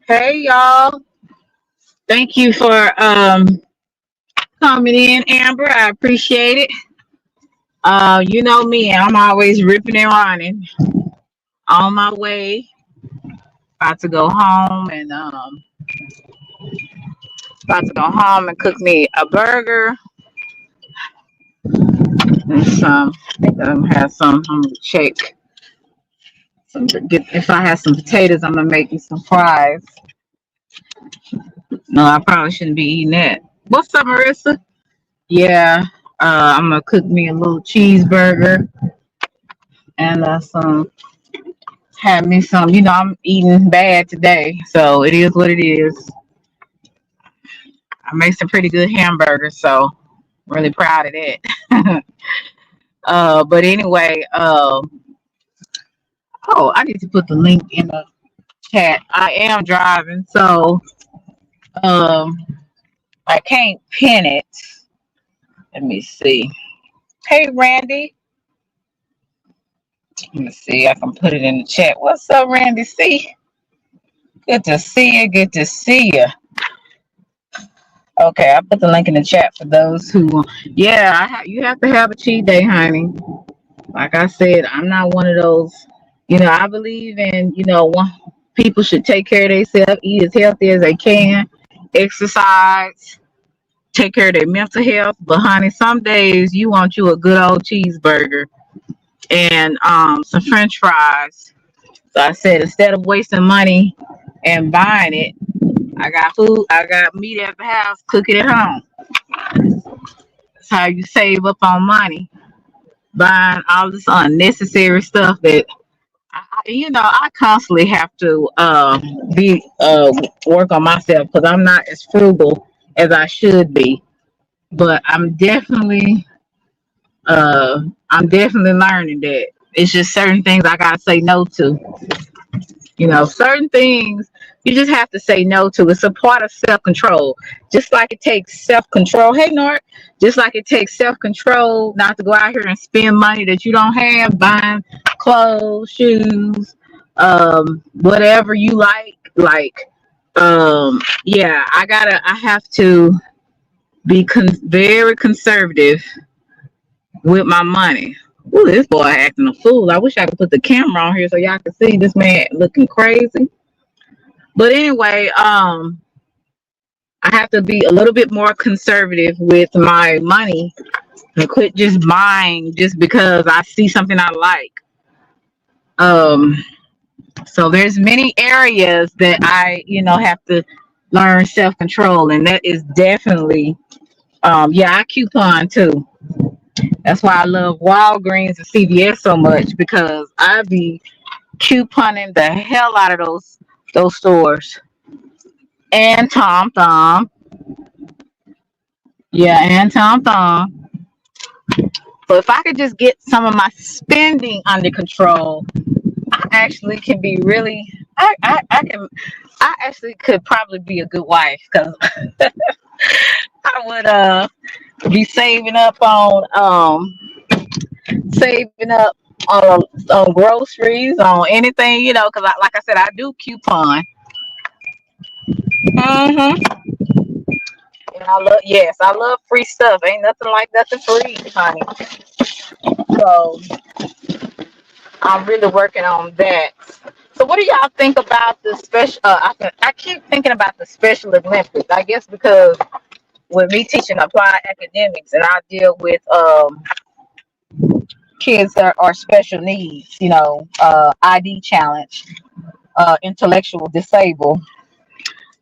Hey y'all. Thank you for coming in, Amber. I appreciate it. You know me, I'm always ripping and running on my way. About to go home and cook me a burger and some. I think I'm gonna have some. I'm gonna check some get if I have some potatoes. I'm gonna make me some fries. No, I probably shouldn't be eating that. What's up, Marissa? Yeah, I'm gonna cook me a little cheeseburger and some have me some. I'm eating bad today, so it is what it is. I made some pretty good hamburgers, so I'm really proud of that. But anyway, oh, I need to put the link in the chat. I am driving, so um, I can't pin it. Let me see. Hey, Randy. Let me see. I can put it in the chat. What's up, Randy? See, good to see you. Good to see you. Okay, I put the link in the chat for those who. Yeah, you have to have a cheat day, honey. Like I said, I'm not one of those. I believe in people should take care of themselves, eat as healthy as they can, exercise, take care of their mental health. But honey, some days you want you a good old cheeseburger and some French fries. So I said instead of wasting money and buying it, I got food. I got meat at the house. Cook it at home. That's how you save up on money. Buying all this unnecessary stuff that I constantly have to be work on myself because I'm not as frugal as I should be. But I'm definitely learning that it's just certain things I gotta say no to. Certain things you just have to say no to. It's a part of self control. Just like it takes self control. Hey, Nort. Just like it takes self control not to go out here and spend money that you don't have, buying clothes, shoes, whatever you like. Yeah, I have to be very conservative with my money. Ooh, this boy acting a fool. I wish I could put the camera on here so y'all can see this man looking crazy. But anyway, I have to be a little bit more conservative with my money and quit just buying just because I see something I like. Um, so there's many areas that I have to learn self control, and that is definitely, yeah, I coupon too. That's why I love Walgreens and CVS so much because I be couponing the hell out of those stores. And Tom Thumb. Yeah, and Tom Thumb. So if I could just get some of my spending under control, I actually can be really I actually could probably be a good wife because I would be saving up on groceries, on anything, because like I said, I do coupon. hmm And I love free stuff. Ain't nothing like nothing free, honey. So I'm really working on that. So what do y'all think about the special? I keep thinking about the Special Olympics. I guess because with me teaching applied academics, and I deal with kids that are special needs. ID challenge, intellectual disabled.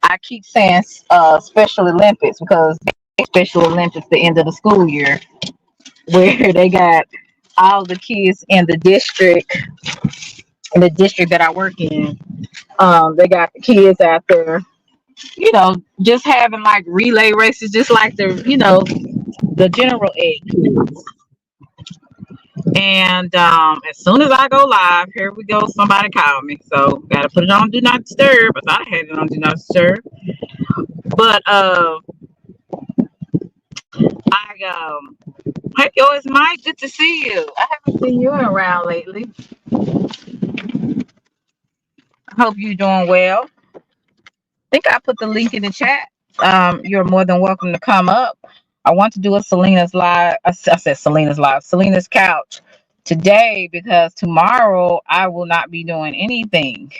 I keep saying Special Olympics because Special Olympics the end of the school year where they got all the kids in the district that I work in. They got the kids out there, just having like relay races, just like the general ed kids. And as soon as I go live, here we go. Somebody called me, so gotta put it on Do Not Disturb. I thought I had it on Do Not Disturb, but hey, yo, it's Mike. Good to see you. I haven't seen you around lately. I hope you're doing well. think I put the link in the chat. You're more than welcome to come up. I want to do a Selena's live. I said Selena's live, Selena's couch today because tomorrow I will not be doing anything,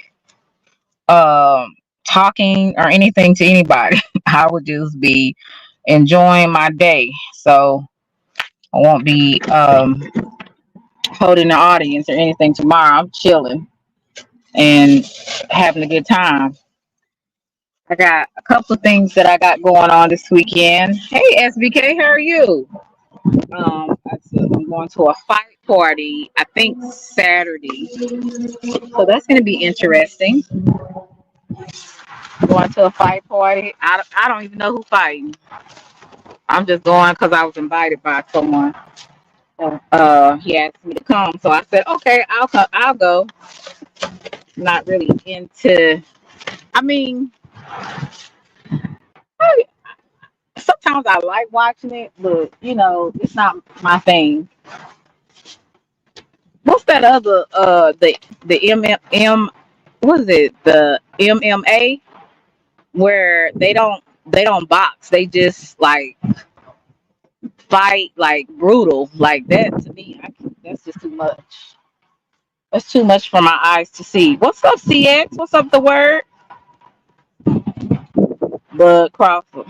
um, talking or anything to anybody. I will just be enjoying my day. So I won't be holding the audience or anything tomorrow. I'm chilling and having a good time. I got a couple of things that I got going on this weekend. Hey, SBK, how are you? I'm going to a fight party, I think Saturday. So that's going to be interesting. Going to a fight party. I don't even know who's fighting. I'm just going because I was invited by someone. He asked me to come. So I said, okay, I'll come. I'll go. Not really into, I mean, sometimes I like watching it, but it's not my thing. What's that other the what is it? The MMA where they don't box. They just like fight like brutal. Like that to me, that's just too much. That's too much for my eyes to see. What's up, CX? What's up, the word? Bud Crawford.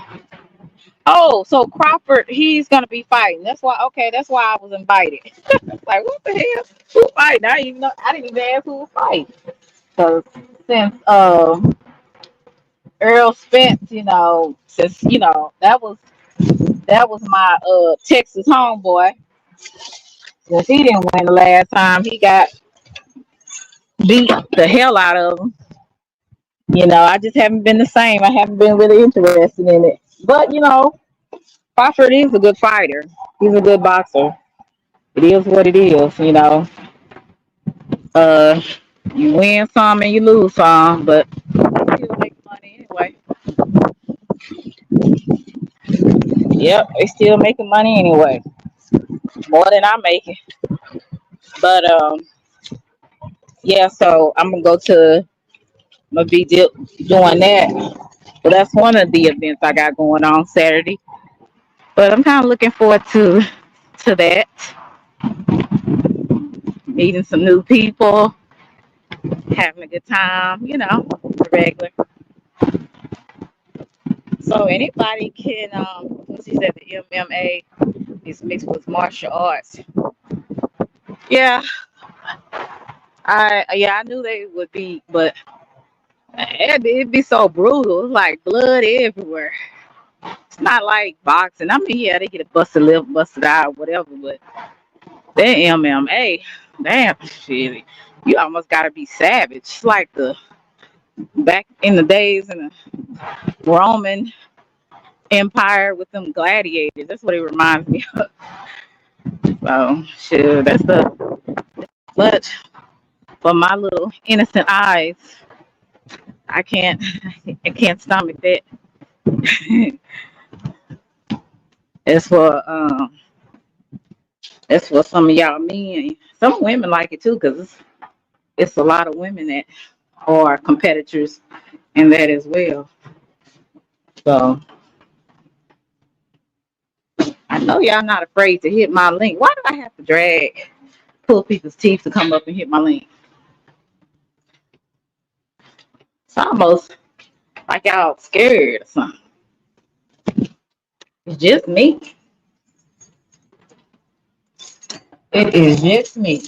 Oh, so Crawford, he's gonna be fighting. That's why. Okay, that's why I was invited. Like, what the hell? Who fighting? I didn't even know. I didn't even ask who was fighting. So since Earl Spence, since that was my Texas homeboy. Since he didn't win the last time, he got beat the hell out of him. I just haven't been the same. I haven't been really interested in it. But Crawford is a good fighter. He's a good boxer. It is what it is. Uh, you win some and you lose some, but they still make money anyway. Yep, they still making money anyway, more than I'm making. But yeah. So I'm gonna go to my doing that. So that's one of the events I got going on Saturday. But I'm kind of looking forward to that, meeting some new people, having a good time. The regular. So anybody can. She said the MMA is mixed with martial arts. Yeah, I knew they would be, but it'd be so brutal, like blood everywhere. It's not like boxing. I mean, yeah, they get a busted lip, busted eye, whatever, but that MMA, damn shit, you almost gotta be savage. It's like the back in the days in the Roman Empire with them gladiators. That's what it reminds me of. So shit, that's the much for my little innocent eyes. I can't I can't stomach that. It's for it's for some of y'all men. Some women like it too, because it's a lot of women that are competitors in that as well. So I know y'all not afraid to hit my link. Why do I have to pull people's teeth to come up and hit my link? It's almost like y'all scared or something. It's just me. It is just me.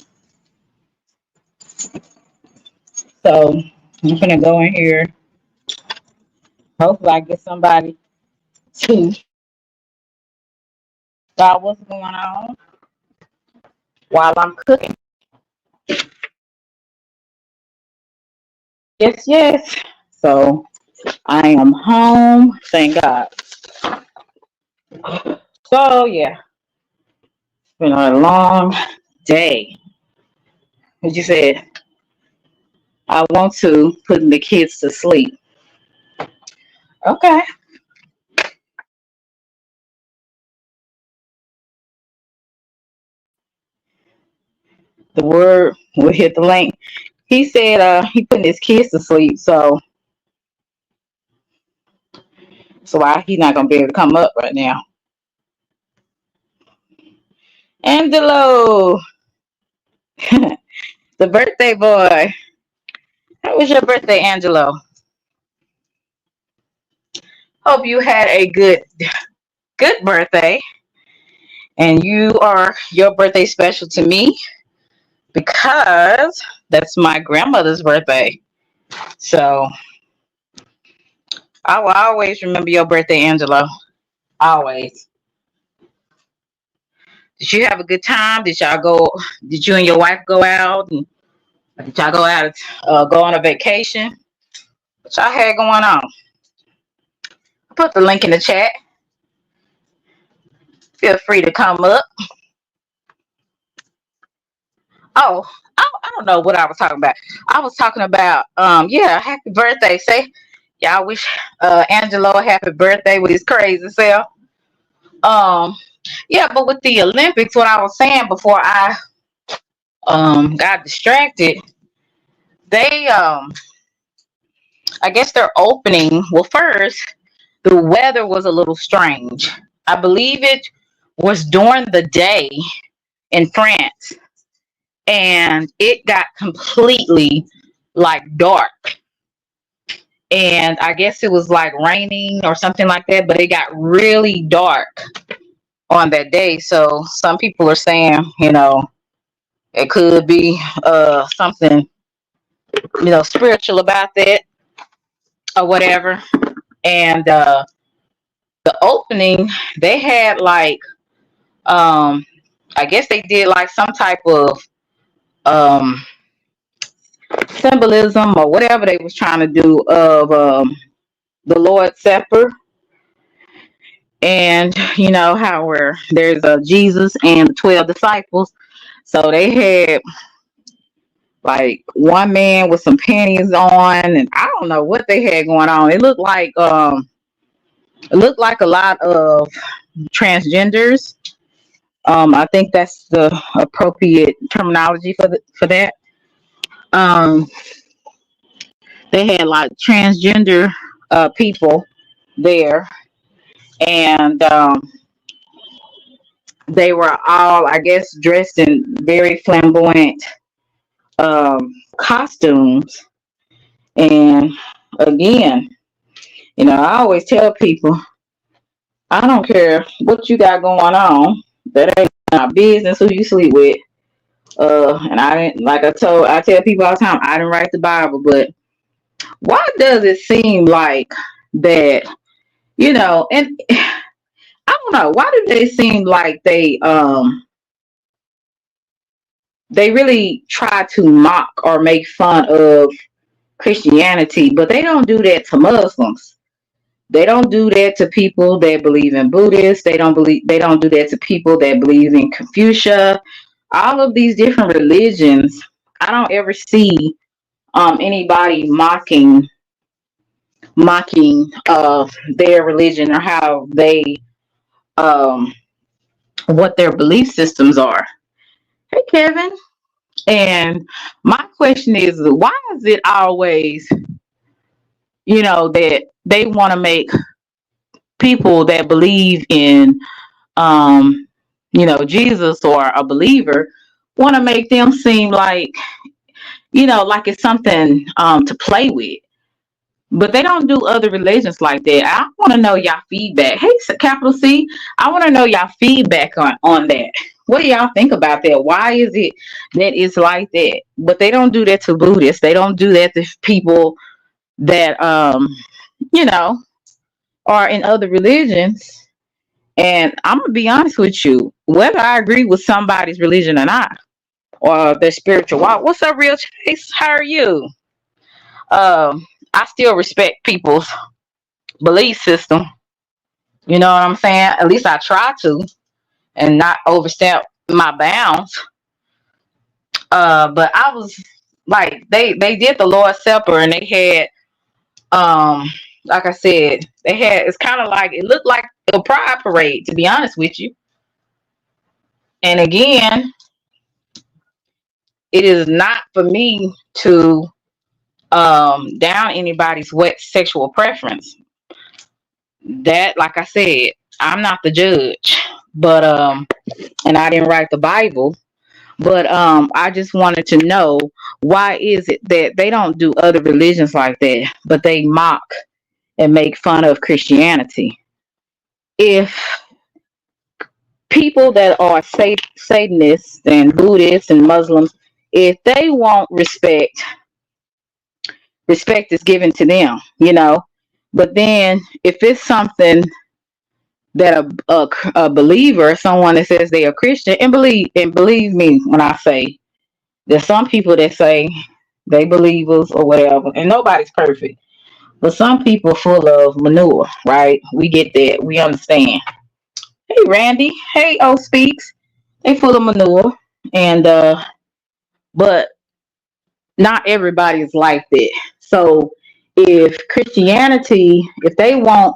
So I'm gonna go in here. Hopefully I get somebody to about what's going on while I'm cooking. Yes, yes. So I am home. Thank God. So yeah, it's been a long day. As you said, I want to put the kids to sleep. Okay. The word will hit the link. He said he putting his kids to sleep. So So why he not gonna be able to come up right now? Angelo, the birthday boy. How was your birthday, Angelo? Hope you had a good birthday, and your birthday special to me because that's my grandmother's birthday. So I will always remember your birthday, Angelo. Always. Did you have a good time? Did you and your wife go out? And did y'all go on a vacation? What y'all had going on? I put the link in the chat. Feel free to come up. Oh, I don't know what I was talking about. I was talking about, yeah, happy birthday. Y'all wish Angelo a happy birthday with his crazy self. Um, yeah, but with the Olympics, what I was saying before I got distracted, they I guess they're opening. Well, first the weather was a little strange. I believe it was during the day in France, and it got completely like dark. And I guess it was like raining or something like that, but it got really dark on that day. So some people are saying, it could be something, spiritual about that or whatever. And the opening, they had like, um I guess they did like some type of um symbolism or whatever they was trying to do of the Lord's Supper. And how where there's Jesus and the 12 disciples. So they had like one man with some panties on, and I don't know what they had going on. It looked like a lot of transgenders. I think that's the appropriate terminology for that. Um, they had like transgender people there, and they were all, I guess, dressed in very flamboyant costumes. And again, I always tell people, I don't care what you got going on. That ain't my business who you sleep with. And I didn't, like I tell people all the time, I didn't write the Bible, but why does it seem like that, and I don't know, why do they seem like they really try to mock or make fun of Christianity, but they don't do that to Muslims. They don't do that to people that believe in Buddhists. They don't do that to people that believe in Confucius. All of these different religions, I don't ever see anybody mocking their religion or how they um what their belief systems are. Hey Kevin. And my question is, why is it always, that they want to make people that believe in, Jesus or a believer, want to make them seem like it's something to play with. But they don't do other religions like that. I want to know y'all feedback. Hey, capital C, I want to know y'all feedback on that. What do y'all think about that? Why is it that it's like that? But they don't do that to Buddhists. They don't do that to people that you know are in other religions. And I'm gonna be honest with you, whether I agree with somebody's religion or not, or their spiritual walk. What's up, Real Chase? How are you? I still respect people's belief system. You know what I'm saying? At least I try to, and not overstep my bounds. But I was like, they did the Lord's Supper, and they had, like I said, they had. It's kind of like, it looked like a pride parade, to be honest with you. And again, it is not for me to down anybody's wet sexual preference. that, like I said, I'm not the judge, but and I didn't write the Bible, but I just wanted to know, why is it that they don't do other religions like that, but they mock and make fun of Christianity? If people that are Satanists and Buddhists and Muslims, if they want respect, respect is given to them, you know. But then if it's something that a believer, someone that says they are Christian, and believe me when I say there's some people that say they believers or whatever, and nobody's perfect. But some people full of manure, right? We get that. We understand. Hey Randy. Hey O Speaks. They full of manure. And but not everybody is like that. So if Christianity, if they want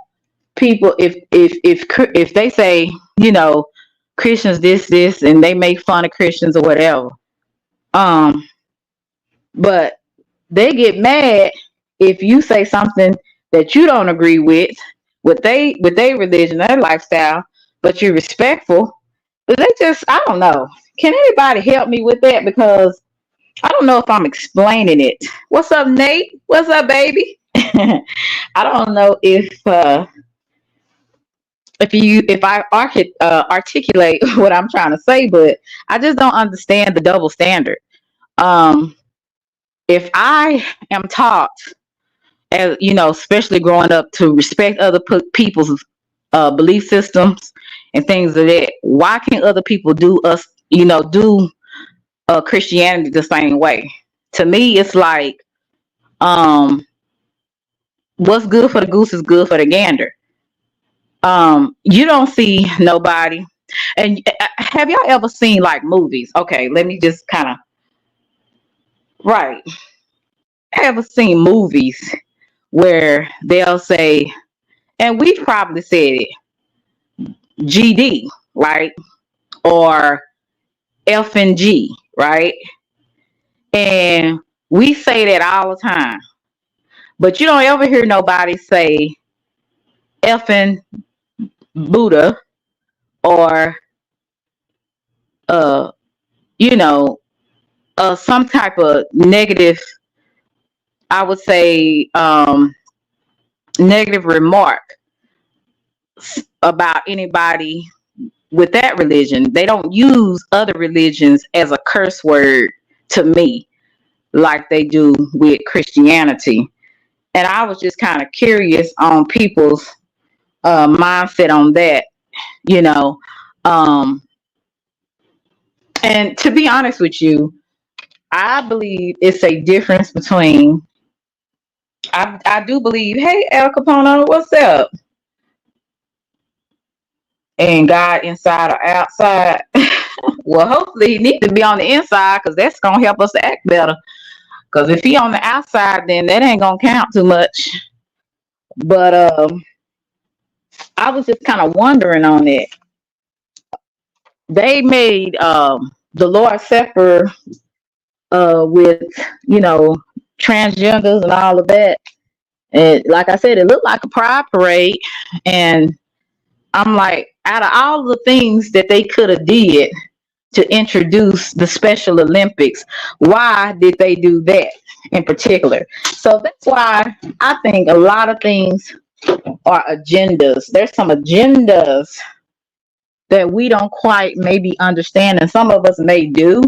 people, if they say, you know, Christians this and they make fun of Christians or whatever, um but they get mad if you say something that you don't agree with their religion, their lifestyle, but you're respectful. But they just, I don't know. Can anybody help me with that? Because I don't know if I'm explaining it. What's up, Nate? What's up, baby? I don't know if I articulate what I'm trying to say, but I just don't understand the double standard. Um, if I am taught, as you know, especially growing up, to respect other people's belief systems and things of that, why can't other people do Christianity the same way? To me, it's like, um, what's good for the goose is good for the gander. You don't see nobody. And have y'all ever seen like movies? Okay, let me just kind of, right. Ever seen movies where they'll say, and we've probably said it, GD, right? Or F and G, right? And we say that all the time. But you don't ever hear nobody say effing Buddha or uh you know some type of negative, I would say, negative remark about anybody with that religion. They don't use other religions as a curse word to me like they do with Christianity. And I was just kind of curious on people's mindset on that, you know. Um, and to be honest with you, I believe it's a difference between, I do believe, hey, El Capono, what's up? And God inside or outside. Well, hopefully he needs to be on the inside, because that's going to help us to act better. Because if he on the outside, then that ain't going to count too much. But I was just kind of wondering on it. They made the Lord's Supper with, you know, transgenders and all of that. And like I said, it looked like a pride parade. And I'm like, out of all the things that they could have did to introduce the Special Olympics, why did they do that in particular? So that's why I think a lot of things are agendas. There's some agendas that we don't quite maybe understand, and some of us may do,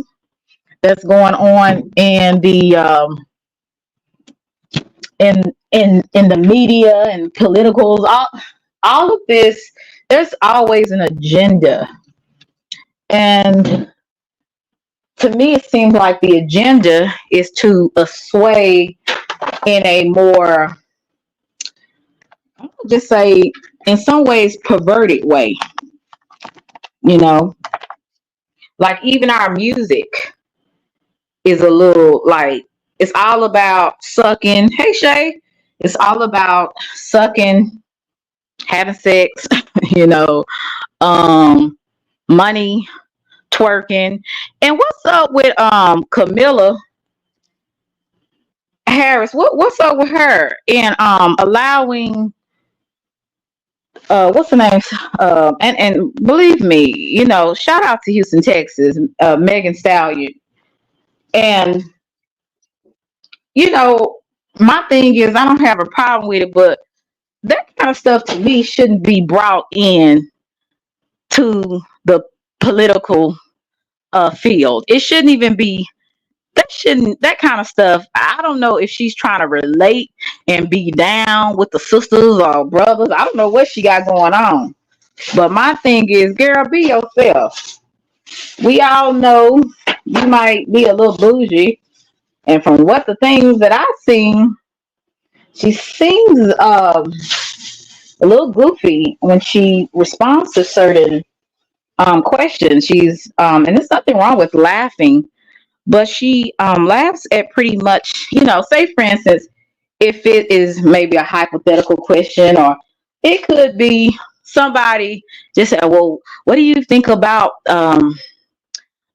that's going on in the in the media and politicals, all of this. There's always an agenda, and to me it seems like the agenda is to sway in a more, I'll just say, in some ways, perverted way, you know. Like even our music is a little like, it's all about sucking. Hey Shay, it's all about sucking, having sex, you know, um, money, twerking. And what's up with Camilla Harris? What's up with her and allowing what's the name? And believe me, shout out to Houston, Texas, Megan Stallion. And you know, my thing is I don't have a problem with it, but that kind of stuff to me shouldn't be brought in to the political field. It shouldn't even be that kind of stuff. I don't know if she's trying to relate and be down with the sisters or brothers. I don't know what she got going on. But my thing is, girl, be yourself. We all know you might be a little bougie, and from what the things that I've seen, she seems a little goofy when she responds to certain questions. She's and there's nothing wrong with laughing, but she laughs at pretty much, say for instance, if it is maybe a hypothetical question, or it could be somebody just said, well, what do you think about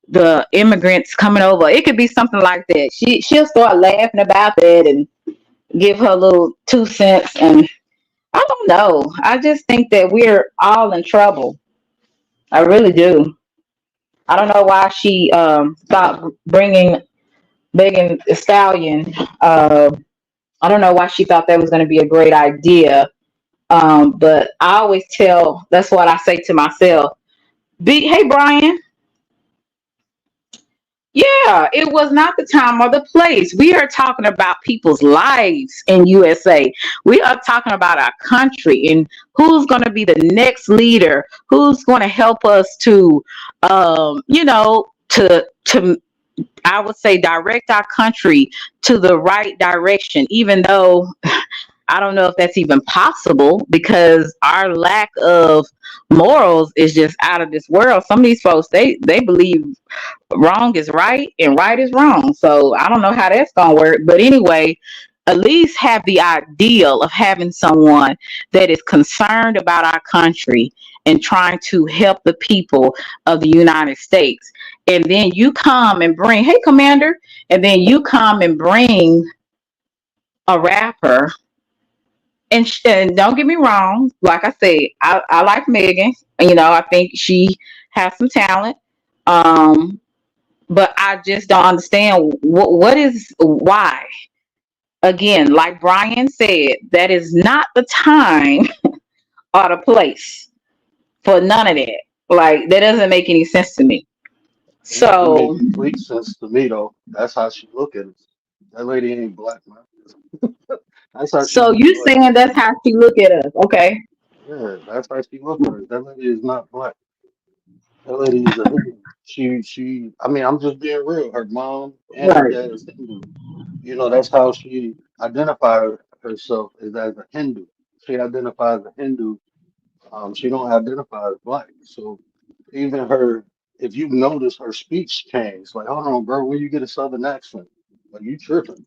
the immigrants coming over? It could be something like that. She'll start laughing about that and give her little 2 cents. And I don't know. I just think that we're all in trouble. I really do. I don't know why she stopped bringing Megan Thee Stallion. I don't know why she thought that was going to be a great idea. But I always tell, that's what I say to myself. Hey, Brian. Yeah, it was not the time or the place. We are talking about people's lives in USA. We are talking about our country and who's going to be the next leader, who's going to help us to, to I would say direct our country to the right direction, even though I don't know if that's even possible because our lack of morals is just out of this world. Some of these folks, they believe wrong is right and right is wrong. So I don't know how that's gonna work. But anyway, at least have the ideal of having someone that is concerned about our country and trying to help the people of the United States. And then you come and bring, hey, Commander, and then you come and bring a rapper. And don't get me wrong, like I said, I like Megan. I think she has some talent. Um, but I just don't understand what is why. Again, like Brian said, that is not the time or the place for none of that. Like that doesn't make any sense to me. It So, makes complete sense to me though. That's how she look at us. That lady ain't black, man. That's how she so view you us. saying that's how she look at us? Okay, Yeah, that's how she look at us. That lady is not black. That lady is a Hindu. I mean, I'm just being real. Her mom and her right. dad is Hindu. That's how she identifies herself is as a Hindu. She identifies as a Hindu. She don't identify as black. So even her, if you notice her speech change, like, hold on, bro, where you get a southern accent? Like you tripping.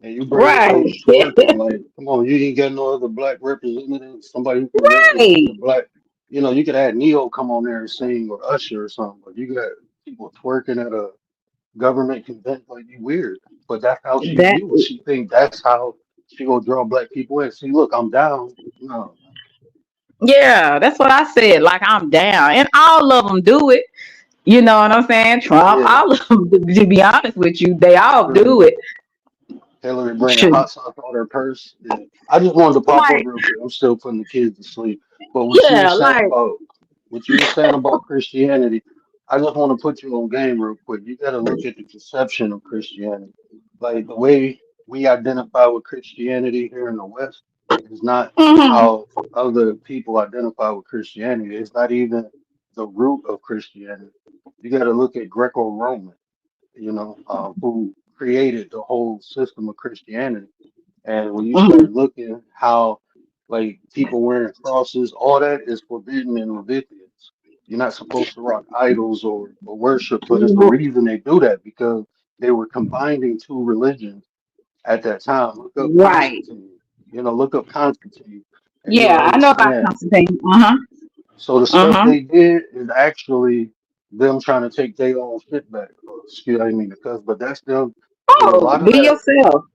And you bring this Right. lady twerking, like, come on, you ain't got no other black representative, somebody who can represent Right. the black. You could have Neo come on there and sing or Usher or something, but you got people twerking at a government convention, like you weird. But that's how she That views. She think that's how she gonna draw black people in. See, look, I'm down. No, yeah, that's what I said. Like I'm down. And all of them do it. You know what I'm saying? Trump, yeah, all of them, to be honest with you, they all do Hillary, it. Hillary bringing Should, hot sauce out her purse. Yeah. I just wanted to pop up like, real quick. I'm still putting the kids to sleep. But yeah, like, what you were saying about Christianity, I just want to put you on game real quick. You got to look at the conception of Christianity. Like the way we identify with Christianity here in the West is not hmm how other people identify with Christianity. It's not even the root of Christianity. You got to look at Greco-Roman, who created the whole system of Christianity. And when you hmm start looking how like people wearing crosses, all that is forbidden in Leviticus. You're not supposed to rock idols or worship, but it's the reason they do that because they were combining two religions at that time. Look up right. Constantine, look up Constantine, and you'll Yeah, I know about understand. Constantine. Uh-huh. So the stuff Uh-huh. they did is actually them trying to take their own shit back. Excuse, I didn't mean to cuss, but that's them. A Oh, lot of be that yourself.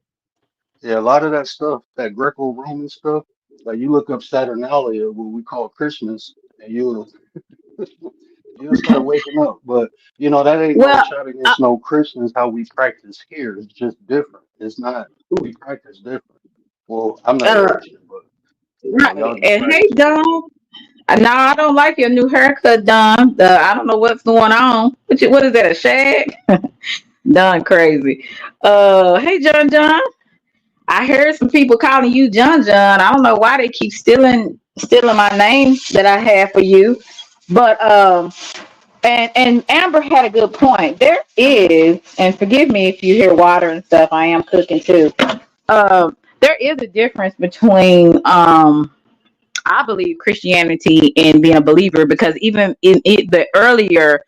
Yeah, a lot of that stuff, that Greco-Roman stuff, Like you look up Saturnalia, what we call Christmas, and you'll start waking up. But that ain't no Well, shot uh, against no Christians. How we practice here is just different. It's not we practice different. Well, I'm not a uh, Christian, but right. y'all do And hey, practice Don. different. No, I don't like your new haircut, Don. I don't know what's going on. What is that? A shag? Don crazy. Hey, John. I heard some people calling you John. I don't know why they keep stealing my name that I have for you. But and Amber had a good point. There is, and forgive me if you hear water and stuff. I am cooking too. There is a difference between I believe Christianity and being a believer, because even in the earlier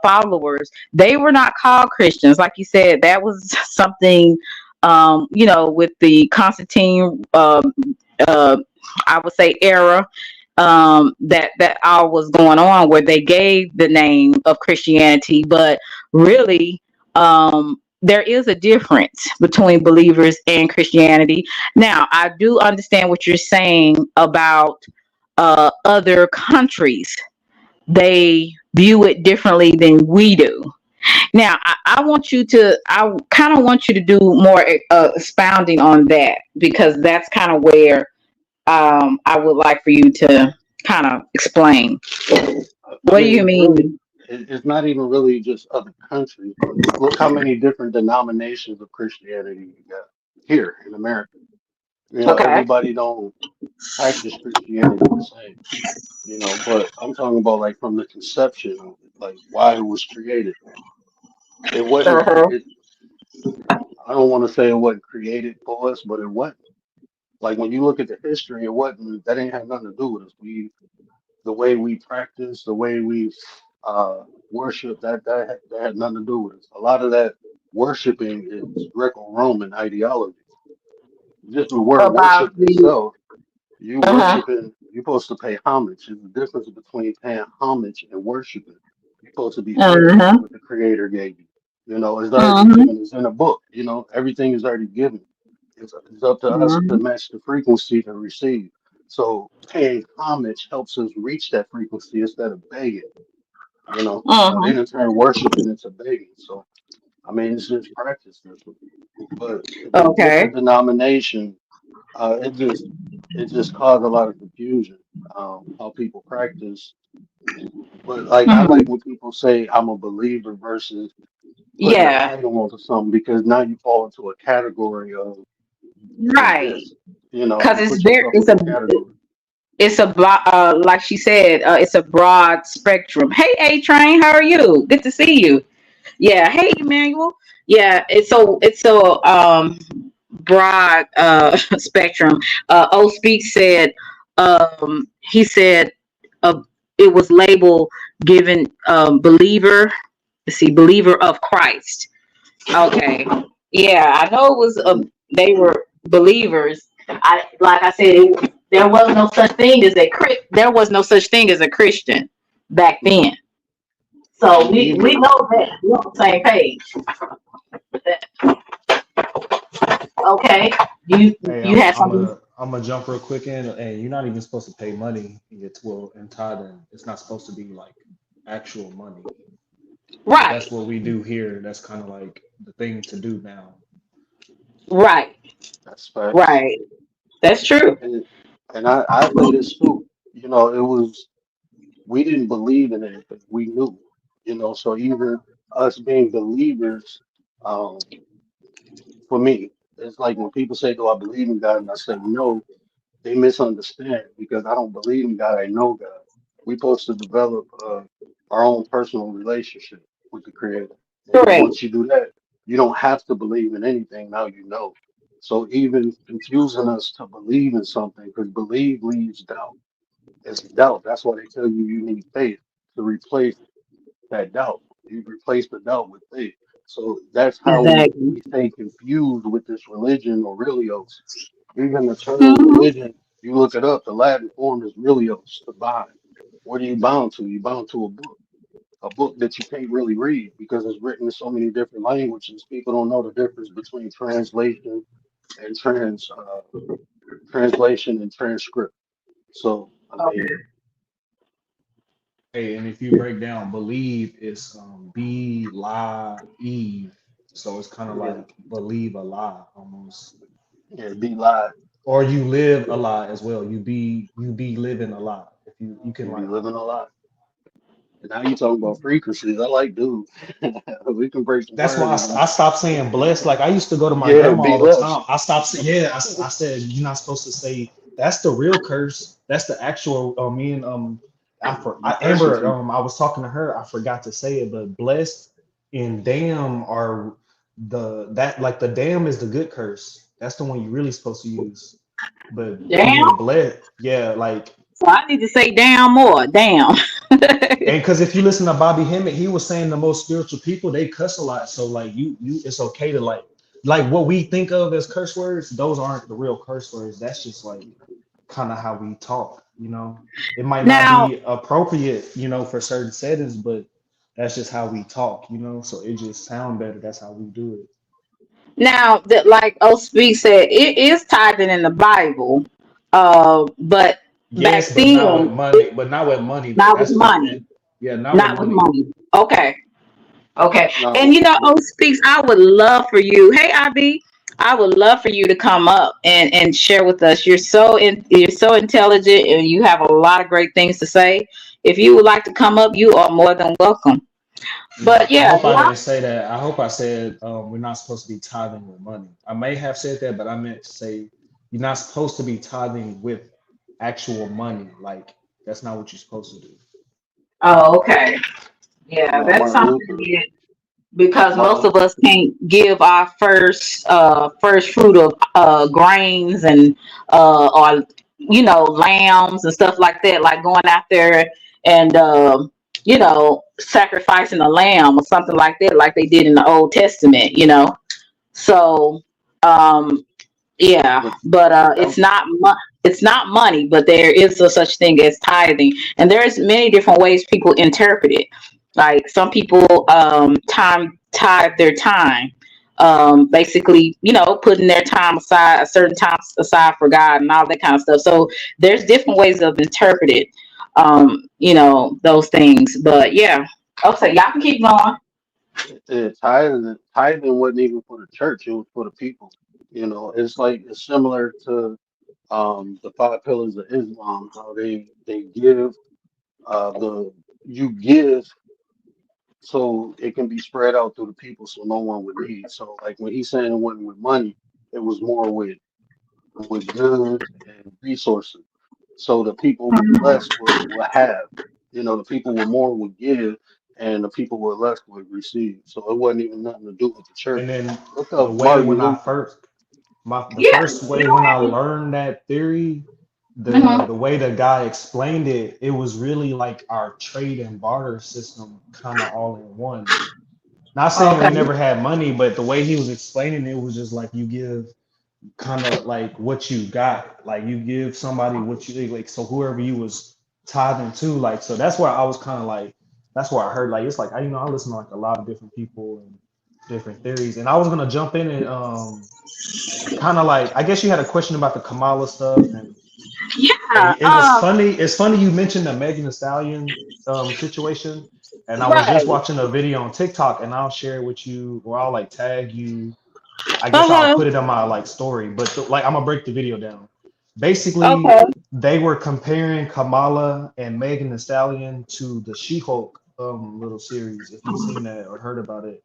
followers, they were not called Christians. Like you said, that was something, with the Constantine, uh, I would say, era, that all was going on, where they gave the name of Christianity, but really, there is a difference between believers and Christianity. Now, I do understand what you're saying about other countries. They view it differently than we do. Now, I kind of want you to do more expounding on that, because that's kind of where I would like for you to kind of explain. I What do mean, you it's really, mean? it's not even really just other countries. Look how many different denominations of Christianity you got here in America. Okay. Everybody don't practice Christianity the same. But I'm talking about like from the conception of it, like why it was created. It wasn't Uh-huh. created. I don't want to say it wasn't created for us, but it wasn't. Like when you look at the history, it wasn't. That ain't had nothing to do with us. The way we practice, the way we worship, that had nothing to do with us. A lot of that worshiping is Greco-Roman ideology. Just the word About worship the itself. You uh-huh. worshiping, you're supposed to pay homage. There's a difference between paying homage and worshiping. You're supposed to be thankful for Uh-huh. what the Creator gave you. It's already Uh-huh. given. It's in a book. Everything is already given. It's up to us to Uh-huh. match the frequency to receive. So paying homage helps us reach that frequency instead of begging. But they Uh-huh. didn't turn worshiping into begging. So I mean, it's just practice different. But the Okay. different denomination, it just caused a lot of confusion. How people practice. But like I like Mhm. when people say I'm a believer versus putting a Yeah. title onto something, because now you fall into a category of Right. this. Because You put yourself into a category. like she said, it's a broad spectrum. Hey, A Train, how are you? Good to see you. Yeah. Hey, Emmanuel. Yeah. It's so broad spectrum. O Speak said, he said, uh, it was labeled given believer. Let's see, believer of Christ. Okay. Yeah, I know it was. Mhm. They were believers. Like I said, there was no such thing as there was no such thing as a Christian back then. So And we even know that we're on the same page with that. Okay. You Hey, you had something. I'm gonna jump real quick in. And you're not even supposed to pay money in your well in tithing. It's not supposed to be like actual money. But that's Right. what we do here. That's kind of like the thing to do now. Right. that's facts. Right. That's true. And I say this too. It was we didn't believe in anything. We knew. So even us being believers, um, for me, it's like when people say, "Do I believe in God?" and I say no, they misunderstand because I don't believe in God. I know God. We're supposed to develop our own personal relationship with the Creator. And then Correct. once you do that, you don't have to believe in anything. Now you know. So even confusing us to believe in something, because believe leaves doubt. It's doubt. That's why they tell you you need faith to replace that doubt. You replace the doubt with faith. So that's how Exactly. we stay confused with this religion or religios. Even the term Hmm. religion, you look it up, the Latin form is religios, to bind. What are you bound to? You bound to a book that you can't really read because it's written in so many different languages. People don't know the difference between translation and translation and transcript. So I mean, Okay. Hey, and if you break down believe, it's be lie Eve. So it's kind of yeah, like believe a lie almost. yeah, be live. Or you live a Yeah, lie as well. You be living a lie. If you can you be like living a lot. And now you talking about frequencies. I like dude. We can break the that's why word and I stopped saying blessed. Like I used to go to my yeah, grandma be all the less. time. I stopped saying, yeah, I said, you're not supposed to say that's the real curse. That's the actual, me and, You cursing Amber, people. I was talking to her. I forgot to say it, but blessed and damn are like the damn is the good curse. That's the one you're really supposed to use. But even Damn. blessed, yeah, like, So I need to say damn more. Damn. and because if you listen to Bobby Hemmett, he was saying the most spiritual people they cuss a lot. So like it's okay to like what we think of as curse words. Those aren't the real curse words. That's just like kind of how we talk. It might not Now, be appropriate, for certain settings, but that's just how we talk. So it just sound better. That's how we do it. now that like Osby said, it is tithing in the Bible. But back Yes, but not with then, money. But not with money though. not with That's the thing. money. Yeah, not with Not with money. money. Okay. Okay. And No, you know, O Speaks, I would love for you. Hey, Ivy, I would love for you to come up and share with us. You're so intelligent and you have a lot of great things to say. If you would like to come up, you are more than welcome. No, But I yeah, hope I didn't say that. I hope I said we're not supposed to be tithing with money. I may have said that, but I meant to say you're not supposed to be tithing with actual money. Like that's not what you're supposed to do. oh, okay. Yeah, no, that's Martin something Luther. because most Martin, of us can't give our first fruit of grains and or lambs and stuff like that, like going out there and sacrificing a lamb or something like that, like they did in the Old Testament. So um yeah, but but that, it's not money, but there is a such thing as tithing, and there's many different ways people interpret it. Like some people time tithe their time, basically, putting their time aside, a certain time aside for God and all that kind of stuff. So there's different ways of interpreting, those things. But yeah, okay, y'all can keep going. tithing wasn't even for the church; it was for the people. It's like it's similar to the five pillars of Islam, how they give the you give so it can be spread out through the people, so no one would need. So like when he's saying it wasn't with money, it was more with goods and resources. So the people with less will have. The people with more would give, and the people with less would receive. So it wasn't even nothing to do with the church. And then Look the up way Martin when I Luther. first the Yeah, first way when I learned that theory, the mhm. the way the guy explained it, it was really like our trade and barter system kind of all in one. Not saying we Okay. never had money, but the way he was explaining it was just like you give kind of like what you got. Like you give somebody what you like. So whoever you was tithing to, like, so that's where I was kind of like, that's where I heard like it's like I listen to like a lot of different people and different theories, and I was gonna jump in and kind of like I guess you had a question about the Kamala stuff and Yeah. it was funny. It's funny you mentioned the Megan Thee Stallion situation, and I was just Right. watching a video on TikTok, and I'll share it with you, or I'll like tag you. I guess I'll Uh-huh. put it on my like story, but like I'm gonna break the video down. Basically, Okay. they were comparing Kamala and Megan Thee Stallion to the She-Hulk little series, if you've seen that or heard about it.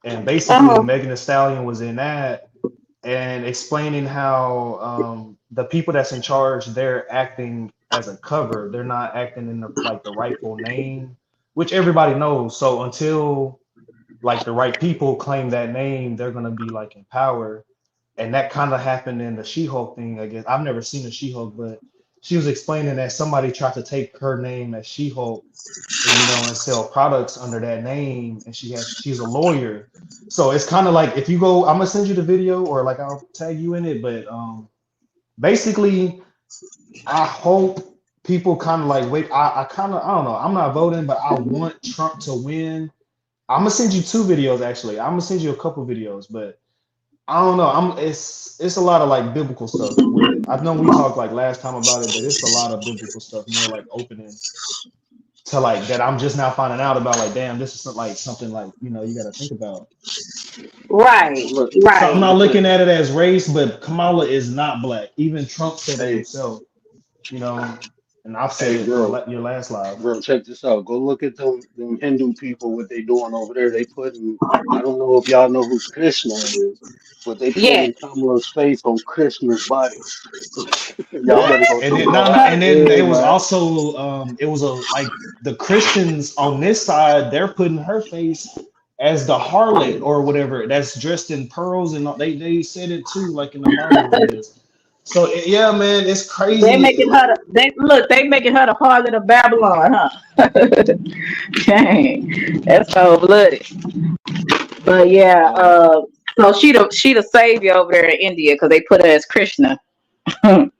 And basically, Uh-huh. Megan Thee Stallion was in that and explaining how the people that's in charge, they're acting as a cover. They're not acting in the rightful name, which everybody knows. So until like the right people claim that name, they're gonna be like in power. And that kind of happened in the She-Hulk thing, I guess. I've never seen a She-Hulk, but she was explaining that somebody tried to take her name as She-Hulk and and sell products under that name, and she's a lawyer. So it's kind of like if you go, I'm gonna send you the video or like I'll tag you in it, but basically I hope people kind of like wait. I kind of I don't know. I'm not voting, but I want Trump to win. I'm gonna send you two videos actually. I'm gonna send you a couple videos, but I don't know. It's a lot of like biblical stuff with it. I know we talked like last time about it, but it's a lot of biblical stuff, more like opening to like that I'm just now finding out about. Like, damn, this is like something like, you got to think about. Right, Look, So I'm right. not look at, looking at it as race, but Kamala is not black. Even Trump said it hey, himself, you know, and I've said hey, it on bro, your last live. bro, check this out. Go look at them Hindu people, what they doing over there. They putting, I don't know if y'all know who Krishna is, but they Yes. putting Kamala's face on Krishna's body. Y'all What? better go And check then that no, no, out. and then Yeah, it was man. also it was a like the Christians on this side, they're putting her face as the harlot or whatever that's dressed in pearls, and they said it too, like in the Bible it is. So yeah, man, it's They crazy. making her they making her the harlot of Babylon, huh? Dang. That's so bloody. But yeah, Um, so she the savior over there in India because they put her as Krishna. hey,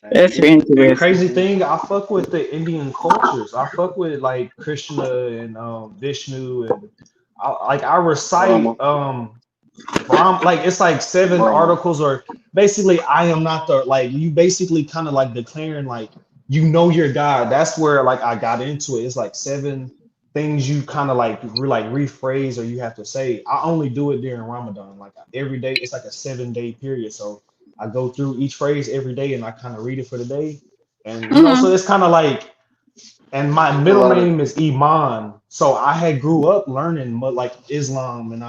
That's this, And interesting. crazy thing, I fuck with the Indian cultures. I fuck with like Krishna and Vishnu, and I Brahma, recite Brahm, like it's like seven Brahma. articles, or basically I am not the, like you basically kind of like declaring like your God. That's where like I got into it. It's like seven things you kind of like like rephrase or you have to say. I only do it during Ramadan. Like every day, it's like a 7 day period. So I go through each phrase every day and I kind of read it for the day. And so Hmm. it's kind of like, and my There's a middle lot of name is Iman. So I had grew up learning like Islam, and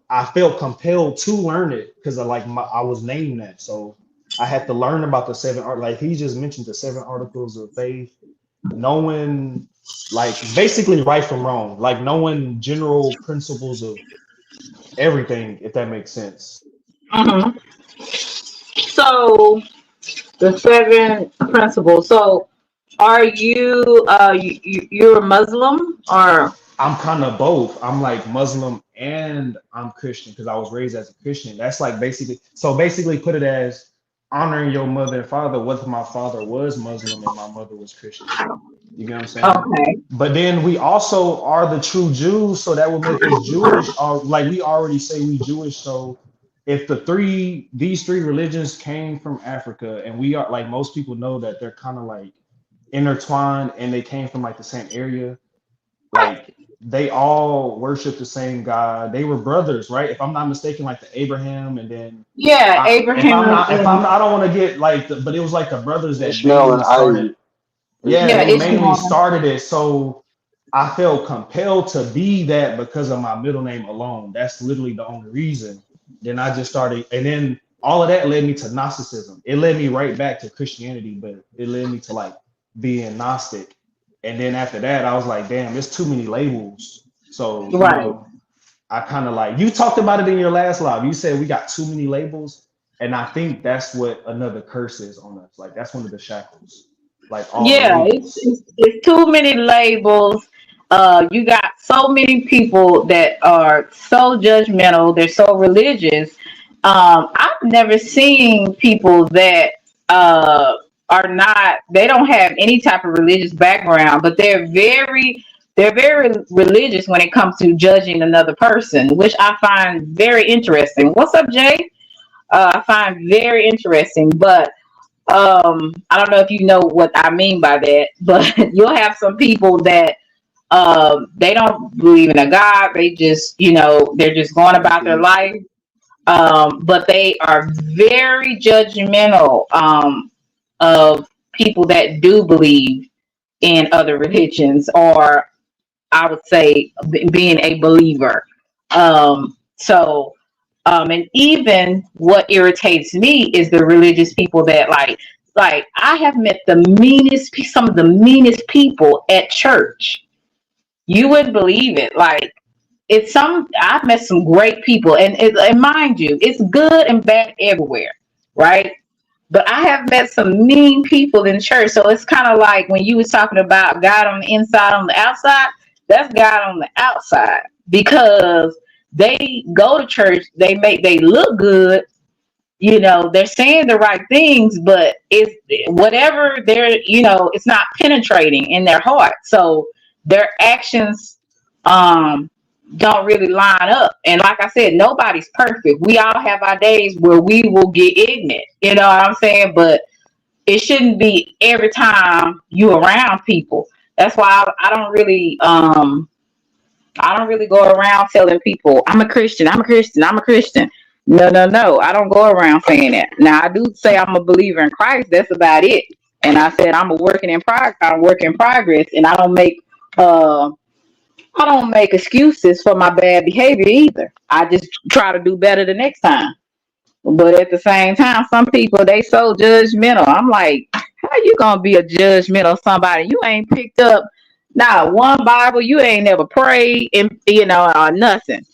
I felt compelled to learn it because I was named that. So I had to learn about the seven art. Like he just mentioned the seven articles of faith, knowing like basically right from wrong, like knowing general principles of everything, if that makes sense. Hmm. So the seven principles. So are you're a Muslim or I'm kind of both. I'm like Muslim and I'm Christian because I was raised as a Christian. That's like basically put it as honoring your mother and father. Whether my father was Muslim and my mother was Christian. You get what I'm saying? okay? But then we also are the true Jews, so that would make us Jewish. Like we already say we Jewish. So if these three religions came from Africa, and we are like most people know that they're kind of like intertwined and they came from like the same area, like they all worship the same God. They were brothers, right? If I'm not mistaken, like the Abraham, and then Yeah, if I'm Abraham not, if I'm and not, I don't want to get like, but it was like the brothers that Ishmael and mainly started. Isaac. Yeah, yeah, Ishmael they and mainly Isaac. Ishmael. started it. So I felt compelled to be that because of my middle name alone. That's literally the only reason. Then I just started, and then all of that led me to Gnosticism. It led me right back to Christianity, but it led me to like being Gnostic. And then after that, I was like, damn, there's too many labels. So, Right. I kind of like, you talked about it in your last live. You said we got too many labels. And I think that's what another curse is on us. Like, that's one of the shackles, like all the Yeah, labels. it's too many labels. You got so many people that are so judgmental. They're so religious. I've never seen people that uh, are not. They don't have any type of religious background, but they're very religious when it comes to judging another person, which I find very interesting. What's up, Jay? I find very interesting, but I don't know if you know what I mean by that, but you'll have some people that they don't believe in a God. They just, they're just going about their Atheist. life. But they are very judgmental of people that do believe in other religions, or I would say being a believer. And even what irritates me is the religious people that like I have met some of the meanest people at church. You wouldn't believe it. Like I've met some great people, and mind you, it's good and bad everywhere, right? But I have met some mean people in church. So it's kind of like when you was talking about God on the inside, on the outside, that's God on the outside because they go to church, they look good, they're saying the right things, but it's whatever it's not penetrating in their heart. So their actions, um, don't really line up. And like I said, nobody's perfect. We all have our days where we will get ignorant. You know what I'm saying? But it shouldn't be every time you around people. That's why I don't really go around telling people I'm a Christian, I'm a Christian, I'm a Christian. No, no, no. I don't go around saying that. Now I do say I'm a believer in Christ. That's about it. And I said I'm a work in progress, and uh I don't make excuses for my bad behavior either. I just try to do better the next time. But at the same time, some people they so judgmental. I'm like, how you gonna be a judgmental somebody? You ain't picked up not one Bible, you ain't never prayed and or nothing.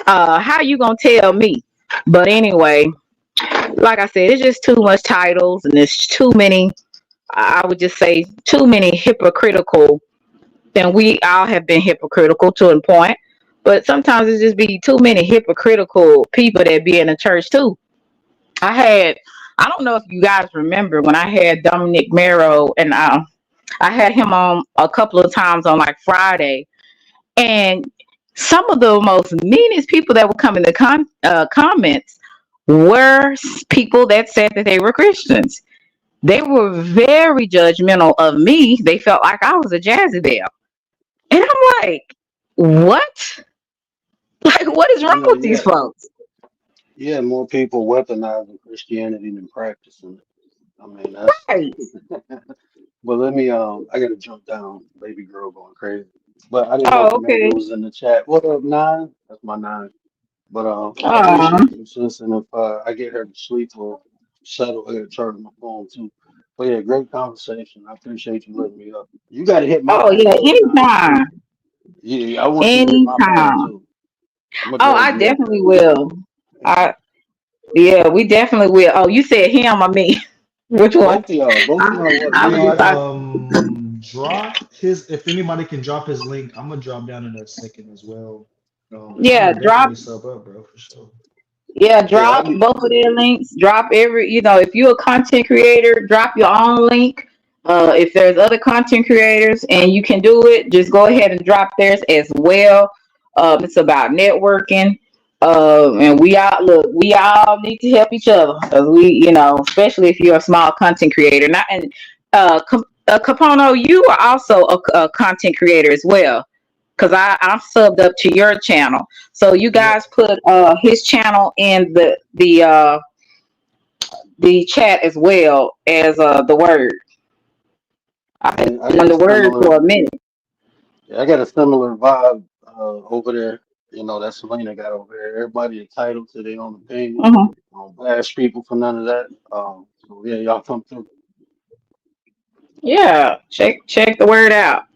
How you gonna tell me? But anyway, like I said, it's just too much titles and there's too many I would just say too many hypocritical, and we all have been hypocritical to a point. But sometimes it just be too many hypocritical people that be in the church too. I had, I don't know if you guys remember when I had Dominic Mero, and I had him on a couple of times on like Friday, and some of the most meanest people that would come in the comments were people that said that they were Christians. They were very judgmental of me. They felt like I was a jazzy bell. And I'm like, what? Like, what is You wrong know, with these yeah, folks? yeah, more people weaponizing Christianity than practicing it. I mean, that's. Right. But let me, I gotta jump down. Baby girl going crazy. But I didn't know Oh, Commander okay. was in the chat. What up, nine? That's my nine. But I Um, appreciate you, sis. And if I get her to sleep or settle, I gotta charge my phone too. But yeah, great conversation. I appreciate you letting me up. You gotta hit my oh phone yeah, too, nine. anytime. Yeah, I want you to hit my phone Anytime. too. I'm gonna Oh, drag I you up definitely there. will. I Yeah, we definitely will. Oh, you said him or me? Which one? Both of y'all work. I Me was and just you. like, Drop his, if anybody can drop his link, I'm gonna drop down in a second as well. And I'm yeah, gonna drop. definitely sub up, bro, for sure. Yeah, Yeah, I drop be. both of their links. Drop if you're a content creator, drop your own link. If there's other content creators and you can do it, just go ahead and drop theirs as well. It's about networking. And we all need to help each other because especially if you're a small content creator. Not and Capono, you are also a content creator as well because I'm subbed up to your channel. So you Yep. guys put his channel in the chat as well as the word. I've been I on got a the word similar. for a minute. Yeah, I got a similar vibe over there. You know, that Selena got over there. Everybody entitled to their own opinion. Hmm. I don't bash people for none of that. So yeah, y'all come through. Yeah, check the word out.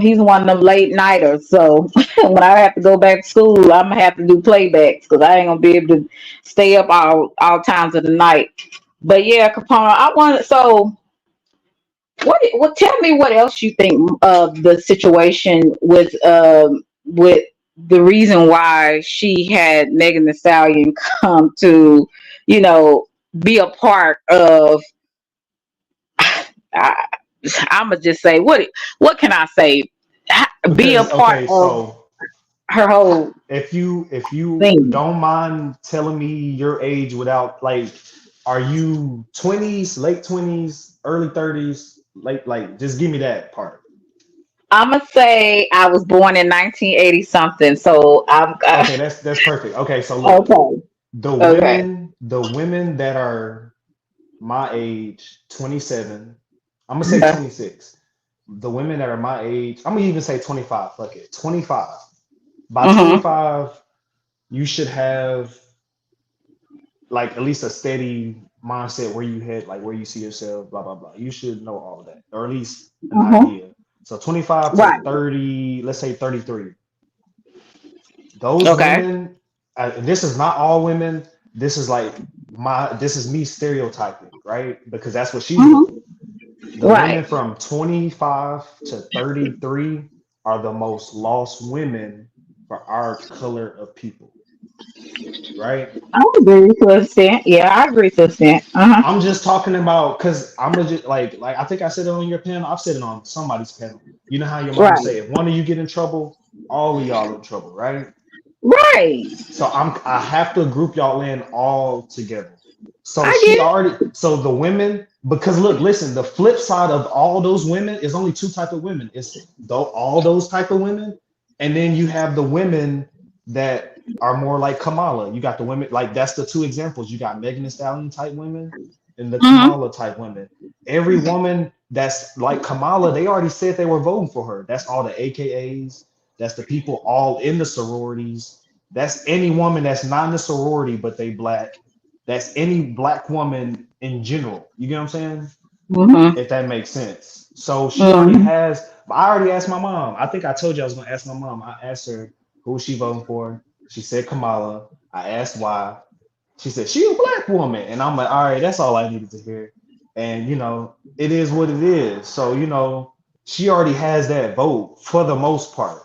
He's one of them late nighters, so when I have to go back to school, I'm gonna have to do playbacks because I ain't gonna be able to stay up all times of the night. But yeah, Capone, I want so tell me what else you think of the situation with the reason why she had Megan Thee Stallion come to, you know, be a part of. I, I'm gonna just say what can I say? Be a Because part okay, of so her whole if you thing. don't mind telling me your age without like, are you 20s, late 20s, early 30s, like just give me that part. I'm gonna say I was born in 1980 something, so I'm Okay, that's perfect. Okay, so look, okay. the Okay. women that are my age, 27, I'm gonna say 26. The women that are my age, I'm gonna even say 25. Fuck it, 25. By Mm-hmm. 25, you should have like at least a steady mindset where you head, like where you see yourself, blah blah blah. You should know all of that, or at least an Mm-hmm. idea. So 25 to Right. 30, let's say 33. Those Okay. women, and this is not all women. This is like this is me stereotyping, right? Because that's what she's doing. Mm-hmm. The women Right. from 25 to 33 are the most lost women for our color of people, right? I agree to an extent. Yeah, I agree to an extent. Uh-huh. I'm just talking about because I'm gonna just like I think I said it on your panel. I've said it on somebody's panel. You know how your mom Right. say if one of you get in trouble, all of y'all in trouble, right? Right. So I have to group y'all in all together. So I she get it. already so the women, because look, listen, the flip side of all those women is only two type of women. It's though all those type of women, and then you have the women that are more like Kamala. You got the women like that's the two examples. You got Megan Thee Stallion type women and the Mm-hmm. Kamala type women. Every woman that's like Kamala, they already said they were voting for her. That's all the AKAs. That's the people all in the sororities. That's any woman that's not in the sorority, but they black. That's any black woman in general. You get what I'm saying? Mm-hmm. If that makes sense. So she already Mm-hmm. has. I already asked my mom. I think I told you I was gonna ask my mom. I asked her who she voting for. She said Kamala. I asked why. She said she a black woman, and I'm like, all right, that's all I needed to hear. And it is what it is. So she already has that vote for the most part.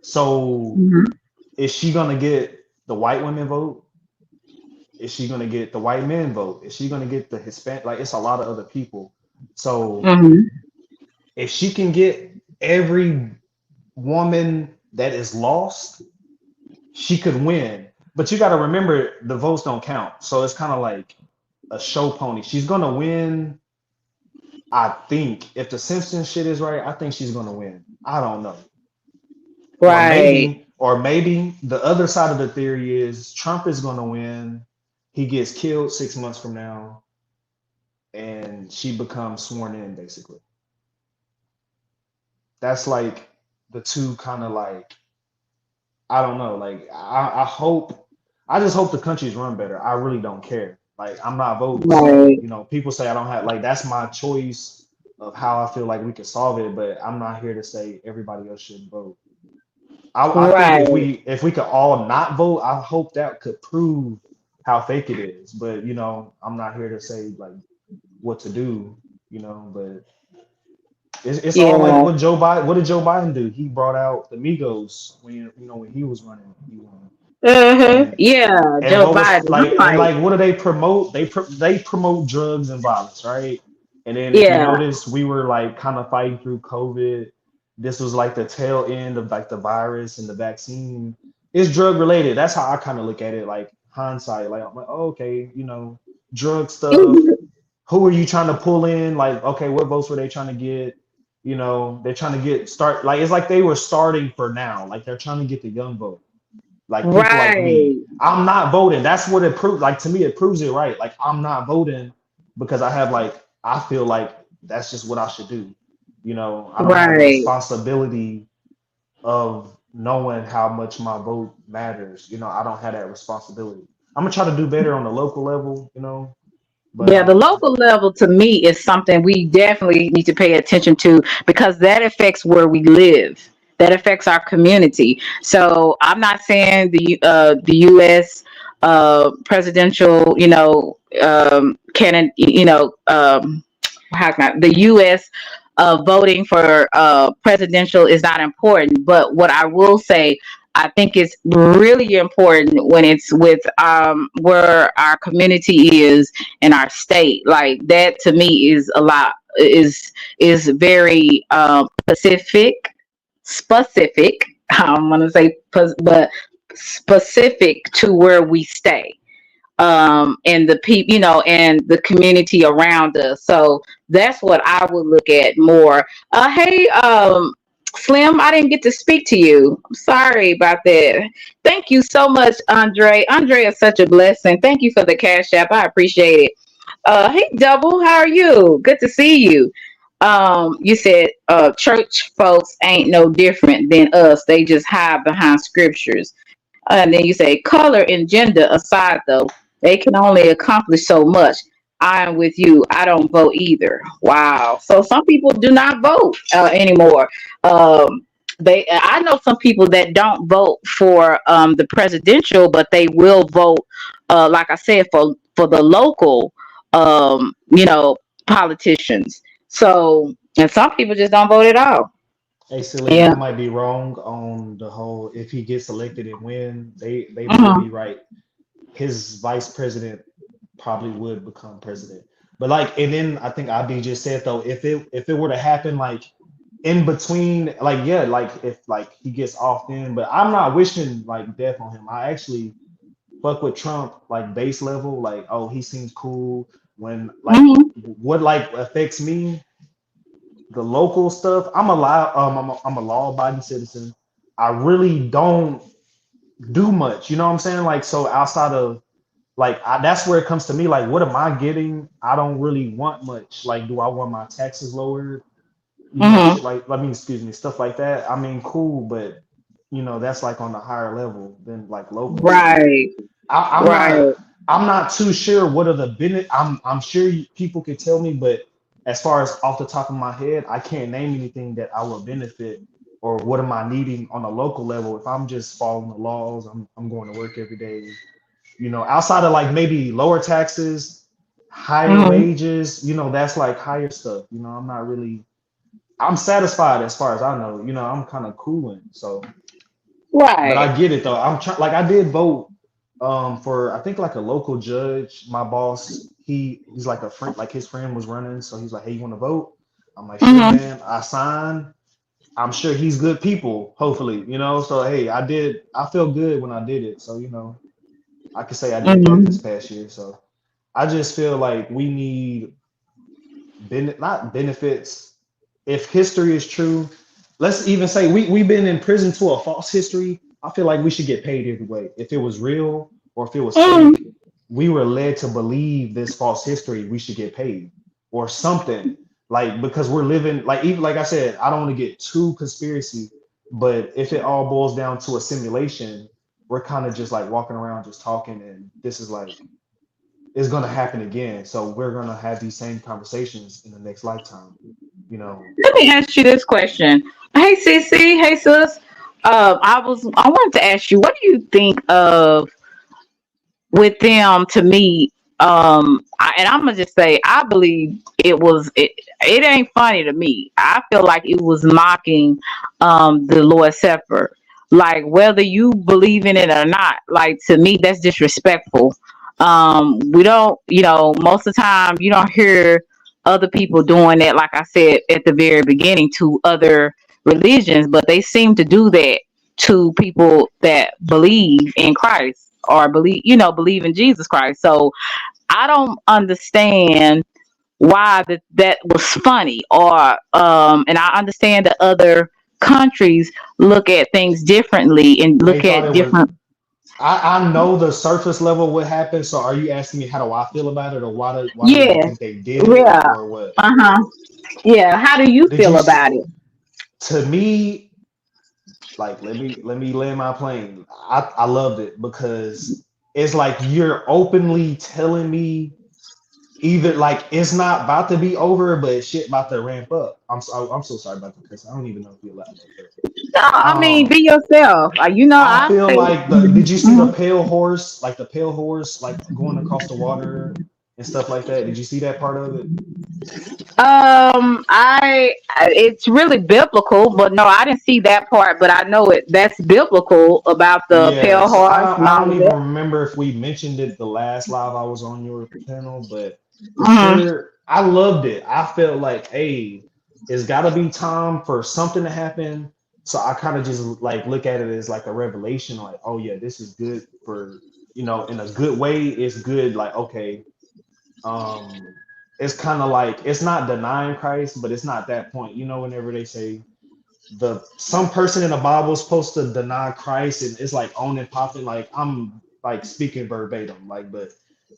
So Mm-hmm. is she gonna get the white women vote? Is she gonna get the white men vote? Is she gonna get the Hispanic? Like it's a lot of other people. So Mm-hmm. if she can get every woman that is lost, she could win. But you got to remember the votes don't count. So it's kind of like a show pony. She's gonna win. I think if the Simpsons shit is right, I think she's gonna win. I don't know. Or Right. maybe the other side of the theory is Trump is gonna win. He gets killed 6 months from now, and she becomes sworn in. Basically, that's like the two kind of like I don't know. Like I hope, I just hope the countries run better. I really don't care. Like I'm not voting. So Right. people say I don't have like that's my choice of how I feel like we could solve it. But I'm not here to say everybody else should vote. I think Right. if we could all not vote, I hope that could prove how fake it is. But I'm not here to say like what to do. But it's all like Yeah. what Joe Biden. What did Joe Biden do? He brought out the Migos when he was running. He won. Uh-huh. And Yeah. and Joe what was Biden. like I'm and like, like what do they promote? They promote drugs and violence, right? And then if you yeah. notice, we were like kind of fighting through COVID. This was like the tail end of like the virus and the vaccine. It's drug related. That's how I kind of look at it, like hindsight. Like I'm like, oh, okay, drug stuff. Who are you trying to pull in? Like, okay, what votes were they trying to get? They're trying to get start like it's like they were starting for now. Like they're trying to get the young vote, like people like me. Right. I'm not voting. That's what it proves. Like to me, it proves it right. Like I'm not voting because I feel like that's just what I should do. I don't have the Right. responsibility of knowing how much my vote matters. I don't have that responsibility. I'm gonna try to do better on the local level, but Yeah, the local level to me is something we definitely need to pay attention to because that affects where we live. That affects our community. So I'm not saying the U.S. Presidential, how can the U.S. Voting for presidential is not important. But what I will say, I think it's really important when it's with where our community is in our state. Like that to me is a lot is very specific. I'm gonna say, but specific to where we stay, and the people, and the community around us. So that's what I would look at more. Hey, Slim, I didn't get to speak to you. I'm sorry about that. Thank you so much, Andre. Andre is such a blessing. Thank you for the cash app. I appreciate it. Hey, Double, how are you? Good to see you. You said church folks ain't no different than us. They just hide behind scriptures. And then you say color and gender aside, though, they can only accomplish so much. I am with you. I don't vote either. Wow. So some people do not vote anymore. I know some people that don't vote for the presidential, but they will vote, like I said, for the local, politicians. So, and some people just don't vote at all. hey, Selena, Yeah. I might be wrong on the whole. If he gets elected and win, they might be Mhm. right. His vice president probably would become president. But like, and then I think Ib just said though, if it were to happen, like in between, like yeah, like if like he gets off in, but I'm not wishing like death on him. I actually fuck with Trump like base level, like oh he seems cool. When like Hmm. what like affects me, the local stuff. I'm a law abiding citizen. I really don't do much. You know what I'm saying? Like so outside of like that's where it comes to me. Like what am I getting? I don't really want much. Like do I want my taxes lowered? You know, Hmm. shit like I mean, excuse me, stuff like that. I mean, cool, but you know, that's like on the higher level than like local. So Right. I, I'm Right. not I'm not too sure what are the benefit. I'm sure people could tell me, but as far as off the top of my head, I can't name anything that I will benefit or what am I needing on a local level. If I'm just following the laws, I'm going to work every day. You know, outside of like maybe lower taxes, higher Hmm. wages, you know, that's like higher stuff. You know, I'm not really I'm satisfied as far as I know. You know, I'm kind of cooling. So, but Right. I get it though. I'm trying. Like I did vote for I think like a local judge. My boss, he's like a friend. Like his friend was running, so he's like, "Hey, you want to vote?" I'm like, "Sure, Hmm. man." I signed. I'm sure he's good people. Hopefully, you know. So hey, I did. I felt good when I did it. So you know, I could say I did good this Hmm. past year. So I just feel like we need not benefits. If history is true, let's even say we've been in prison to a false history. I feel like we should get paid either way. If it was real or if it was fake, Hmm. we were led to believe this false history, we should get paid or something. Like because we're living like even like I said, I don't want to get too conspiracy, but if it all boils down to a simulation, we're kind of just like walking around just talking and this is like it's going to happen again. So we're going to have these same conversations in the next lifetime, you know. Let me ask you this question. Hey, Cece. Hey, sis. I wanted to ask you, what do you think of with them? To me, and I'm gonna just say, I believe it ain't funny to me. I feel like it was mocking the Lord's Supper. Like whether you believe in it or not, like to me, that's disrespectful. We don't, most of the time you don't hear other people doing that. Like I said at the very beginning, to other religions, but they seem to do that to people that believe in Christ or believe in Jesus Christ. So I don't understand why that was funny, or and I understand that other countries look at things differently and They look thought at it was, different. I know the surface level what happened. So are you asking me how do I feel about it or why do I Yeah. think they did it Yeah. or what? Uh-huh. Yeah, how do you Did you, feel about it? to me, like let me land my plane. I loved it because it's like you're openly telling me either like it's not about to be over, but shit about to ramp up. I'm so sorry about the curse. I don't even know if you're allowed that, No, but I mean, be yourself. I I feel say. like the did you see the Mhm. pale horse, like the pale horse, like going across the water and stuff like that? Did you see that part of it? It's really biblical, but no, I didn't see that part. But I know that's biblical about the Yeah, pale so horse and I all don't of even that. remember if we mentioned it the last live I was on your panel, but for Hmm. sure I loved it. I felt like, hey, it's gotta be time for something to happen. So I kind of just like look at it as like a revelation, like, oh yeah, this is good for in a good way. It's good, like, okay, um, it's kind of like it's not denying Christ, but it's not that point. Whenever they say the some person in the Bible is supposed to deny Christ and it's like on and popping, like I'm like speaking verbatim, like, but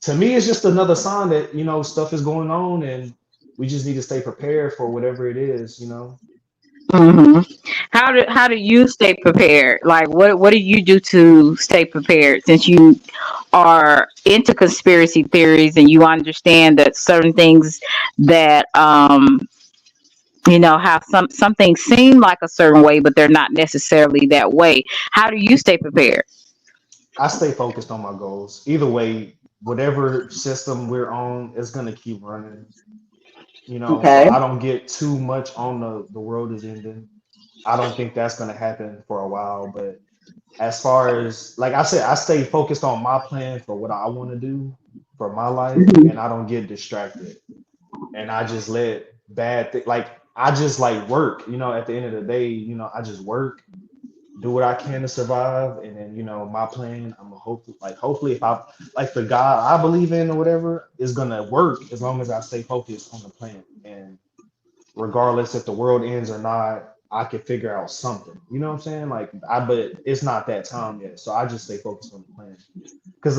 to me it's just another sign that stuff is going on and we just need to stay prepared for whatever it is. Hmm. How do you stay prepared? Like, what do you do to stay prepared, since you are into conspiracy theories and you understand that certain things that how some things seem like a certain way, but they're not necessarily that way. How do you stay prepared? I stay focused on my goals. Either way, whatever system we're on is going to keep running. So Okay. I don't get too much on the world is ending. I don't think that's going to happen for a while, but as far as like I said, I stay focused on my plan for what I want to do for my life, and Hmm. I don't get distracted. And I just let bad things like I just like work, at the end of the day, I just work, do what I can to survive, and then my plan. I'm gonna hopefully if I like the God I believe in or whatever is gonna work as long as I stay focused on the plan. And regardless if the world ends or not, I can figure out something. You know what I'm saying? But it's not that time yet, so I just stay focused on the plan. Because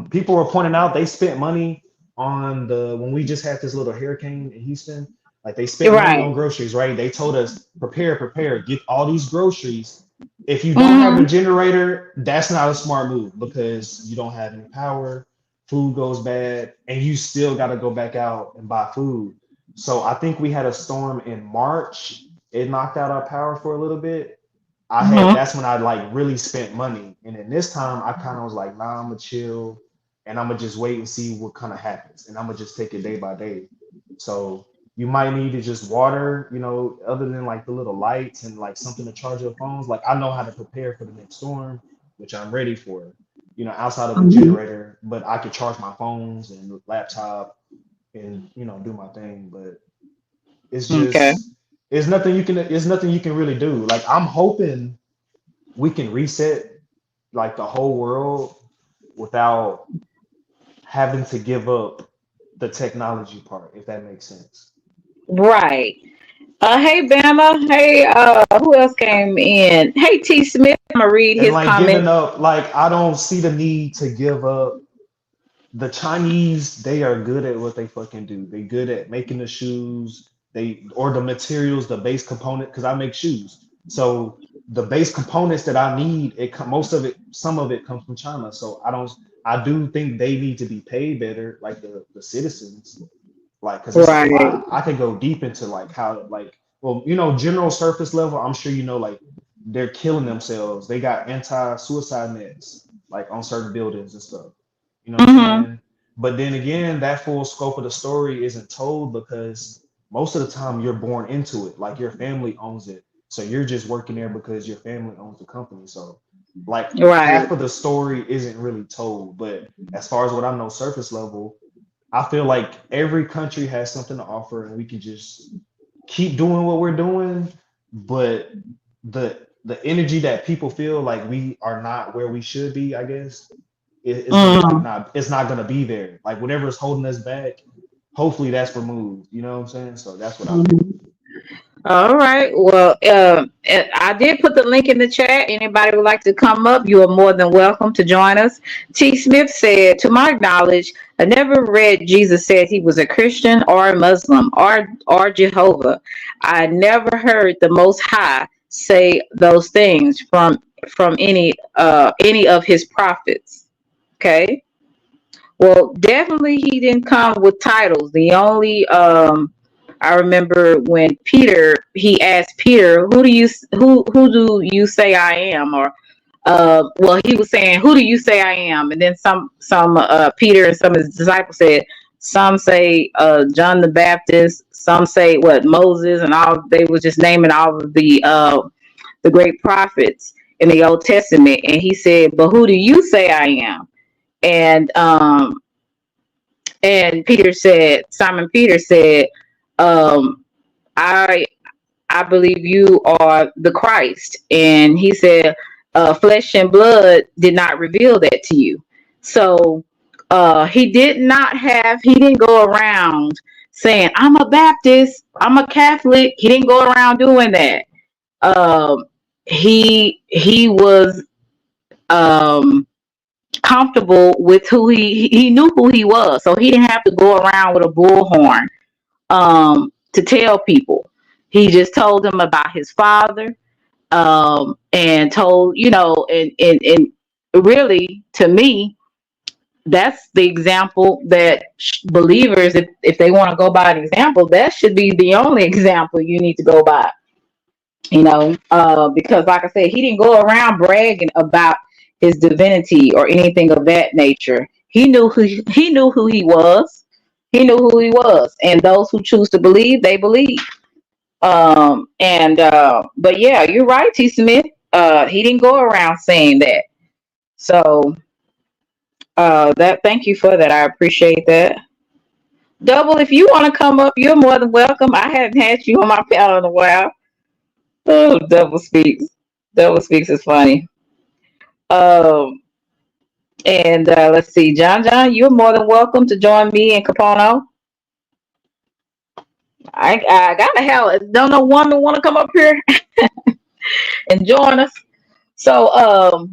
people were pointing out they spent money on the when we just had this little hurricane in Houston. Like they spent money Right. on groceries, right? They told us prepare, get all these groceries. If you don't have a Mm-hmm. generator, that's not a smart move because you don't have any power, food goes bad, and you still got to go back out and buy food. So I think we had a storm in March. It knocked out our power for a little bit. Mm-hmm. That's when I like really spent money. And then this time I kind of was like, nah, I'm gonna chill and I'm gonna just wait and see what kind of happens. And I'm gonna just take it day by day. So you might need to just water, other than like the little lights and like something to charge your phones. Like I know how to prepare for the next storm, which I'm ready for, outside of a Mm-hmm. generator, but I could charge my phones and laptop and do my thing. But it's Okay. just it's nothing you can really do. Like I'm hoping we can reset like the whole world without having to give up the technology part, if that makes sense. Right. Hey Bama. Hey, who else came in? Hey T Smith. I'm gonna read And his like giving comments. up, like I don't see the need to give up. The Chinese, they are good at what they fucking do. They good at making the shoes, or the materials, the base component, because I make shoes. So the base components that I need, most of it, some of it comes from China. So I do think they need to be paid better, like the citizens, like because it's a Right. lot. I could go deep into like how like well, general surface level. I'm sure like they're killing themselves. They got anti-suicide nets like on certain buildings and stuff. You know what I'm Mm-hmm. saying? But then again, that full scope of the story isn't told because most of the time you're born into it. Like your family owns it. So you're just working there because your family owns the company. So like Right. half of the story isn't really told. But as far as what I know, surface level, I feel like every country has something to offer and we can just keep doing what we're doing. But the energy that people feel like we are not where we should be, I guess, is gonna like Mm-hmm. not it's not gonna be there. Like whatever is holding us back, hopefully that's removed. You know what I'm saying? So that's what I feel. All right. Well, I did put the link in the chat. Anybody would like to come up, you are more than welcome to join us. T. Smith said, to my knowledge, I never read Jesus said he was a Christian or a Muslim or Jehovah. I never heard the Most High say those things from any of his prophets. Okay. Well, definitely he didn't come with titles. The only I remember when Peter he asked Peter, who do you say I am? Or well, he was saying, who do you say I am? And then some Peter and some of his disciples said, some say John the Baptist, some say what Moses, and all they were just naming all of the great prophets in the Old Testament. And he said, but who do you say I am? And Simon Peter said, um, I I believe you are the Christ. And he said, flesh and blood did not reveal that to you. So he didn't go around saying, I'm a Baptist, I'm a Catholic. He didn't go around doing that. Um, he was um, comfortable with he knew who he was. So he didn't have to go around with a bullhorn to tell people. He just told them about his father, and told, and really, to me, that's the example that believers, if they want to go by an example, that should be the only example you need to go by. Because like I said, he didn't go around bragging about his divinity or anything of that nature. He knew who he was. He knew who he was, and those who choose to believe, they believe. And But yeah, you're right, T. Smith. He didn't go around saying that. So that thank you for that. I appreciate that. Double, if you want to come up, you're more than welcome. I haven't had you on my panel in a while. Oh, double speaks. Double speaks is funny. Um, and let's see, John, you're more than welcome to join me and Capono. I gotta have. Don't no woman want to come up here and join us. So,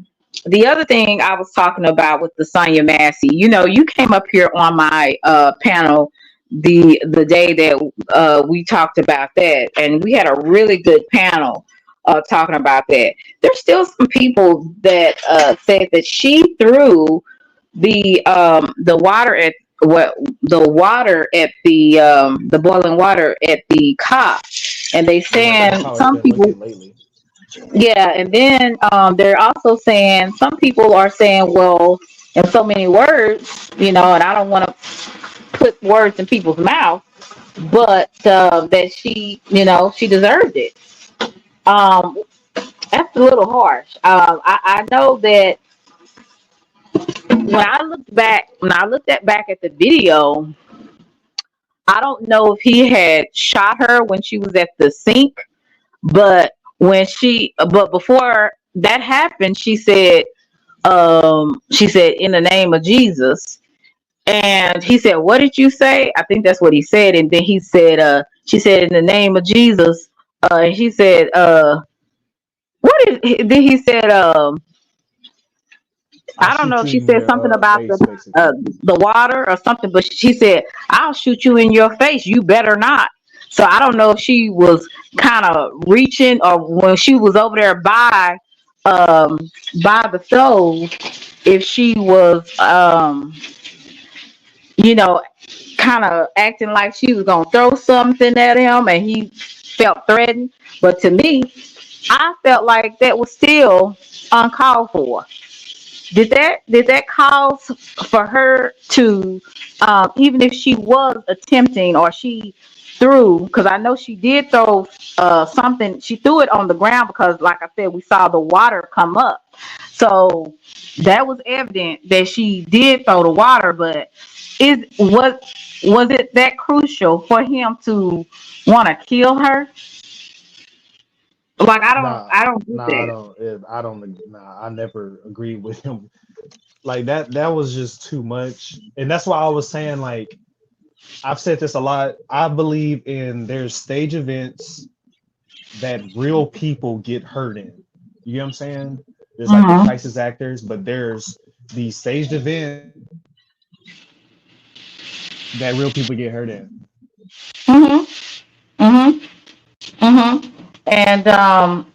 the other thing I was talking about with the Sonya Massey, you came up here on my panel the day that we talked about that, and we had a really good panel talking about that. There's still some people that said that she threw the water at what the water at the boiling water at the cop, and they Yeah, that's saying how it's some been people. looking lately. Yeah, and then they're also saying some people are saying, well, in so many words, and I don't want to put words in people's mouth, but that she deserved it. Um, that's a little harsh. I know that when I looked back at the video, I don't know if he had shot her when she was at the sink, but but before that happened, she said in the name of Jesus, and he said, what did you say? I think that's what he said. And then she said in the name of Jesus, and she said, then he said, I'll I don't know shoot if you she in said something your about face, basically. the water or something, but she said, I'll shoot you in your face, you better not. So I don't know if she was kind of reaching, or when she was over there um by the stove, if she was you know kind of acting like she was gonna throw something at him and he felt threatened. But to me, I felt like that was still uncalled for. Did that cause for her to, even if she was attempting, or she threw, because I know she did throw something, she threw it on the ground because, like I said, we saw the water come up. So that was evident that she did throw the water. But is was it that crucial for him to want to kill her? Like, Nah, I don't get nah, I that. don't. I don't. Nah, I never agreed with him. Like that. That was just too much, and that's why I was saying, like, I've said this a lot. I believe in there's stage events that real people get hurt in. You know what I'm saying? There's like the Mm-hmm. crisis actors, but there's these staged events that real people get hurt in. Mm-hmm. Mm-hmm. Mm-hmm. And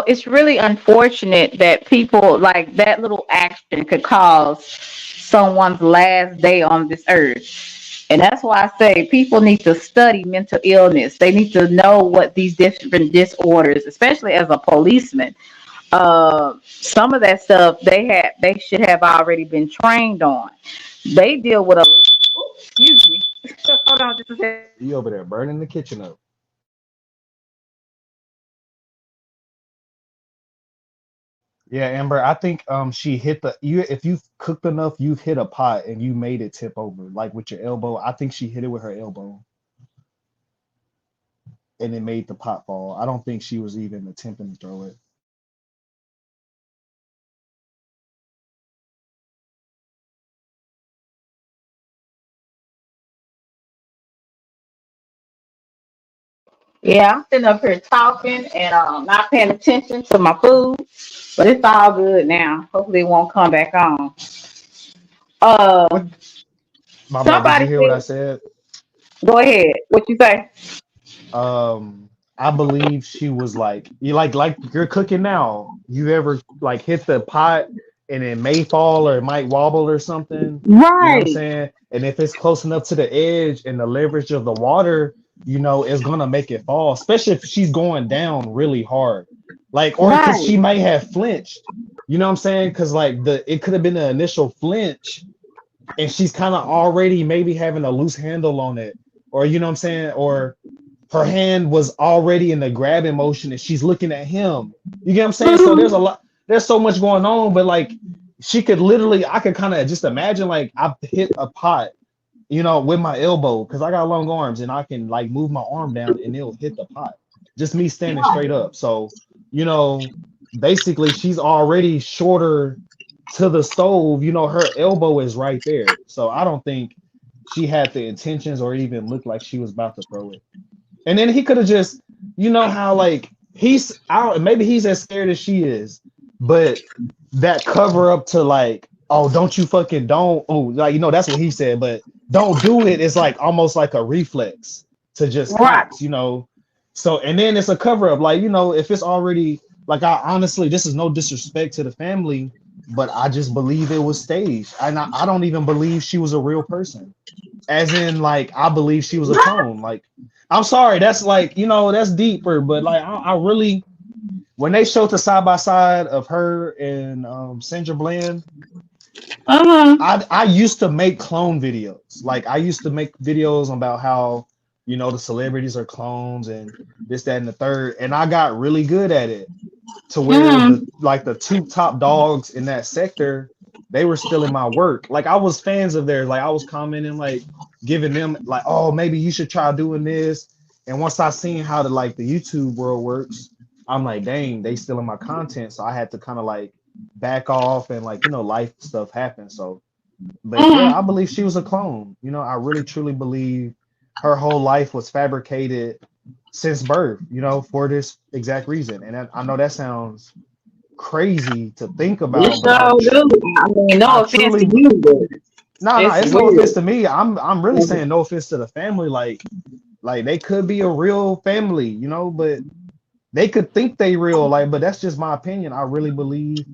it's really unfortunate that people, like, that little action could cause someone's last day on this earth. And that's why I say people need to study mental illness. They need to know what these different disorders, especially as a policeman. Some of that stuff they should have already been trained on. They deal with a. Ooh, excuse me. Hold on just a second. You over there burning the kitchen up. Yeah, Amber, I think she hit the you if you've cooked enough, you've hit a pot and you made it tip over, like with your elbow. I think she hit it with her elbow and it made the pot fall. I don't think she was even attempting to throw it. Yeah, I'm sitting up here talking and not paying attention to my food, but it's all good now. Hopefully, it won't come back on. What, Uh, my bad, did you Somebody hear what I said, said? "Go ahead." What you say? I believe she was like you like you're cooking now. You ever like hit the pot and it may fall or it might wobble or something? You know what I'm Right, saying? And if it's close enough to the edge and the leverage of the water, it's gonna make it fall, especially if she's going down really hard. Like, or because right, she might have flinched. You know what I'm saying? Because like it could have been the initial flinch and she's kind of already maybe having a loose handle on it. Or you know what I'm saying? Or her hand was already in the grabbing motion and she's looking at him. You get what I'm saying? So hmm, there's so much going on, but like she could literally, I could kind of just imagine like I hit a pot with my elbow, because I got long arms and I can like move my arm down and it'll hit the pot. Just me standing straight up. So, you know, basically she's already shorter to the stove. Her elbow is right there. So I don't think she had the intentions or even looked like she was about to throw it. And then he could have just, how like I don't, maybe he's as scared as she is, but that cover up to like, oh, don't you fucking don't, oh, like, that's what he said, but don't do it is like almost like a reflex to just Right. cops. So, and then it's a cover up, like, if it's already like, I honestly, this is no disrespect to the family, but I just believe it was staged. And I don't even believe she was a real person. As in, like, I believe she was a clone. Like, I'm sorry, that's like, that's deeper, but like, I really, when they showed the side by side of her and Sandra Bland, Uh-huh. I used to make clone videos. Like, I used to make videos about how, the celebrities are clones and this, that, and the third. And I got really good at it to where Uh-huh. the two top dogs in that sector, they were still in my work. Like, I was fans of theirs. Like, I was commenting, like, giving them like, oh, maybe you should try doing this. And once I seen how the YouTube world works, I'm like, dang, they still in my content. So I had to kind of like back off and like, life stuff happened. So, but Uh-huh. yeah, I believe she was a clone. I really truly believe her whole life was fabricated since birth, for this exact reason. And I know that sounds crazy to think It about, but sure do. I mean, I no offense to truly, you, but no, it's it's no weird. offense to me. I'm really saying no offense to the family. Like they could be a real family, but they could think they real. Like, but that's just my opinion. I really believe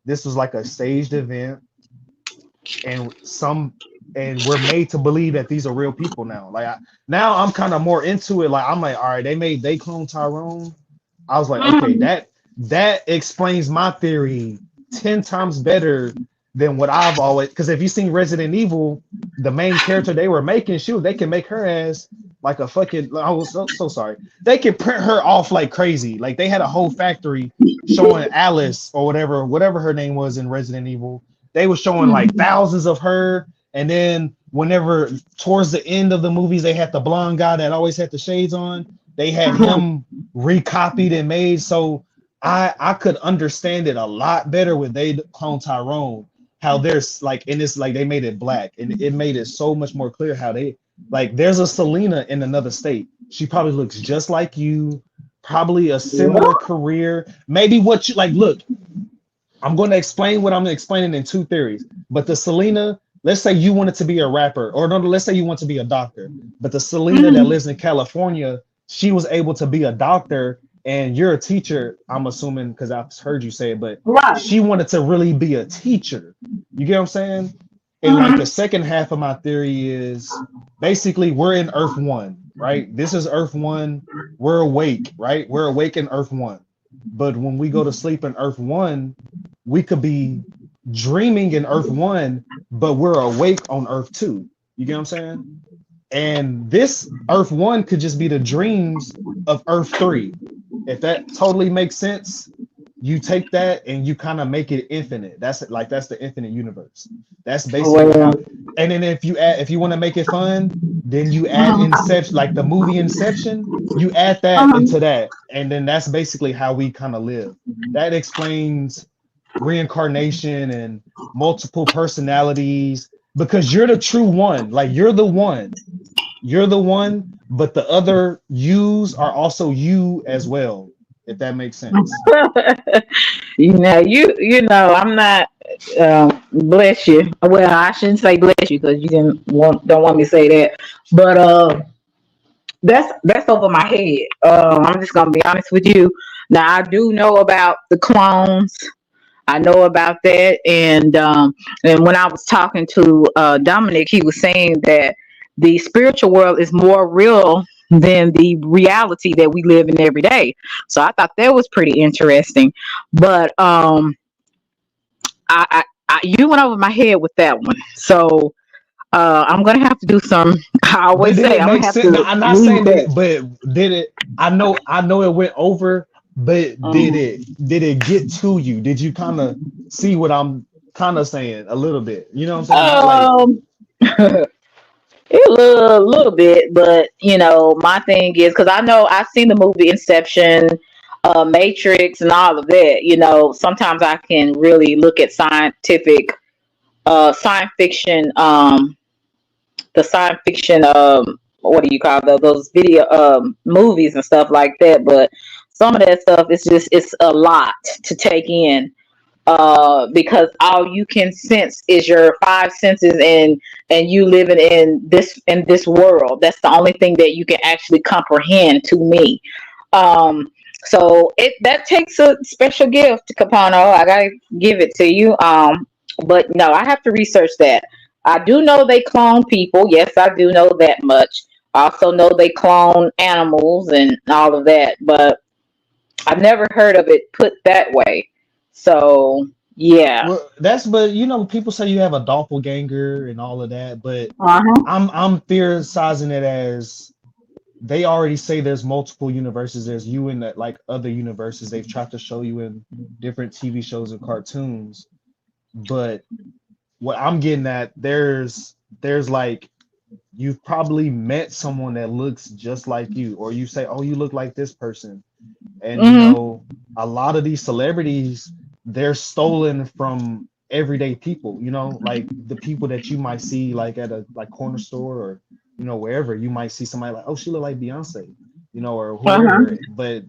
this was like a staged event, and we're made to believe that these are real people now. Like, now I'm kind of more into it. Like, I'm like, all right, they clone Tyrone. I was like, okay, Uh-huh. that explains my theory 10 times better than what I've always, because if you've seen Resident Evil, the main character they were making, shoot, they can make her as like a fucking, I was so sorry. They could print her off like crazy. Like, they had a whole factory showing Alice or whatever her name was in Resident Evil. They were showing like thousands of her. And then whenever towards the end of the movies, they had the blonde guy that always had the shades on. They had Uh-huh. him recopied and made. So I could understand it a lot better when they clone Tyrone. How there's like, and it's like they made it black, and it made it so much more clear how they like. There's a Selena in another state. She probably looks just like you, probably a similar career. Maybe what you like. Look, I'm going to explain what I'm explaining in two theories. But the Selena, let's say you wanted to be a rapper, or no, let's say you want to be a doctor. But the Selena that Mhm. lives in California, she was able to be a doctor, and you're a teacher. I'm assuming because I've heard you say it, but Right. she wanted to really be a teacher. You get what I'm saying? And like the Mhm. second half of my theory is basically we're in Earth One, right? This is Earth One. We're awake, right? We're awake in Earth One. But when we go to sleep in Earth One, we could be dreaming in Earth One, but we're awake on Earth Two. You get what I'm saying? And this Earth One could just be the dreams of Earth Three. If that totally makes sense, you take that and you kind of make it infinite. That's the infinite universe. That's basically Well, how. And then if you want to make it fun, then you add uh-huh. Inception, like the movie Inception. You add that Uh-huh. into that, and then that's basically how we kind of live. That explains reincarnation and multiple personalities because you're the true one. Like, you're the one, but the other yous are also you as well, if that makes sense. I'm not. Bless you. Well, I shouldn't say bless you because you don't want me to say that. But that's over my head. I'm just gonna be honest with you. Now I do know about the clones. I know about that, and when I was talking to Dominic, he was saying that the spiritual world is more real than the reality that we live in every day. So I thought that was pretty interesting. But you went over my head with that one. So I'm gonna have to do some. I But always did say it I'm make gonna have sense? No, to I'm not read saying did that. it, but did it? I know it went over, but Um, did it get to you? Did you kind of see what I'm kind of saying a little bit? You know what I'm saying? Not like um a little bit, but my thing is because I know I've seen the movie Inception, Matrix, and all of that. Sometimes I can really look at science fiction, the science fiction, what do you call those video movies and stuff like that. But some of that stuff is just it's a lot to take in, because all you can sense is your five senses, and you living in this world. That's the only thing that you can actually comprehend to me. So it that takes a special gift, Capano. I gotta give it to you. But no, I have to research that. I do know they clone people. Yes, I do know that much. I also know they clone animals and all of that, but I've never heard of it put that way. So yeah. Well, but people say you have a doppelganger and all of that, but Uh-huh. I'm theorizing it as they already say there's multiple universes. There's you in that like other universes. They've tried to show you in different TV shows and cartoons. But what I'm getting at, there's like you've probably met someone that looks just like you, or you say, oh, you look like this person. And Hmm. a lot of these celebrities, they're stolen from everyday people, like the people that you might see like at a like corner store or wherever you might see somebody like, oh, she look like Beyonce, or whoever. Uh-huh. But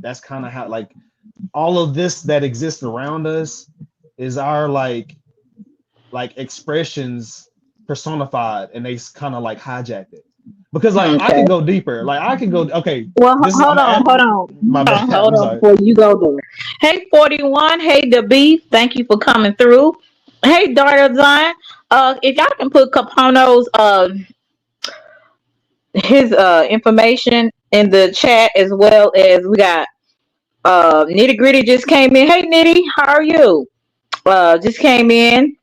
that's kind of how like all of this that exists around us is our like expressions personified, and they kind of like hijacked it. Because like I Okay. could go deeper, like I could go, okay, Well, this is hold I'm on, at hold on, my bad. hold I'm on sorry. before you go there. Hey, 41. Hey, the beef. Thank you for coming through. Hey, daughter of Zion. If y'all can put Capono's his information in the chat, as well as we got Nitty Gritty just came in. Hey, Nitty, how are you? Just came in.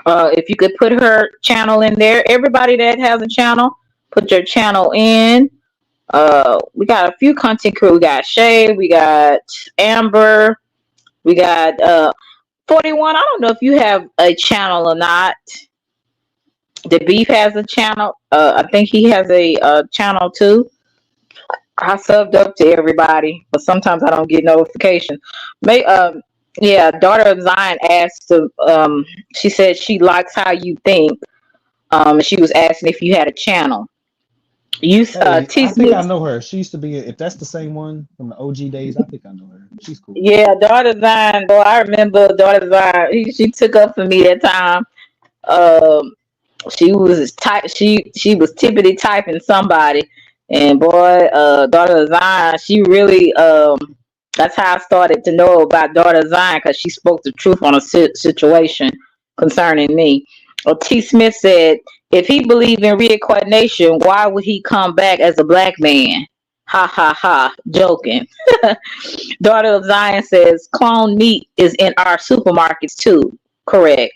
If you could put her channel in there, everybody that has a channel, put your channel in. We got a few content crew. We got Shay, we got Amber, we got 41. I don't know if you have a channel or not. The Beef has a channel. I think he has a channel too. I subbed up to everybody, but sometimes I don't get notification. May Yeah, daughter of Zion asked to she said she likes how you think. She was asking if you had a channel. You Hey, T I think I Smith. know her. She used to be, if that's the same one from the OG days, I think I know her. She's cool. Yeah, daughter Zion. Boy, I remember daughter Zion. She took up for me that time. Um, she was type. She was tippity typing somebody, and boy, daughter Zion. She really. That's how I started to know about daughter Zion, because she spoke the truth on a situation concerning me. T. Smith said, if he believed in reincarnation, why would he come back as a black man? Ha ha ha, joking. Daughter of Zion says clone meat is in our supermarkets too. Correct.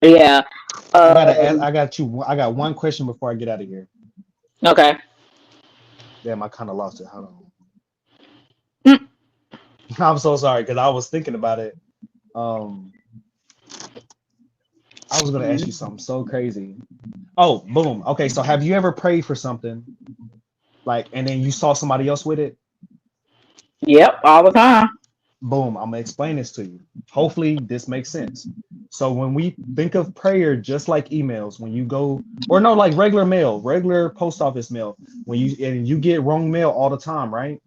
Yeah. I gotta ask, Um, I got one question before I get out of here. okay. Damn, I kind of lost it. Hold on. Mm, I'm so sorry because I was thinking about it. Um, I was gonna ask you something so crazy. Oh, boom. Okay, so have you ever prayed for something like, and then you saw somebody else with it? yep, all the time. Boom, I'm gonna explain this to you. Hopefully, this makes sense. So when we think of prayer, just like emails, when you go, or no, like regular mail, regular post office mail, when you get wrong mail all the time, right?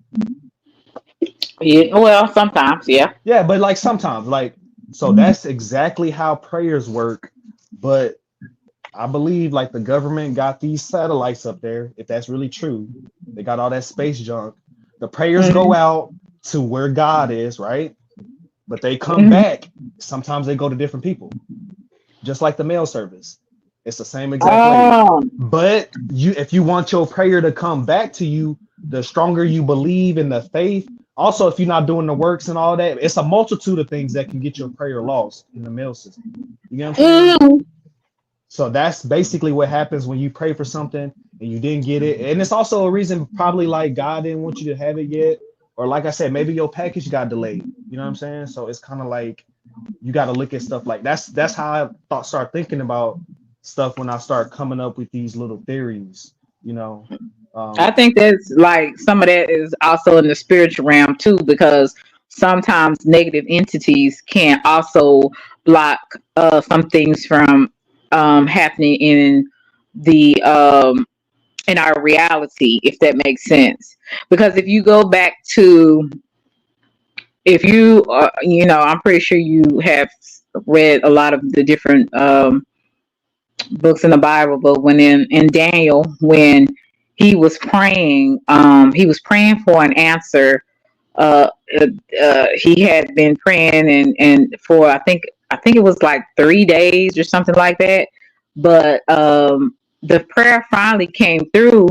Yeah, well, sometimes, yeah. Yeah, but like sometimes, like so that's exactly how prayers work. But I believe like the government got these satellites up there, if that's really true. They got all that space junk. The prayers go Hmm. out to where God is, right? But they come Hmm. back. Sometimes they go to different people, just like the mail service. It's the same exact way. Oh, But if you want your prayer to come back to you, the stronger you believe in the faith. Also, if you're not doing the works and all that, it's a multitude of things that can get your prayer lost in the mail system. You get what I'm saying? hmm. So that's basically what happens when you pray for something and you didn't get it. And it's also a reason probably like God didn't want you to have it yet. Or like I said, maybe your package got delayed. You know what I'm saying? So it's kind of like you got to look at stuff like that's how I start thinking about stuff when I start coming up with these little theories, you know. I Um, think that's like some of that is also in the spiritual realm too, because sometimes negative entities can also block some things from happening the in our reality, if that makes sense. Because if you go back to, if you I'm pretty sure you have read a lot of the different books in the Bible, but when in Daniel, when he was praying for an answer. Uh, he had been praying and for I think it was like 3 days or something like that. But the prayer finally came through,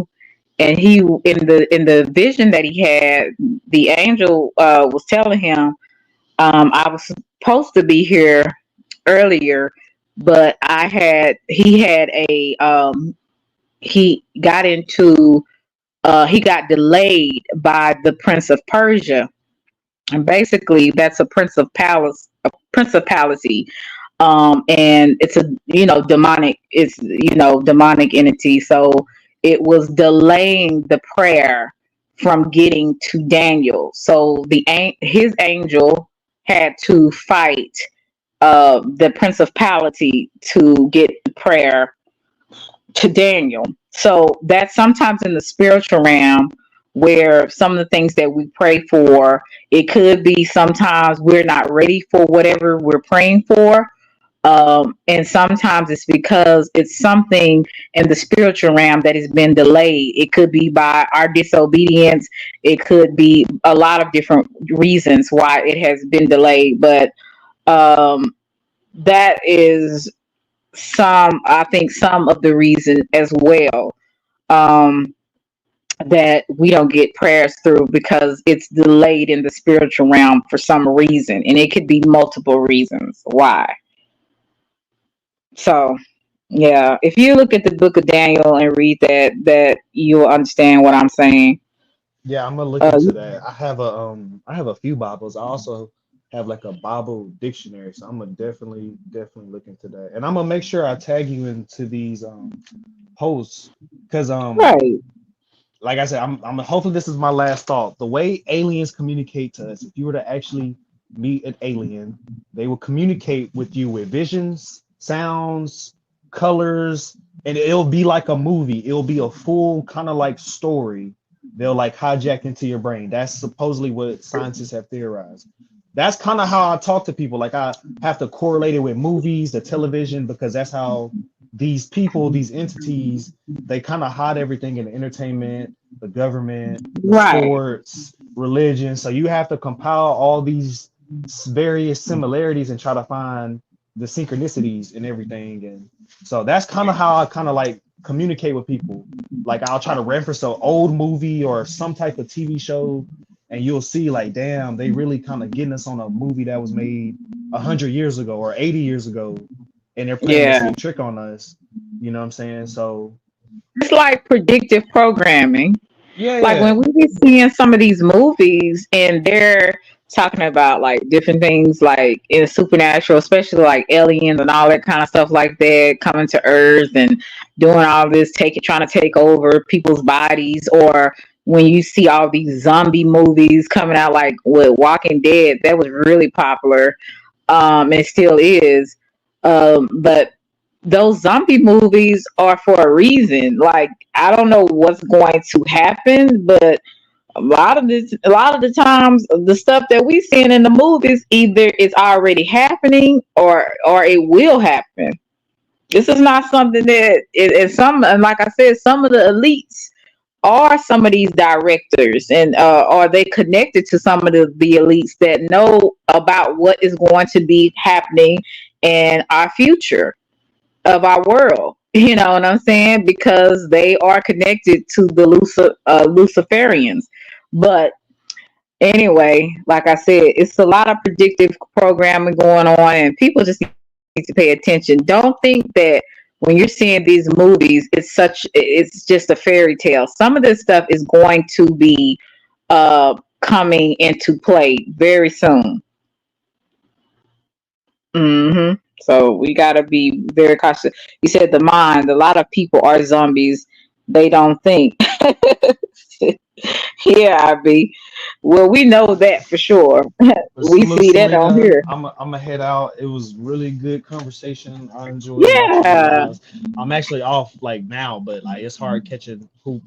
and he in the vision that he had, the angel was telling him, I was supposed to be here earlier, but he had a he got into he got delayed by the Prince of Persia, and basically that's a principality, and it's a demonic, it's demonic entity. So it was delaying the prayer from getting to Daniel. So his angel had to fight the principality to get the prayer to Daniel. So that's sometimes in the spiritual realm, where some of the things that we pray for, it could be sometimes we're not ready for whatever we're praying for. And sometimes it's because it's something in the spiritual realm that has been delayed. It could be by our disobedience. It could be a lot of different reasons why it has been delayed. But um, that is I think some of the reason as well, um, that we don't get prayers through, because it's delayed in the spiritual realm for some reason, and it could be multiple reasons why. So yeah, if you look at the book of Daniel and read that you will understand what I'm saying. yeah, I'm gonna look uh into that. I have a few Bibles. I also have like a Bible dictionary, so I'm gonna definitely look into that. And I'm gonna make sure I tag you into these posts because right. like I said, I'm hopefully this is my last thought. The way aliens communicate to us, if you were to actually meet an alien, they will communicate with you with visions, sounds, colors, and it'll be like a movie. It'll be a full kind of like story. They'll like hijack into your brain. That's supposedly what scientists have theorized. That's kind of how I talk to people. Like I have to correlate it with movies, the television, because that's how these people, these entities, they kind of hide everything in the entertainment, the government, the Right. sports, religion. So you have to compile all these various similarities and try to find the synchronicities and everything. And so that's kind of how I kind of like communicate with people. Like I'll try to reference an old movie or some type of TV show, and you'll see like, damn, they really kind of getting us on a movie that was made 100 years ago or 80 years ago, and they're playing the Yeah, same trick on us. You know what I'm saying? So it's like predictive programming. yeah, Like yeah, when we be seeing some of these movies and they're talking about like different things like in supernatural, especially like aliens and all that kind of stuff like that, coming to Earth and doing all this, trying to take over people's bodies. Or when you see all these zombie movies coming out, like with Walking Dead, that was really popular, and it still is. But those zombie movies are for a reason. Like I don't know what's going to happen, but a lot of the times, the stuff that we seeing in the movies, either it's already happening or it will happen. This is not something that and like I said, some of the elites are some of these directors, and are they connected to some of the elites that know about what is going to be happening in our future of our world. You know what I'm saying? Because they are connected to the Luciferians. But anyway, like I said, it's a lot of predictive programming going on, and people just need to pay attention. Don't think that when you're seeing these movies, it's just a fairy tale. Some of this stuff is going to be coming into play very soon. Hmm. So we gotta be very cautious. You said the mind. A lot of people are zombies. They don't think. Yeah, I be. Well, we know that for sure. But We salute, see that on Selena. here. I'm a head out. It was really good conversation. I enjoyed watching your Yeah. lives. I'm actually off like now, but like it's hard catching who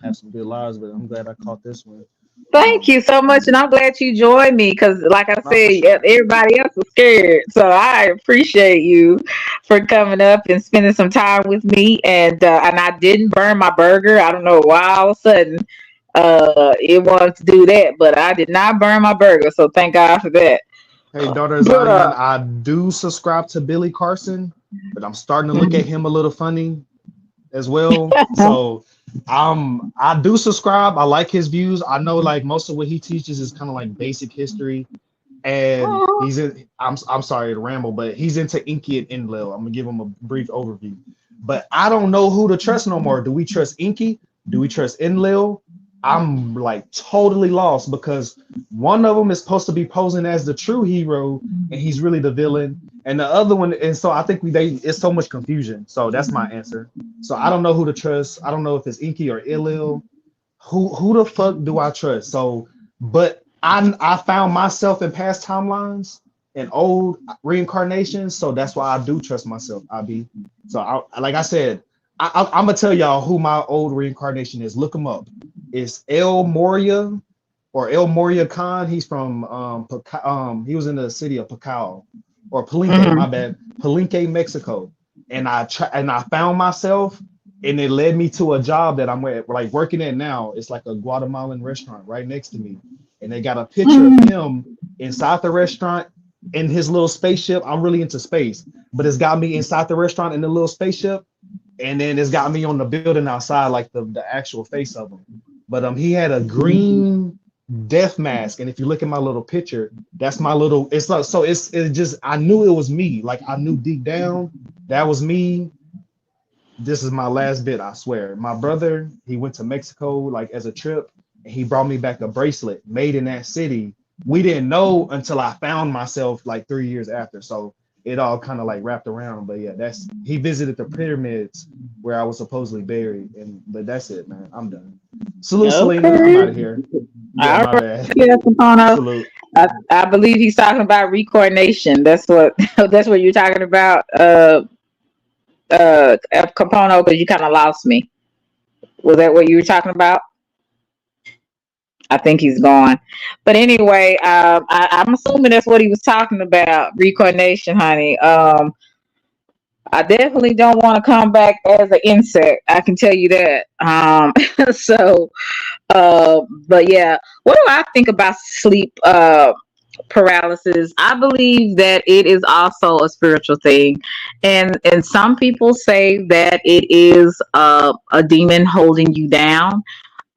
have some good lives. But I'm glad I caught this one. Thank you so much, and I'm glad you joined me because, like I Not for said, sure. everybody else was scared. So I appreciate you for coming up and spending some time with me. And I didn't burn my burger. I don't know why all of a sudden it wanted to do that, but I did not burn my burger. So thank God for that. Hey, daughter But Zion, I do subscribe to Billy Carson, but I'm starting to look at him a little funny as well. So I do subscribe. I like his views. I know like most of what he teaches is kind of like basic history, and he's in. I'm sorry to ramble, but he's into Inky and Enlil. I'm gonna give him a brief overview. But I don't know who to trust no more. Do we trust Inky? Do we trust Enlil? I'm like totally lost because one of them is supposed to be posing as the true hero, and he's really the villain. And the other one, and so I think it's so much confusion. So that's my answer. So I don't know who to trust. I don't know if it's Inky or Enlil. Who the fuck do I trust? So, but I found myself in past timelines and old reincarnations, so that's why I do trust myself. I be so like I said, I'm gonna tell y'all who my old reincarnation is. Look him up. It's El Moria or El Moria Khan. He's from he was in the city of Pacao or Palenque. My mhm. bad, Palenque, Mexico. And I found myself and it led me to a job that I'm like working at now. It's like a Guatemalan restaurant right next to me, and they got a picture of him inside the restaurant in his little spaceship. I'm really into space, but it's got me inside the restaurant in the little spaceship, and then it's got me on the building outside, like the actual face of him. But he had a green death mask, and if you look at my little picture, that's my little. It's like so. It just I knew it was me. Like I knew deep down that was me. This is my last bit, I swear. My brother, he went to Mexico like as a trip, and he brought me back a bracelet made in that city. We didn't know until I found myself like 3 years after. So it all kind of like wrapped around. But yeah, that's he visited the pyramids where I was supposedly buried. And but that's it, man. I'm done. Salute, Selena. I'm Okay. out of here. Yeah, All my right. bad. Yeah, Capono. Salute. I believe he's talking about reincarnation. That's what that's what you're talking about. Capono, because you kind of lost me. Was that what you were talking about? I think he's gone. But anyway, I'm assuming that's what he was talking about, reincarnation, honey. I definitely don't want to come back as an insect. I can tell you that. So, but yeah, what do I think about sleep paralysis? I believe that it is also a spiritual thing, and some people say that it is a demon holding you down.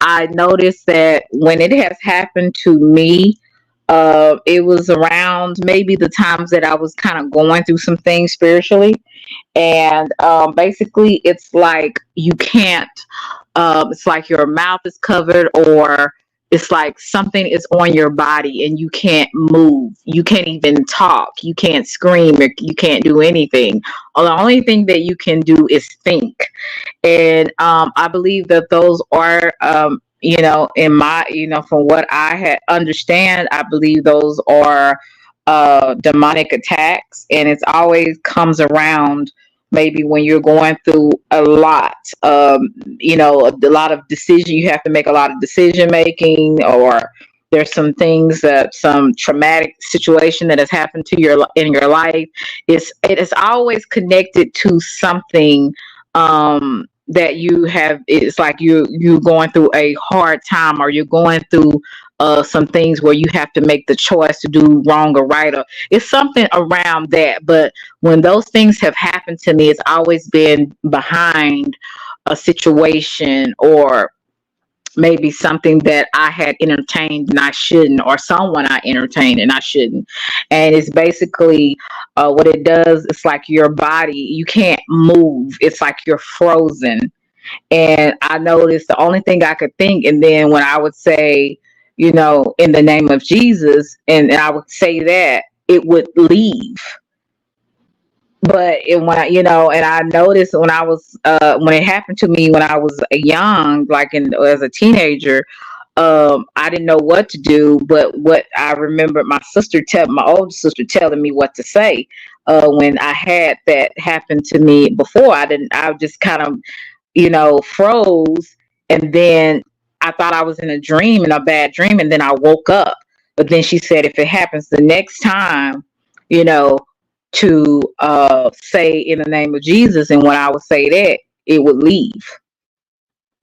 I noticed that when it has happened to me, it was around maybe the times that I was kind of going through some things spiritually. And basically, it's like you can't, it's like your mouth is covered, or it's like something is on your body and you can't move. You can't even talk. You can't scream. Or you can't do anything. The only thing that you can do is think. And I believe that those are, in my, from what I had understand, I believe those are demonic attacks, and it's always comes around maybe when you're going through a lot, a lot of decision. You have to make a lot of decision making, or there's some things that some traumatic situation that has happened to your in your life. It is always connected to something that you have. It's like you going through a hard time, or you're going through some things where you have to make the choice to do wrong or right, or it's something around that. But when those things have happened to me, it's always been behind a situation, or maybe something that I had entertained and I shouldn't, or someone I entertained and I shouldn't. And it's basically what it does. It's like your body, you can't move. It's like you're frozen. And I noticed the only thing I could think, and then when I would say, in the name of Jesus, and I would say that, it would leave. but when and I noticed when I was when it happened to me when I was young, like as a teenager, I didn't know what to do. But what I remember my older sister telling me what to say when I had that happen to me before. I just kind of froze, and then I thought I was in a dream, in a bad dream, and then I woke up. But then she said, if it happens the next time, you know, to say in the name of Jesus, and when I would say that, it would leave.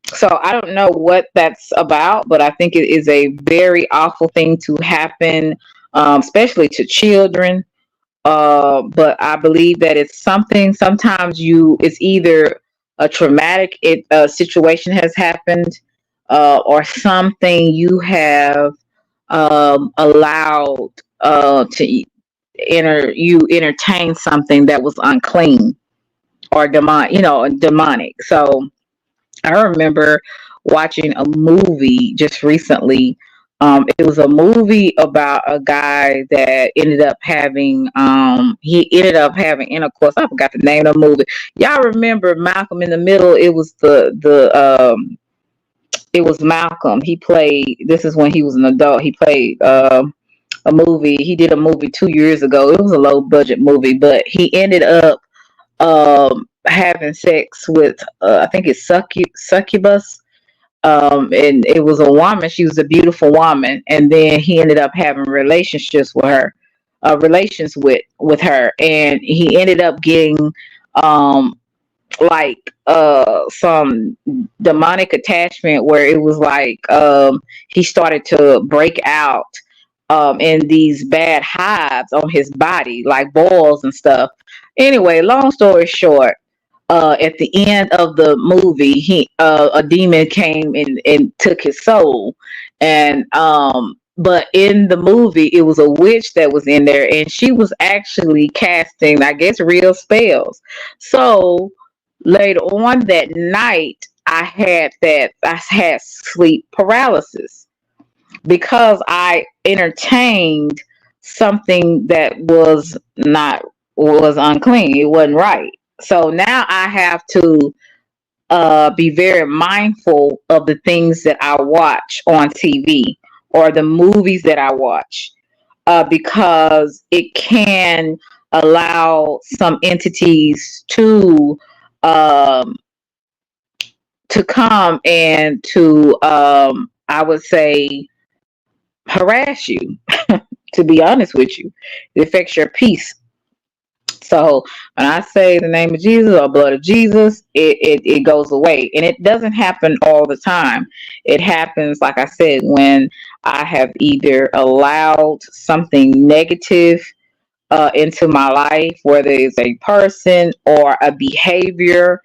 So I don't know what that's about, but I think it is a very awful thing to happen, especially to children. But I believe that it's something. Sometimes it's either a traumatic situation has happened, or something you have allowed to entertain something that was unclean or demonic. So I remember watching a movie just recently. It was a movie about a guy that ended up having intercourse. I forgot the name of the movie. Y'all remember Malcolm in the Middle? It was Malcolm. He played. This is when he was an adult. He played a movie. He did a movie 2 years ago. It was a low budget movie, but he ended up having sex with I think it's succubus, and it was a woman. She was a beautiful woman, and then he ended up having relationships with her, relations with her, and he ended up getting um like some demonic attachment where it was like he started to break out in these bad hives on his body, like boils and stuff. Anyway, long story short, at the end of the movie, a demon came and took his soul, and but in the movie, it was a witch that was in there, and she was actually casting, I guess, real spells. So later on that night, I had sleep paralysis because I entertained something that was unclean. It wasn't right. So now I have to be very mindful of the things that I watch on TV or the movies that I watch, because it can allow some entities um, to come and to I would say harass you. To be honest with you, it affects your peace. So when I say the name of Jesus or blood of Jesus, it goes away. And it doesn't happen all the time. It happens, like I said, when I have either allowed something negative into my life, whether it's a person or a behavior.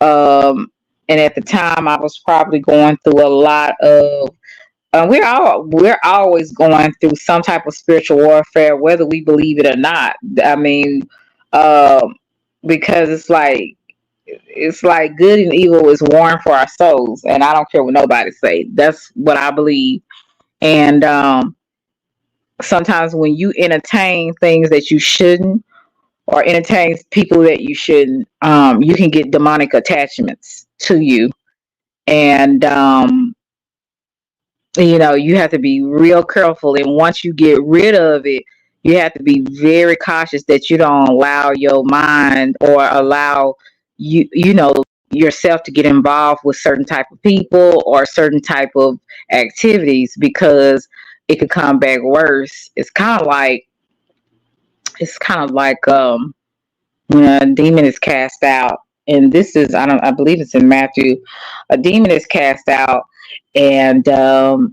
And at the time, I was probably going through a lot of we're always going through some type of spiritual warfare, whether we believe it or not. I mean, um, because it's like good and evil is warring for our souls, and I don't care what nobody say. That's what I believe. And sometimes when you entertain things that you shouldn't, or entertain people that you shouldn't, you can get demonic attachments to you, and you have to be real careful. And once you get rid of it, you have to be very cautious that you don't allow your mind or allow yourself to get involved with certain type of people or certain type of activities, because it could come back worse. It's kind of like when a demon is cast out, and this is I believe it's in Matthew. A demon is cast out, and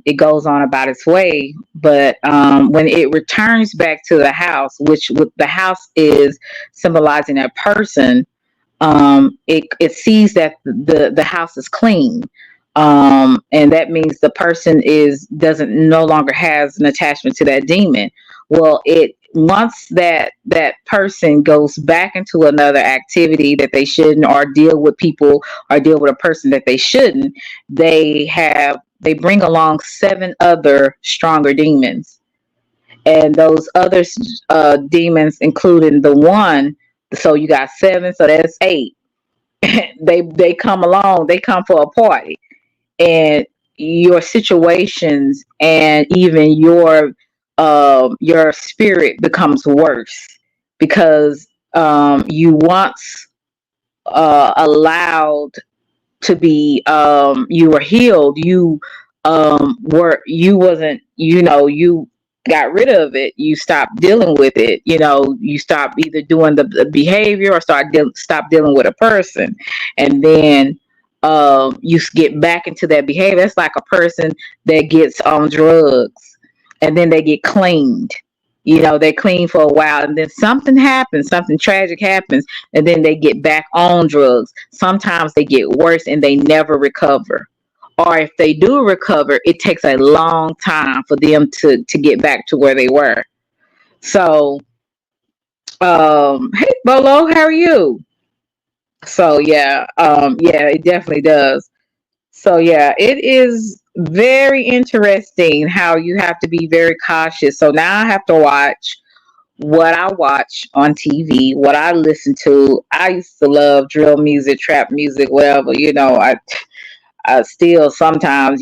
it goes on about its way. But when it returns back to the house, which the house is symbolizing a person, it sees that the house is clean, and that means the person is doesn't no longer has an attachment to that demon. Well, it once that person goes back into another activity that they shouldn't, or deal with people, or deal with a person that they shouldn't, they bring along seven other stronger demons, and those other demons, including the one So you got seven, so that's eight. They come along, they come for a party, and your situations and even your spirit becomes worse because you once allowed to be you were healed, you wasn't, you got rid of it, you stopped dealing with it, you stopped either doing the behavior or stop dealing with a person, and then you get back into that behavior. It's like a person that gets on drugs and then they get cleaned. They clean for a while and then something happens, something tragic happens, and then they get back on drugs. Sometimes they get worse and they never recover. Or if they do recover, it takes a long time for them to get back to where they were. So, hey Bolo, how are you? So yeah, yeah, it definitely does. So yeah, it is very interesting how you have to be very cautious. So now I have to watch what I watch on TV, what I listen to. I used to love drill music, trap music, whatever. I still sometimes,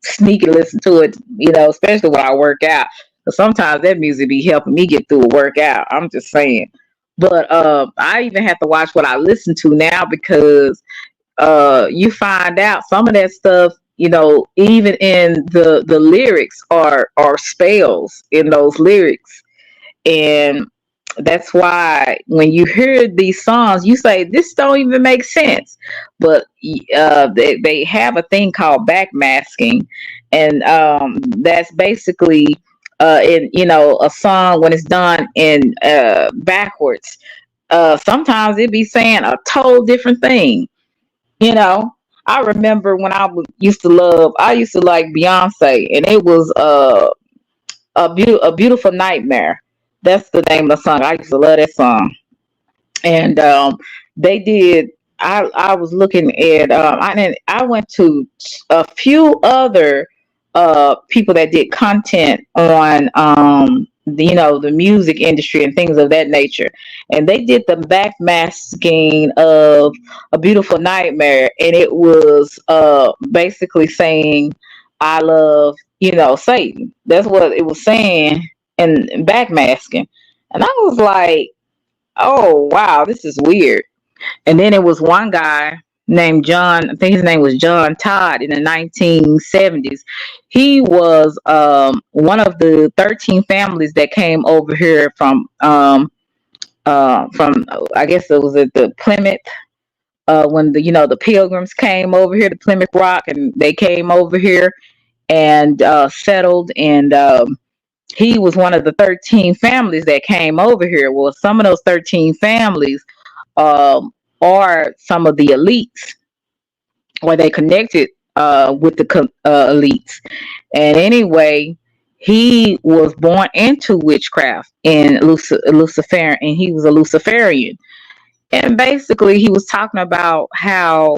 sneak and listen to it, especially when I work out. But sometimes that music be helping me get through a workout. I'm just saying. But I even have to watch what I listen to now because you find out some of that stuff, even in the lyrics are spells in those lyrics. And that's why when you hear these songs, you say, this don't even make sense. But they have a thing called backmasking. And that's basically in, a song when it's done in backwards. Sometimes it be saying a total different thing. You know, I remember when I used to like Beyonce, and it was a beautiful nightmare. That's the name of the song. I used to love that song. And they did. I was looking at. I went to a few other people that did content on the music industry and things of that nature, and they did the backmasking of A Beautiful Nightmare, and it was basically saying, I love, Satan. That's what it was saying, and backmasking. And I was like, oh wow, this is weird. And then it was one guy named John, I think his name was John Todd, in the 1970s. He was one of the 13 families that came over here from I guess it was at the Plymouth, when the Pilgrims came over here to Plymouth Rock, and they came over here and settled, and he was one of the 13 families that came over here. Well, some of those 13 families are some of the elites, or they connected with the elites. And anyway, he was born into witchcraft and Lucifer, and he was a Luciferian. And basically, he was talking about how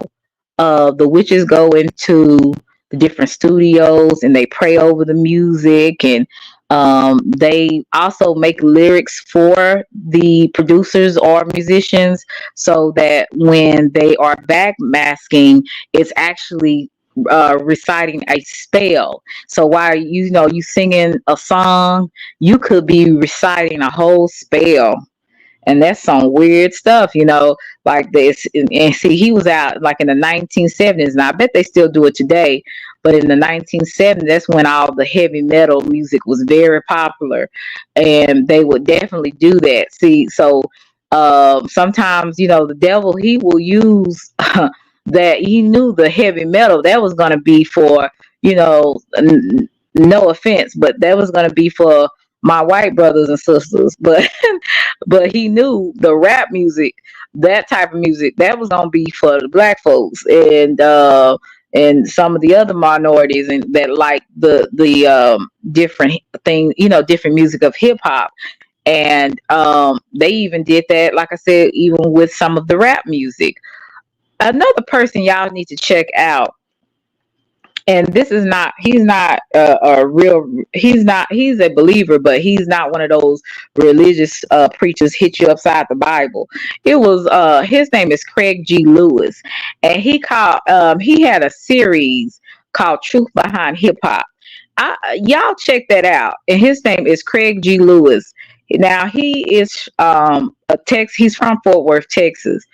the witches go into the different studios and they pray over the music, and they also make lyrics for the producers or musicians, so that when they are backmasking, it's actually reciting a spell. So while you singing a song, you could be reciting a whole spell, and that's some weird stuff, like this. And see, he was out like in the 1970s, and I bet they still do it today. But in the 1970s, that's when all the heavy metal music was very popular, and they would definitely do that. See, so sometimes, the devil, he will use that. He knew the heavy metal that was going to be for, no offense, but that was going to be for my white brothers and sisters, but he knew the rap music, that type of music, that was gonna be for the black folks, and some of the other minorities, and that like the different things, different music of hip hop. And they even did that, like I said, even with some of the rap music. Another person y'all need to check out And this is not, he's not a real, he's a believer, but he's not one of those religious preachers hit you upside the Bible. It was his name is Craig G. Lewis, and he had a series called Truth Behind Hip Hop. Y'all check that out. And his name is Craig G. Lewis. Now he is he's from Fort Worth, Texas,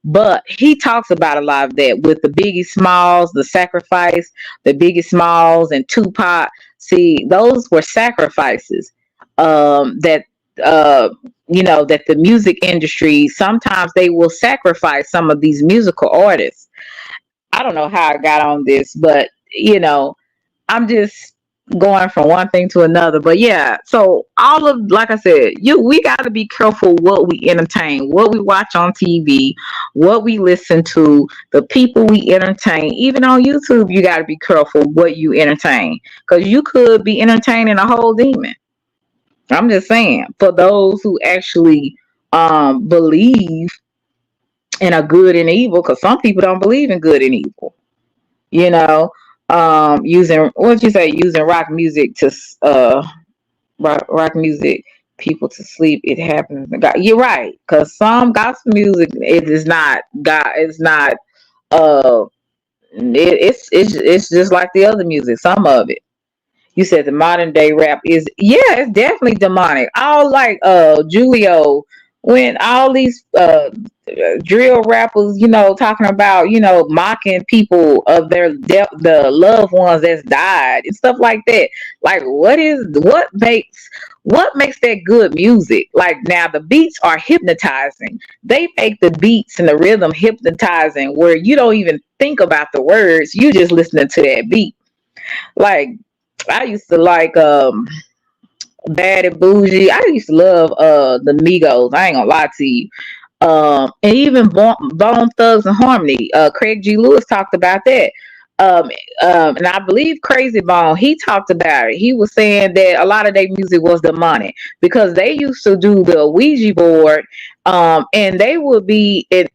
but he talks about a lot of that with the Biggie Smalls, the sacrifice, the Biggie Smalls and Tupac. See, those were sacrifices that uh that the music industry, sometimes they will sacrifice some of these musical artists. I don't know how I got on this, but I'm just going from one thing to another. But yeah, so all of, like I said, we got to be careful what we entertain, what we watch on TV, what we listen to, the people we entertain. Even on YouTube, you got to be careful what you entertain, because you could be entertaining a whole demon. I'm just saying, for those who actually believe in a good and evil, because some people don't believe in good and evil. You know, using, what you say, using rock music to rock music people to sleep. It happens. God, you're right, because some gospel music, it is not God. It's not. Uh, it's just like the other music. Some of it. You said the modern day rap is, yeah, it's definitely demonic. All like Julio, when all these drill rappers, talking about, mocking people of their the loved ones that's died and stuff like that. Like, what makes that good music? Like, now the beats are hypnotizing. They make the beats and the rhythm hypnotizing, where you don't even think about the words. You just listening to that beat. Like, I used to like Bad and Bougie. I used to love the Migos. I ain't gonna lie to you. And even Bone Thugs and Harmony. Craig G. Lewis talked about that. Um, and I believe Crazy Bone, he talked about it. He was saying that a lot of their music was demonic, because they used to do the Ouija board, and they would be, it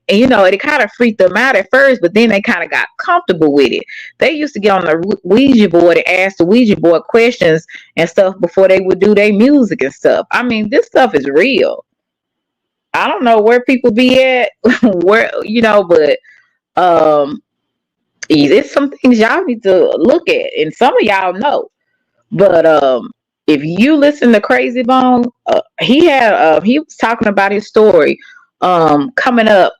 kind of freaked them out at first, but then they kind of got comfortable with it. They used to get on the Ouija board and ask the Ouija board questions and stuff before they would do their music and stuff. I mean, this stuff is real. I don't know where people be at, but um, it's some things y'all need to look at, and some of y'all know. But if you listen to Crazy Bone, he was talking about his story coming up,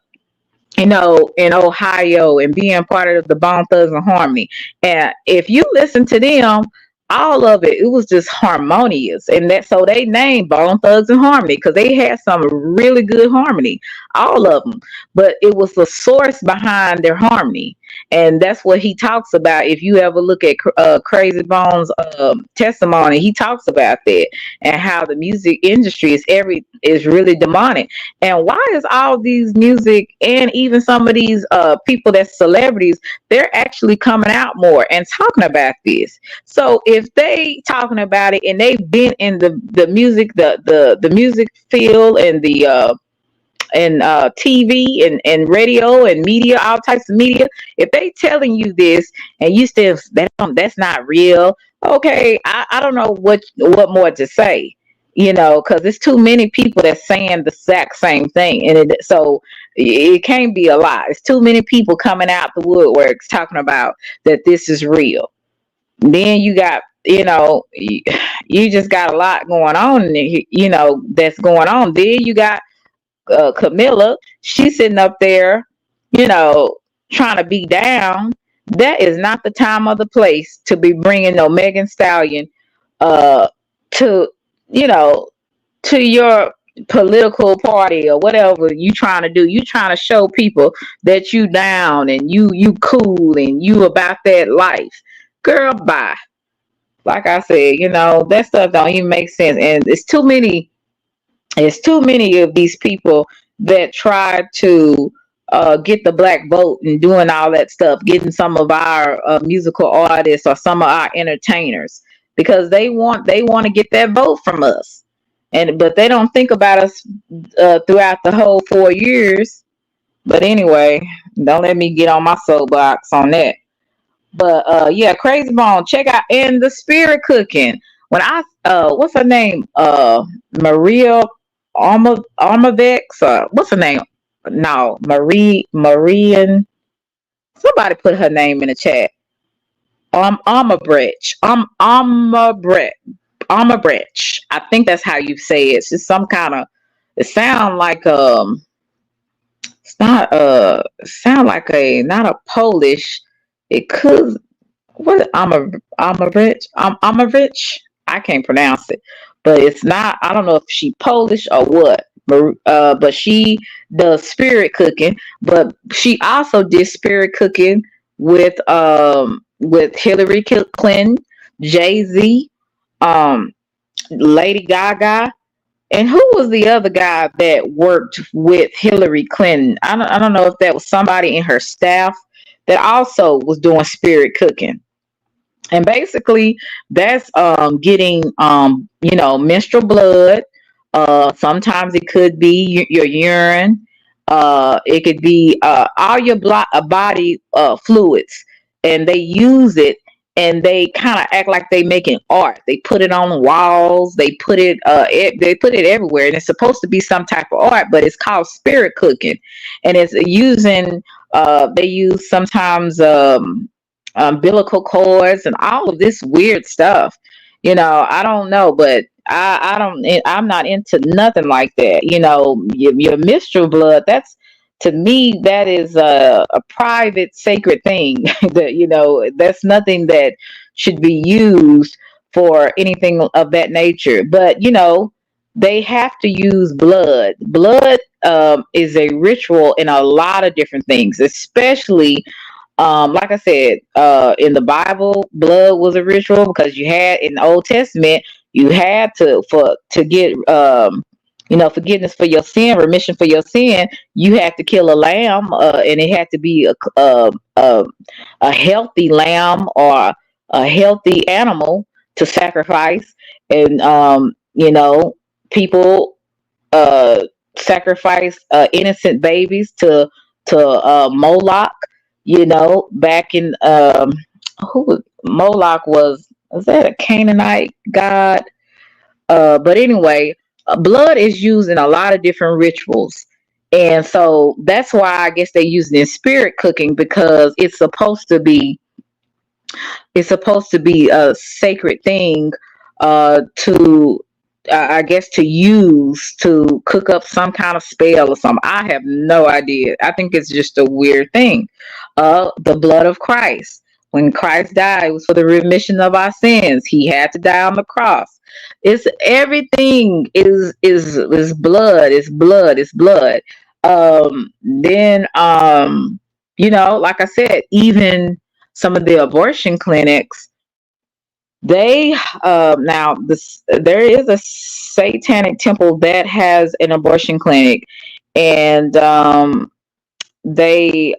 in Ohio, and being part of the Bone Thugs and Harmony. And if you listen to them, all of it was just harmonious. And that, so they named Bone Thugs and Harmony, because they had some really good harmony, all of them. But it was the source behind their harmony. And that's what he talks about. If you ever look at Crazy Bones' testimony, he talks about that, and how the music industry is really demonic. And why is all these music, and even some of these people that's celebrities, they're actually coming out more and talking about this? So if they talking about it, and they've been in the music, the music field, and the TV and radio and media, all types of media, if they telling you this and you still, that's not real, okay, I don't know what more to say, because it's too many people that's saying the exact same thing, and it can't be a lie. It's too many people coming out the woodworks talking about that this is real. Then you got, you just got a lot going on, that's going on. Then you got Camilla, she's sitting up there, trying to be down. That is not the time or the place to be bringing no Megan Stallion to, to your political party, or whatever you trying to do. You trying to show people that you down, and you cool, and you about that life. Girl, bye. Like I said, that stuff don't even make sense. And it's too many of these people that try to get the black vote and doing all that stuff, getting some of our musical artists or some of our entertainers, because they want to get that vote from us. But they don't think about us throughout the whole 4 years. But anyway, don't let me get on my soapbox on that. But yeah, Crazy Bone, check out and the spirit cooking. When I what's her name? Maria Armavex, what's her name? No, Marian. Somebody put her name in the chat. Armabretch. Armabretch. I think that's how you say it. It's just some kind of, it sound like it's not sound like a, not a Polish. It could, what, I'm a rich, I'm a rich. I can't pronounce it, but it's not. I don't know if she Polish or what. But she does spirit cooking. But she also did spirit cooking with Hillary Clinton, Jay Z, um, Lady Gaga, and who was the other guy that worked with Hillary Clinton? I don't know if that was somebody in her staff that also was doing spirit cooking. And basically that's getting menstrual blood. Sometimes it could be your urine. It could be all your body fluids, and they use it, and they kind of act like they making art. They put it on walls, they put it they put it everywhere, and it's supposed to be some type of art, but it's called spirit cooking. And it's using they use sometimes umbilical cords and all of this weird stuff. I don't know, but I don't. I'm not into nothing like that. Your menstrual blood. That's, to me, that is a private, sacred thing. That, that's nothing that should be used for anything of that nature. But they have to use blood. Blood is a ritual in a lot of different things, especially like I said, in the Bible, blood was a ritual, because you had, in the Old Testament, you had to get forgiveness for your sin, remission for your sin. You had to kill a lamb, and it had to be a healthy lamb or a healthy animal to sacrifice. And people uh, sacrifice innocent babies to Moloch. Back in who was Moloch, was that a Canaanite god? But anyway, blood is used in a lot of different rituals. And so that's why I guess they use it in spirit cooking, because it's supposed to be a sacred thing, to I guess, to use to cook up some kind of spell or something. I have no idea. I think it's just a weird thing. The blood of Christ. When Christ died, it was for the remission of our sins. He had to die on the cross. It's everything is blood. It's blood. It's blood. Then like I said, even some of the abortion clinics, they now this there is a satanic temple that has an abortion clinic, and they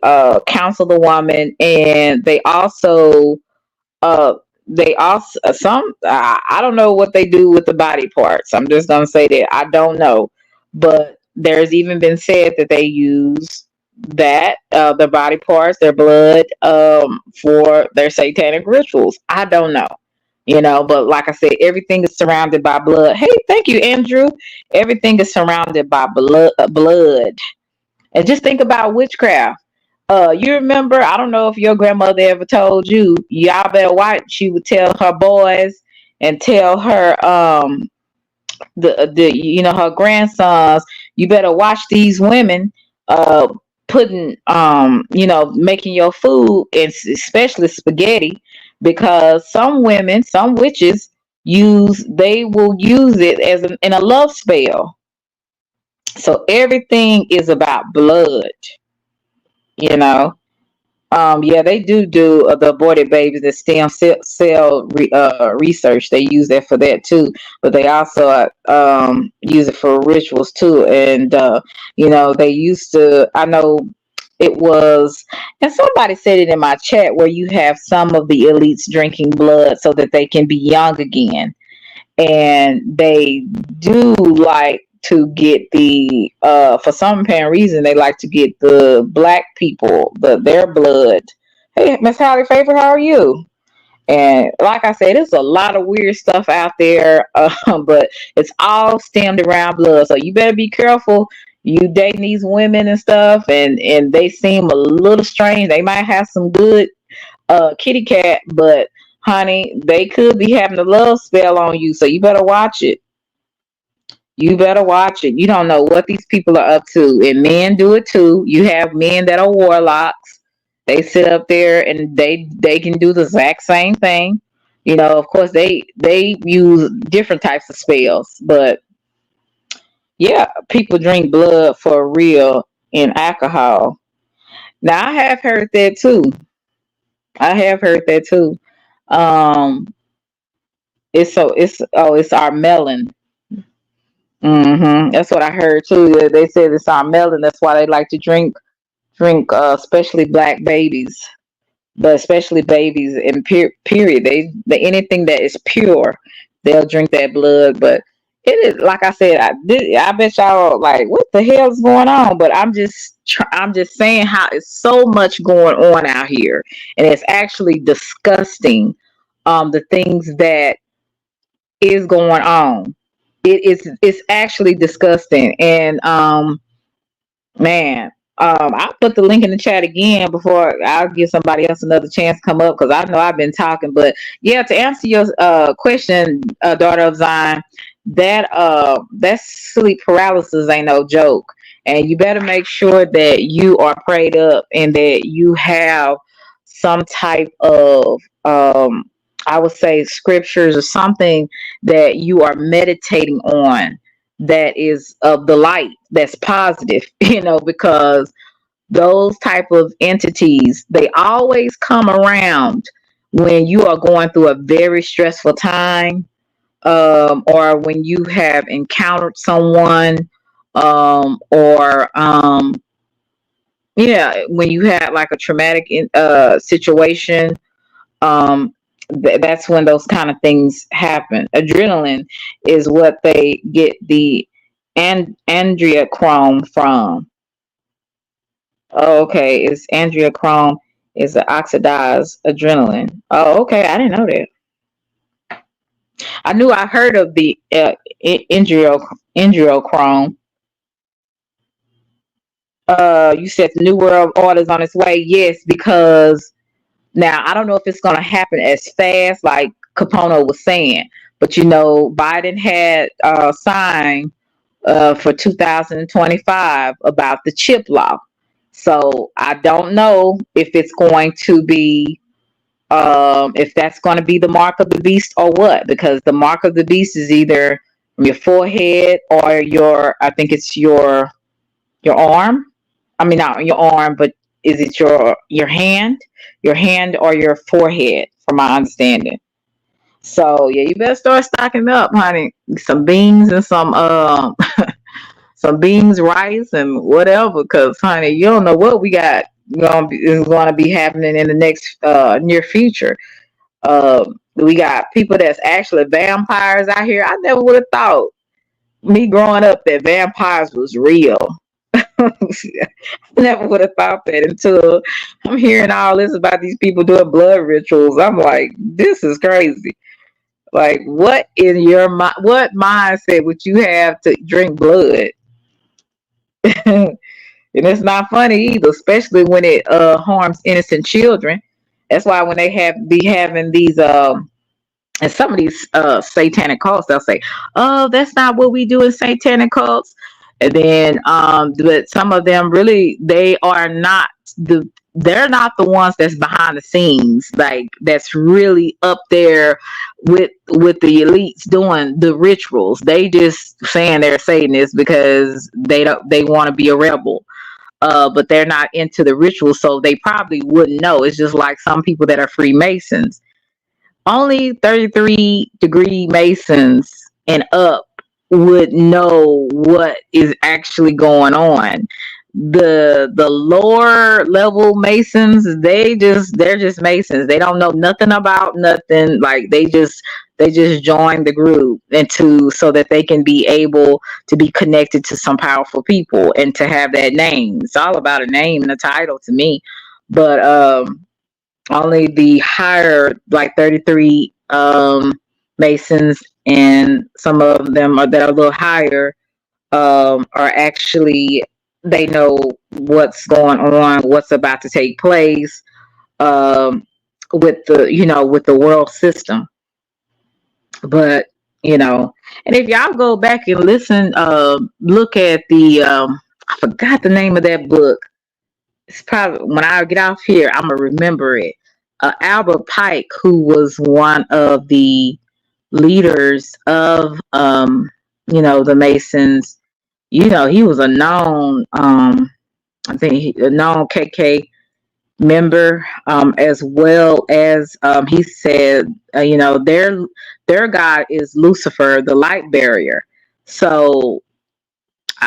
counsel the woman, and uh they also some I don't know what they do with the body parts. I'm just gonna say that I don't know, but there's even been said that they use that the body parts, their blood, for their satanic rituals. I don't know. But like I said, everything is surrounded by blood. Hey, thank you, Andrew. Everything is surrounded by blood. And just think about witchcraft. You remember, I don't know if your grandmother ever told you, y'all better watch. She would tell her boys and tell her her grandsons, you better watch these women uh putting making your food, and especially spaghetti, because some women, some witches, they will use it as in a love spell. So everything is about blood, you know. Yeah, they do the aborted babies, the stem cell research. They use that for that too, but they also use it for rituals too. And they used to. I know it was, and somebody said it in my chat, where you have some of the elites drinking blood so that they can be young again, and they do like to get the for some apparent reason they like to get the black people, their blood, Hey, Miss Holly Favor, how are you? And like I said, there's a lot of weird stuff out there, but it's all stemmed around blood. So you better be careful. You dating these women and stuff, and they seem a little strange. They might have some good kitty cat, but honey, they could be having a love spell on you. So you better watch it. You better watch it. You don't know what these people are up to, and men do it too. You have men that are warlocks. They sit up there and they can do the exact same thing. You know, of course they use different types of spells, but yeah, people drink blood for real in alcohol. Now I have heard that too. I have heard that too. Um, it's our melon. That's what I heard too. Yeah, they said it's our melon. That's why they like to drink, especially black babies, but especially babies in period. They anything that is pure, they'll drink that blood. But it is like I said. I bet y'all are like, what the hell is going on? But I'm just saying how it's so much going on out here, and it's actually disgusting. The things that is going on. It's actually disgusting. And man, I'll put the link in the chat again before I'll give somebody else another chance to come up because I know I've been talking. But yeah, to answer your question, daughter of Zion, that sleep paralysis ain't no joke. And you better make sure that you are prayed up and that you have some type of I would say scriptures or something that you are meditating on that is of the light, that's positive, because those type of entities, they always come around when you are going through a very stressful time, or when you have encountered someone, or yeah, when you had like a traumatic situation. um that's when those kind of things happen. Adrenaline is what they get the andriachrome from. Oh, okay, it's andriachrome is the oxidized adrenaline. Oh, okay, I didn't know that. I knew I heard of the andriachrome. You said the new world order is on its way. Yes, because now I don't know if it's going to happen as fast, like Capono was saying, but Biden had signed for 2025 about the chip law. So I don't know if it's going to be if that's going to be the mark of the beast or what, because the mark of the beast is either from your forehead or I think it's your arm. I mean, not your arm, but is it your hand or your forehead? From my understanding. So yeah, you better start stocking up, honey. Some beans and some beans, rice, and whatever. Cause honey, you don't know what we got is going to be happening in the next near future. We got people that's actually vampires out here. I never would have thought me growing up that vampires was real. Never would have thought that until I'm hearing all this about these people doing blood rituals. I'm like, this is crazy. Like, what in your mind? What mindset would you have to drink blood? And it's not funny either, especially when it harms innocent children. That's why when they be having these and some of these satanic cults, they'll say, "Oh, that's not what we do in satanic cults." And then, but some of them really, they're not the ones that's behind the scenes, like that's really up there with the elites doing the rituals. They just saying they're Satanists because they want to be a rebel. But they're not into the rituals, so they probably wouldn't know. It's just like some people that are Freemasons. Only 33-degree Masons and up would know what is actually going on. The lower level Masons, they're just Masons. They don't know nothing about nothing. Like they just join the group into so that they can be able to be connected to some powerful people and to have that name. It's all about a name and a title to me. But only the higher, like 33 Masons, and some of them are that are a little higher, are actually, they know what's going on, what's about to take place, um, with the, with the world system. But, and if y'all go back and listen, look at the, I forgot the name of that book. It's probably when I get off here, I'm gonna remember it. Albert Pike, who was one of the leaders of, the Masons. He was a known, I think a known KK member, as well as, he said, their God is Lucifer, the light barrier. So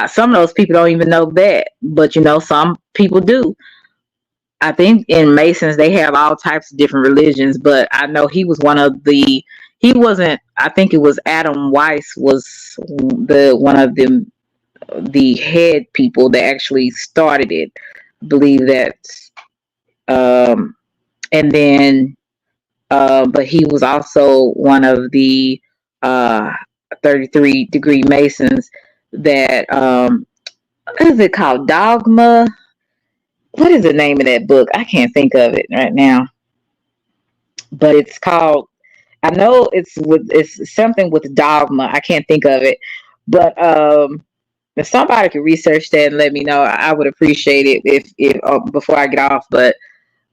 some of those people don't even know that, but some people do. I think in Masons they have all types of different religions, but I know he was one of the. He wasn't. I think it was Adam Weiss was the one of the head people that actually started it. I believe that, um, and then, but he was also one of the, uh, 33-degree Masons that, what is it called? Dogma. What is the name of that book? I can't think of it right now, but it's called. I know it's something with dogma. I can't think of it, but, if somebody could research that and let me know, I would appreciate it if before I get off. But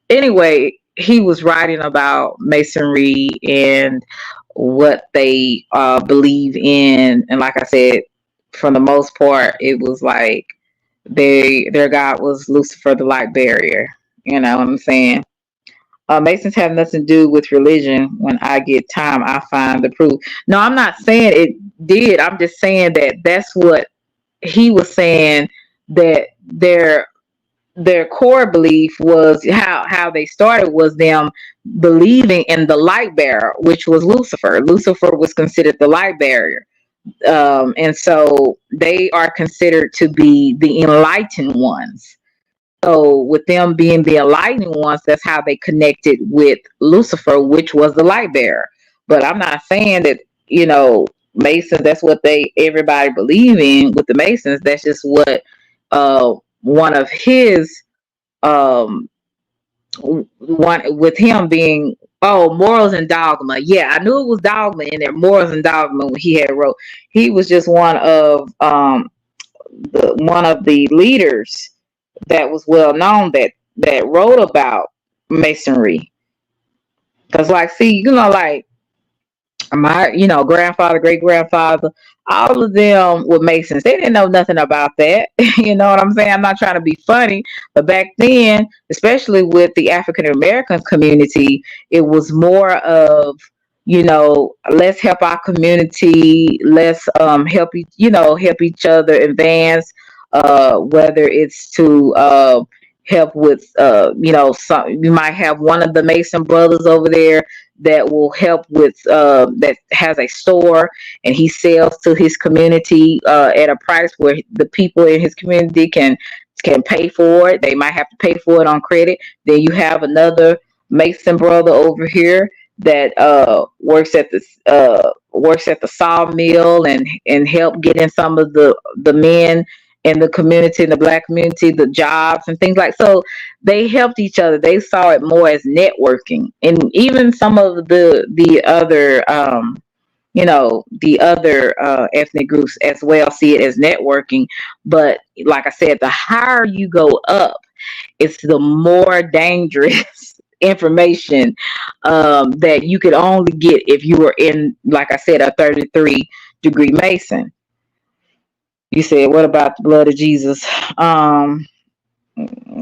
anyway, he was writing about masonry and what they, believe in, and like I said, for the most part, it was like their god was Lucifer, the light barrier. You know what I'm saying? Masons have nothing to do with religion. When I get time, I find the proof. No, I'm not saying it did. I'm just saying that that's what he was saying, that their core belief was how they started was them believing in the light bearer, which was Lucifer. Lucifer was considered the light barrier, and so they are considered to be the enlightened ones. So with them being the enlightening ones, that's how they connected with Lucifer, which was the light bearer. But I'm not saying that, Masons, that's what everybody believe in with the Masons. That's just what, one of his, um one with him being, oh, morals and dogma. Yeah, I knew it was dogma in there, morals and dogma, when he had wrote. He was just one of the leaders that was well known, that wrote about masonry. Because, like, see, like my, grandfather, great grandfather, all of them were Masons. They didn't know nothing about that. You know what I'm saying? I'm not trying to be funny, but back then, especially with the African American community, it was more of, let's help our community, let's, help each other advance, whether it's to, help with, some, you might have one of the Mason brothers over there that will help with, that has a store, and he sells to his community, at a price where the people in his community can pay for it. They might have to pay for it on credit. Then you have another Mason brother over here that, works at the sawmill, and help getting some of the men in the community, in the black community, the jobs and things like. So they helped each other. They saw it more as networking, and even some of the other, the other, ethnic groups as well see it as networking. But like I said, the higher you go up, it's the more dangerous information, that you could only get if you were in, like I said, a 33-degree Mason. You said, what about the blood of Jesus? Um,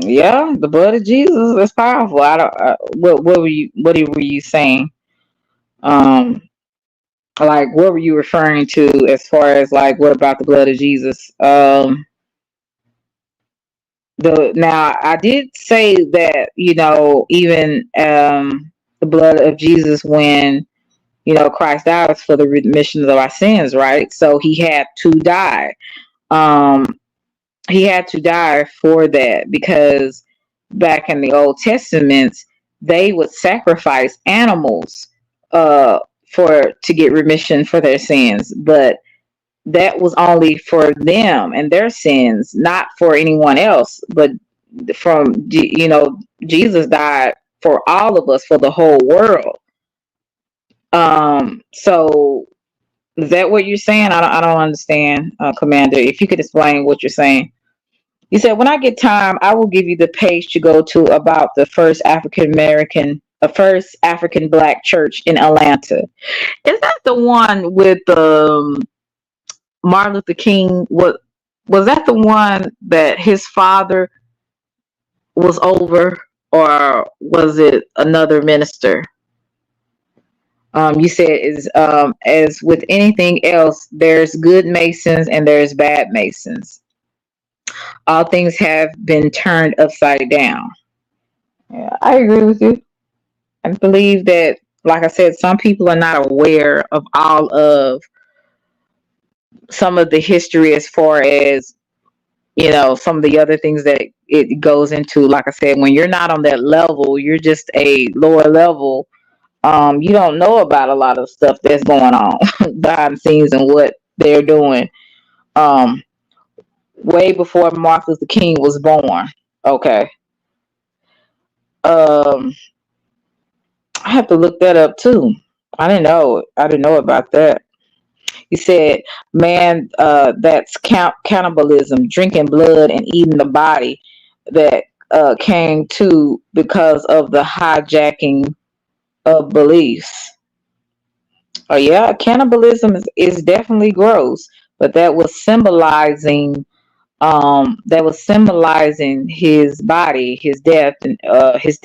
yeah, the blood of Jesus is powerful. I don't. What were you saying? Um, like, what were you referring to as far as, like, what about the blood of Jesus? The Now I did say that, even, the blood of Jesus, when, Christ died for the remission of our sins, right? So he had to die. Um, he had to die for that, because back in the Old Testaments, they would sacrifice animals for to get remission for their sins, but that was only for them and their sins, not for anyone else. But Jesus died for all of us, for the whole world. So is that what you're saying? I don't understand, Commander. If you could explain what you're saying. You said, when I get time, I will give you the page to go to about the first African Black church in Atlanta. Is that the one with Martin Luther King? Was that the one that his father was over, or was it another minister? You said, is as with anything else, there's good masons and there's bad masons. All things have been turned upside down. Yeah, I agree with you. I believe that, like I said, some people are not aware of all of some of the history, as far as some of the other things that it goes into. Like I said, when you're not on that level, you're just a lower level. You don't know about a lot of stuff that's going on behind the scenes and what they're doing. Um, Way before Martin Luther King was born. Okay. Um, I have to look that up too. I didn't know. I didn't know about that. He said, "Man, that's cannibalism, drinking blood and eating the body that came to because of the hijacking of beliefs." Oh yeah, cannibalism is definitely gross, but that was symbolizing his body, his death and his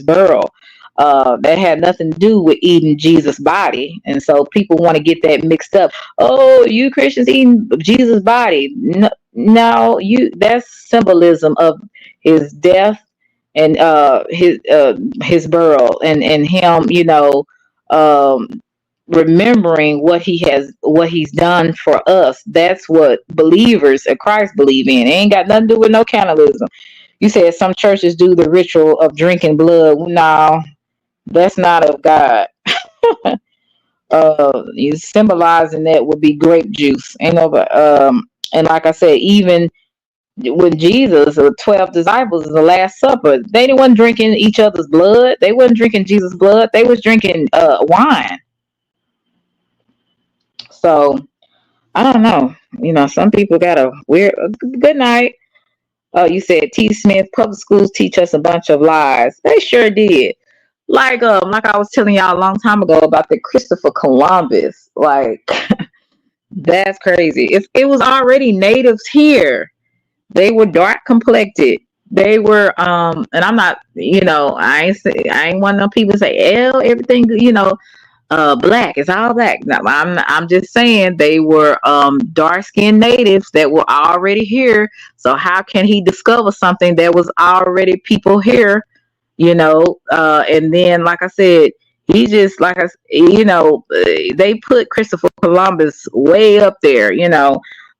burial. That had nothing to do with eating Jesus' body, and so people want to get that mixed up. Oh, you Christians eating Jesus' body? No, no, you. That's symbolism of his death and his burial, and him, um, remembering what he's done for us. That's what believers of Christ believe in. It ain't got nothing to do with no cannibalism. You said some churches do the ritual of drinking blood. No, that's not of God. You symbolizing that would be grape juice. Ain't no, and like I said, even when Jesus, the 12 disciples, in the Last Supper, they wasn't drinking each other's blood. They wasn't drinking Jesus' blood. They was drinking wine. So I don't know. Some people got a weird. Good night. Oh, you said T. Smith, public schools teach us a bunch of lies. They sure did. Like I was telling y'all a long time ago about the Christopher Columbus. Like, that's crazy. It was already natives here. They were dark complected. They were and I'm not, I ain't one of them people to say, everything, black, it's all black. No, I'm just saying they were dark skinned natives that were already here. So how can he discover something that was already people here? And then, like I said, he just, they put Christopher Columbus way up there,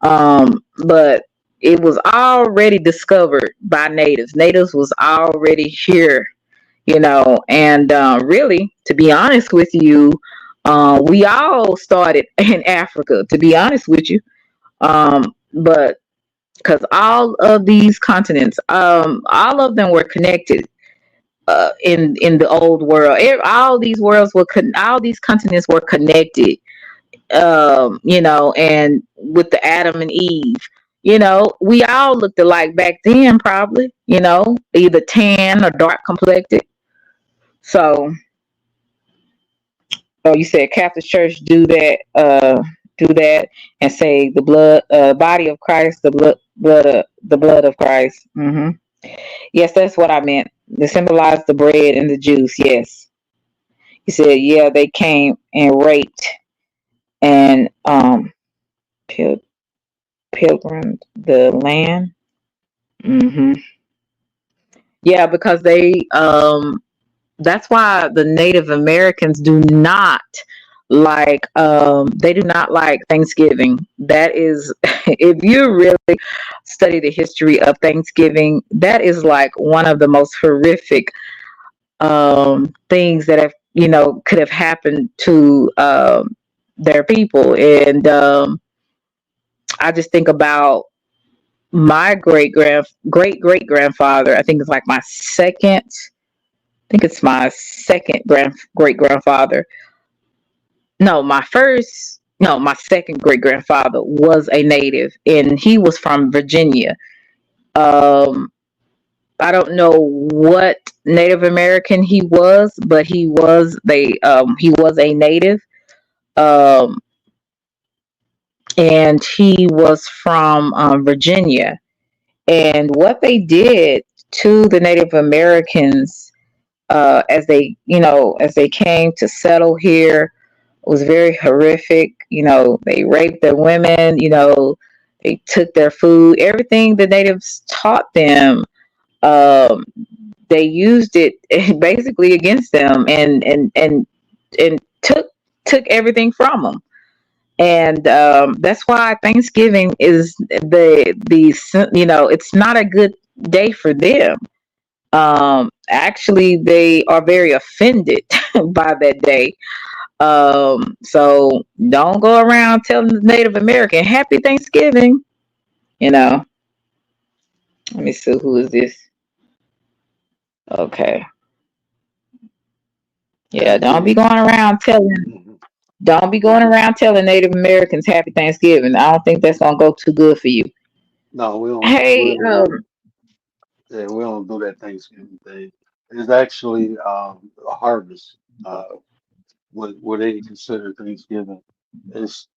but it was already discovered by natives. Natives was already here, and really, to be honest with you, we all started in Africa, to be honest with you. But because all of these continents, all of them were connected in the old world. All these continents were connected, and with the Adam and Eve. We all looked alike back then, probably, either tan or dark complected. So, oh, you said Catholic Church do that, and say the body of Christ, the blood of Christ. Yes, that's what I meant. They symbolize the bread and the juice. Yes, he said. Yeah, they came and raped and pil- pilgrimed the land. hmm Yeah, because that's why the Native Americans do not they do not like Thanksgiving. That is, if you really study the history of Thanksgiving, that is like one of the most horrific things that have, could have happened to their people. And I just think about my great grandfather. I think it's like my second. I think it's my second great grandfather. No, my first. No, my second great grandfather was a native, and he was from Virginia. Um, I don't know what Native American he was, but he was a native. Um, and he was from Virginia. And what they did to the Native Americans as they came to settle here was very horrific. They raped their women. They took their food. Everything the natives taught them, um, they used it basically against them, and took everything from them. And that's why Thanksgiving is it's not a good day for them. Actually, they are very offended by that day. So don't go around telling the Native American Happy Thanksgiving. You know. Let me see, who is this? Okay. Yeah, And see, don't be going around telling Native Americans Happy Thanksgiving. I don't think that's gonna go too good for you. no, we Hey, don't, yeah, we don't do that Thanksgiving thing. It's actually a harvest. What they consider Thanksgiving is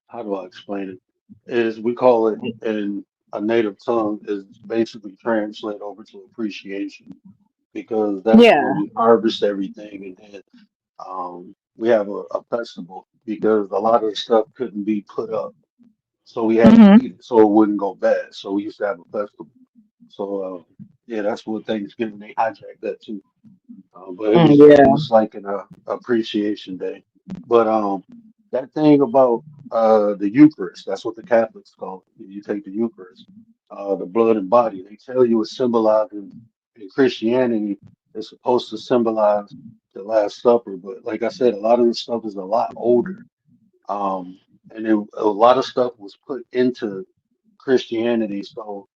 how do I explain it? Is we call it in a native tongue is basically translate over to appreciation because that's yeah. where we harvest everything and then we have a festival because a lot of the stuff couldn't be put up, so we had to Hmm. eat it so it wouldn't go bad. So we used to have a festival. So yeah, that's what Thanksgiving they hijacked that too. But it Yeah. was like an appreciation day. But that thing about the Eucharist, that's what the Catholics call it. You take the Eucharist, the blood and body. They tell you it's symbolizing in Christianity. It's supposed to symbolize the Last Supper, but like I said, a lot of this stuff is a lot older. And a lot of stuff was put into Christianity, so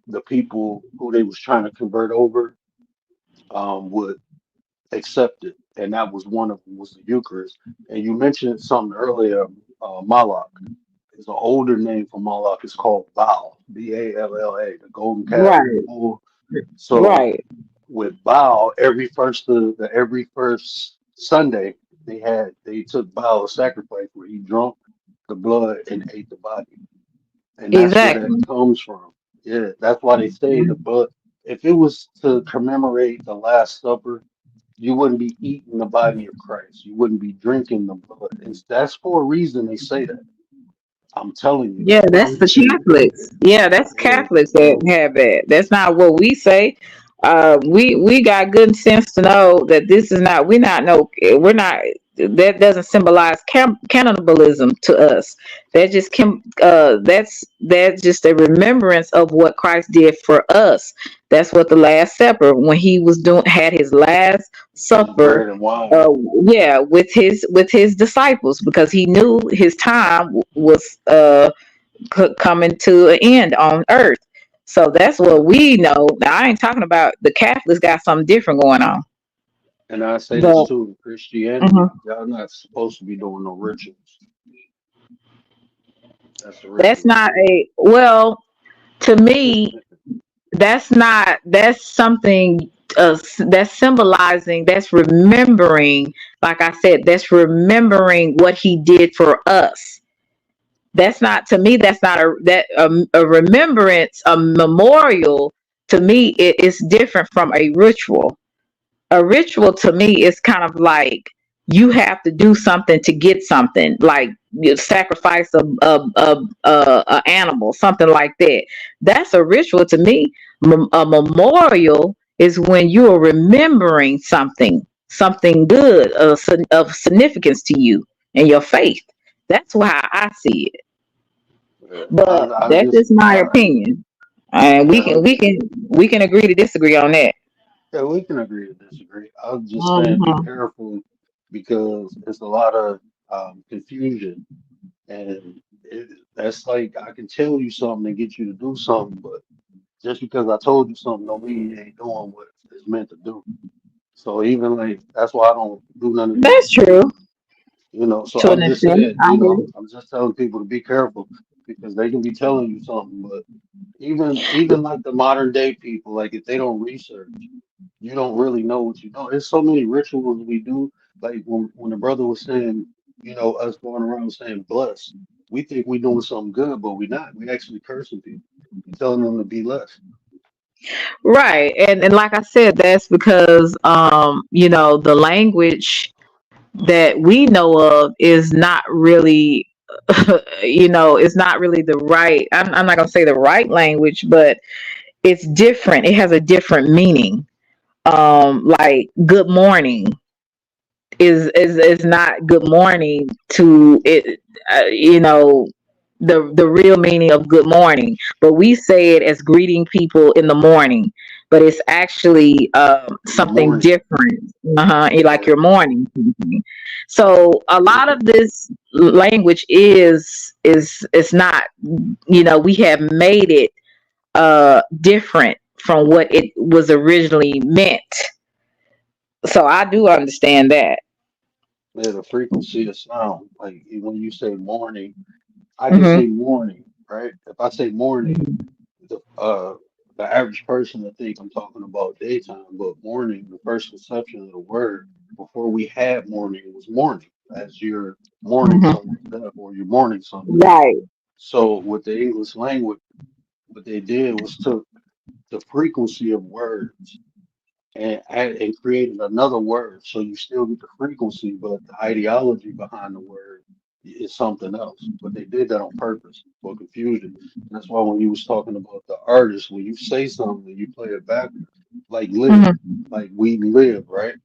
the people who they was trying to convert over would accept it, and that was one of them was the Eucharist. And you mentioned something earlier, Malak is an older name for Moloch. It's called Baal, Balla, the golden calf, the Right. bull. So Right. with Baal, every first Sunday they took Baal a sacrifice where he drunk the blood and ate the body, and that's where that Exactly. comes from. Yeah, that's why they say the blood. If it was to commemorate the Last Supper, you wouldn't be eating the body of Christ. You wouldn't be drinking the blood. That's for a reason they say that. I'm telling you. Yeah, that's the Catholics. Yeah, that's Yeah, Catholics that have that. That's not what we say. We got good sense to know that this is not. We're not. No, we're not. That doesn't symbolize cannibalism to us. That's just a remembrance of what Christ did for us. That's what the Last Supper, when he was doing, had his last his supper. bread and wine. Uh, yeah, with his disciples, because he knew his time was coming to an end on earth. So that's what we know. Now, I ain't talking about the Catholics got something different going on, And I say this but too, in Christianity, mhm, y'all not supposed to be doing no rituals. That's the that's ritual. not a well. To me, that's something that's symbolizing, that's remembering. Like I said, that's remembering what he did for us. That's not, to me, that's not a remembrance, a memorial. To me, it is different from a ritual. A ritual to me is kind of like you have to do something to get something, like you sacrifice a animal, something like that. That's a ritual to me. A memorial is when you are remembering something good, of significance to you and your faith. That's how I see it. Yeah, But I that's just just my opinion, and yeah, we can agree to disagree on that. Yeah, we can agree to disagree. I was just saying be Mhm. careful because it's a lot of confusion, and that's like I can tell you something and get you to do something, but just because I told you something don't mean you ain't doing what it's meant to do. So even like that's why I don't do none of these That's debates. true So to an I'm just extent. saying, I get it. I'm just telling people to be careful because they can be telling you something, but even like the modern day people, like if they don't research, you don't really know what you know. There's so many rituals we do. Like when the brother was saying, us going around saying bless, we think we doing something good, but we not. We actually cursing people. We telling them to be less. Right. And like I said, that's because the language that we know of is not really it's not really the right, I'm not gonna say the right language, but it's different. It has a different meaning. Like good morning is not good morning to it. The real meaning of good morning, but we say it as greeting people in the morning, but it's actually In the something morning. different. Like Yeah. your morning. So a Yeah. lot of this language is not. We have made it different from what it was originally meant. So I do understand that. Yeah, the frequency of sound. Like when you say morning, I can say Hmm. morning, right? If I say morning, the average person will think I'm talking about daytime, but morning, the first conception of the word before we had morning was morning, as you're mourning Hmm. someone's death or you're mourning something. Right. So with the English language, what they did was took the frequency of words and created another word. So you still get the frequency, but the ideology behind the word is something else. But they did that on purpose for confusion. That's why when you was talking about the artist, when you say something and you play it backwards, like live, Hmm. like we live, right?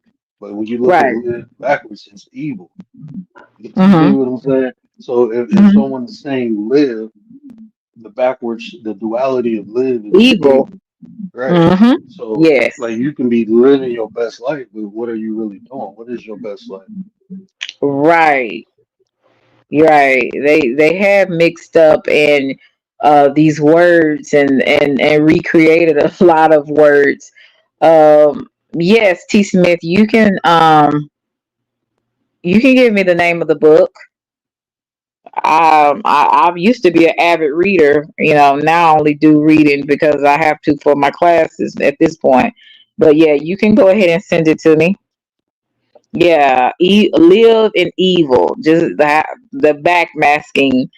But when you look at Right. live backwards, it's evil. You see Hmm. what I'm saying? So if Hmm. someone is saying live, the backwards, the duality of live is Evil. evil. Right. Hmm. So, Yes. like, you can be living your best life, but what are you really doing? What is your best life? Right. Right. They have mixed up and these words and recreated a lot of words. Yes, T. Smith, you can give me the name of the book. I used to be an avid reader. Now I only do reading because I have to for my classes at this point. But yeah, you can go ahead and send it to me. Yeah, live in evil. Just the backmasking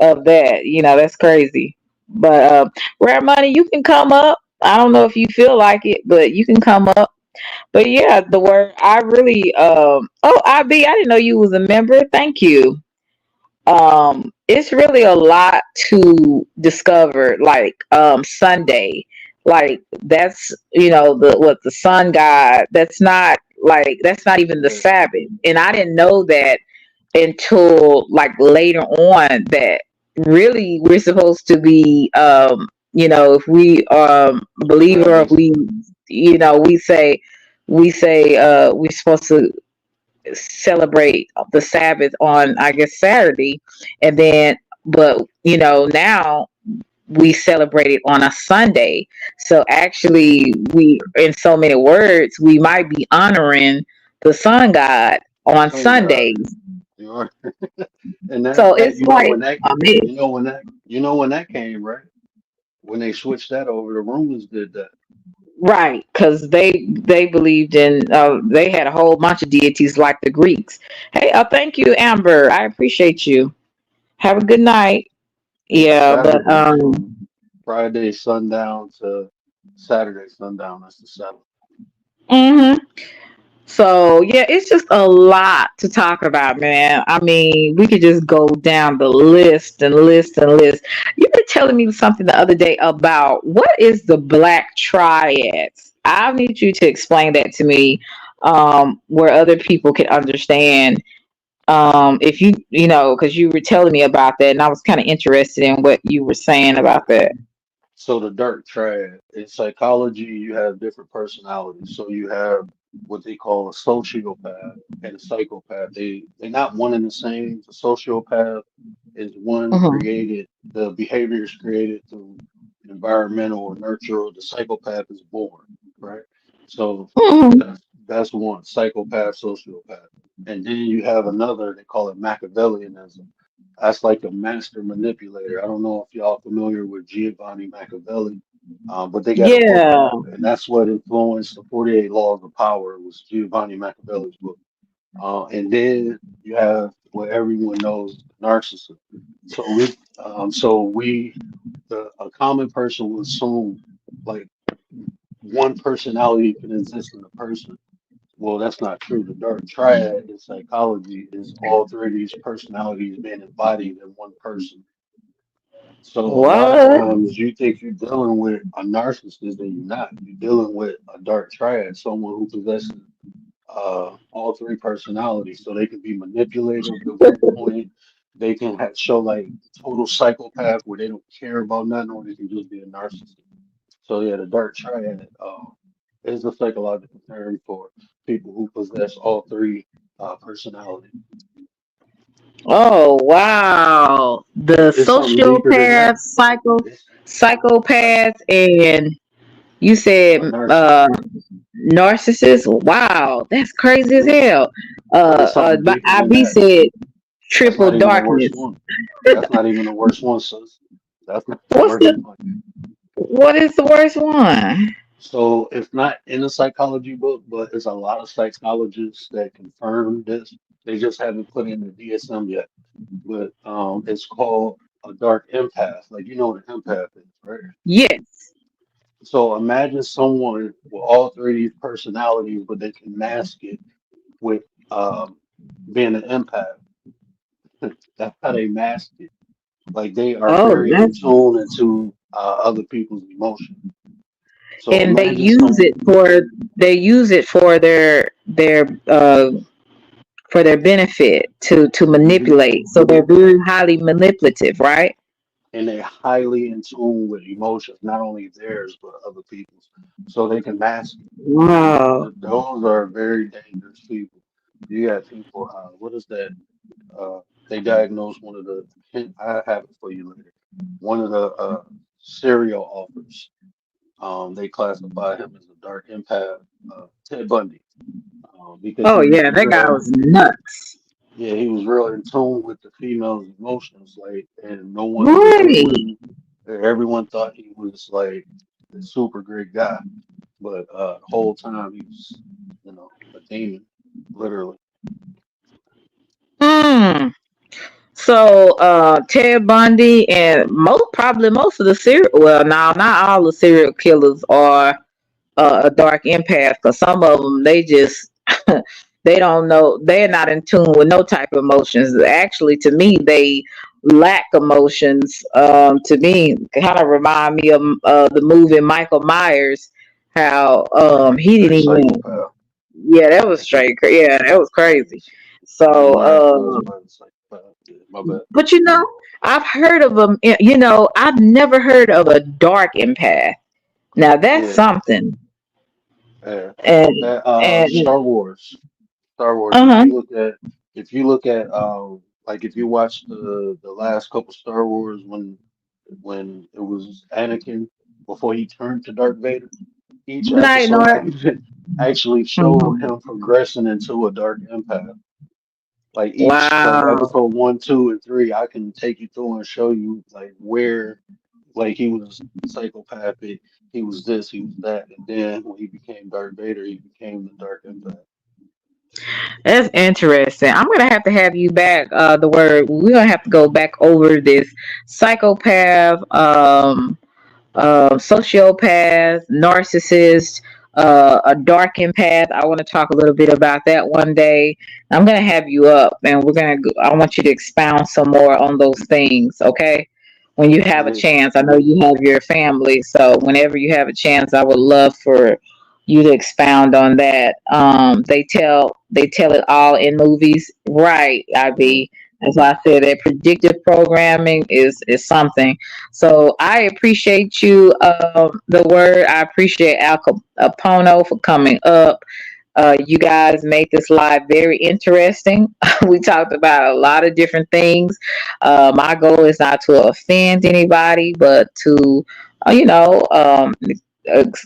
of that. That's crazy. But Rare Money, you can come up. I don't know if you feel like it, but you can come up. But yeah, the word I really oh, I didn't know you was a member. Thank you. It's really a lot to discover, like Sunday, like that's the sun god, that's not even the Yeah. Sabbath, and I didn't know that until like later on, that really we're supposed to be if we believer, if Sabbath. we we say we're supposed to celebrate the Sabbath on, I guess, Saturday, and then, but now we celebrate it on a Sunday. So actually, we, in so many words, we might be honoring the sun god on Sun God. Sundays. You are. And that, So that, it's you know, like when that, a myth. when that came, right? When they switched that over, the Romans did that. Right, because they believed in they had a whole bunch of deities like the Greeks. Hey, thank you, Amber. I appreciate you. Have a good night. Yeah, Yeah, but Saturday from Friday sundown to Saturday sundown. That's the Sabbath. mhm. So yeah, it's just a lot to talk about, man. I mean, we could just go down the list and list and list. You were telling me something the other day about what is the Black Triads. I need you to explain that to me, where other people can understand. If because you were telling me about that, and I was kind of interested in what you were saying about that. So the dark triad in psychology, you have different personalities. So you have what they call a sociopath and a psychopath. They're not one and the same. The sociopath is one Mhm. created, the behavior is created through environmental or nurture. The psychopath is born, right? So Mhm. that's one psychopath, sociopath. And then you have another, they call it Machiavellianism. That's like a master manipulator. I don't know if y'all familiar with Giovanni Machiavelli, but they got a book Yeah. out, and that's what influenced the 48 Laws of Power was Giovanni Machiavelli's book. And then you have what everyone knows, the narcissist. So a common person will assume like one personality can exist in a person. Well, that's not true. The dark triad in psychology is all three of these personalities being embodied in one person. So a lot of What? times you think you're dealing with a narcissist and you're not. You're dealing with a dark triad, someone who possesses all three personalities. So they can be manipulative at one point. They can show like total psychopath where they don't care about nothing, or they can just be a narcissist. So yeah, the dark triad is a psychological term for people who possess all three personalities. Oh wow. The It's something deeper than sociopath, that. It's psychopath, and you a said narcissist, narcissist. Wow, that's crazy as hmm hell. but it's something But deeper than IB that. said That's triple not even the worst darkness. one. That's not even the worst one, sis. That's not the What's worst the one. what is the worst one? So it's not in a psychology book, but it's a lot of psychologists that confirm this. They just haven't put in the DSM yet. But it's called a dark empath. Like you know what an empath is, right? Yes. So imagine someone with all three of these personalities, but they can mask it with um, being an empath. That's how they mask it. Like they are Oh, very in that's tune into other people's emotions. So and imagine some, they use it for their benefit to mhm, manipulate. So they're very highly manipulative, right? and they're highly in tune with emotions, not only theirs but other people's. So they can mask it. And Wow. those are very dangerous people. You got people. What is that? Uh, they diagnosed one of the. I have it for you later. One of the serial offers. They classify him as a dark empath, Ted Bundy, because Oh he was yeah, that guy real. was nuts. Yeah, he was real in tune with the female's emotions, like, and no one understood Right. him. Everyone thought he was like a super great guy, but the whole time he was, a demon, literally. Mm. So Ted Bundy and most of the serial well now not all the serial killers are a dark empath because some of them they just they don't know they're not in tune with no type of emotions. Actually, to me, they lack emotions. To me, kind of remind me of the movie Michael Myers. How he didn't Straight even psychopath. yeah that was straight yeah that was crazy. Michael So Myers was quite a psychopath. Yeah, my bad. but I've heard of them. I've never heard of a dark empath. Now that's Yeah, something. yeah. And That and Star Wars. Star Wars. uh huh. Like if you watch the last couple Star Wars when it was Anakin before he turned to Darth Vader, each Night episode Nora. actually showed Mhm. him progressing into a dark empath. Like each like Wow. episode one, two, and three, I can take you through and show you like where like he was psychopathic, he was this, he was that, and then when he became Darth Vader, he became the dark empath. That's interesting. I'm gonna have to have you back. The word we're gonna have to go back over this psychopath, sociopath, narcissist, a dark empath. I want to talk a little bit about that one day. I'm gonna have you up, and I want you to expound some more on those things. Okay, when you have a Yeah, chance. I know you have your family, so whenever you have a chance, I would love for you to expound on that. They tell it all in movies, right? mhm. IB. That's why I said that predictive programming is something. So I appreciate you, the word. I appreciate Al Capono for coming up. You guys made this live very interesting. We talked about a lot of different things. My goal is not to offend anybody, but to, you know,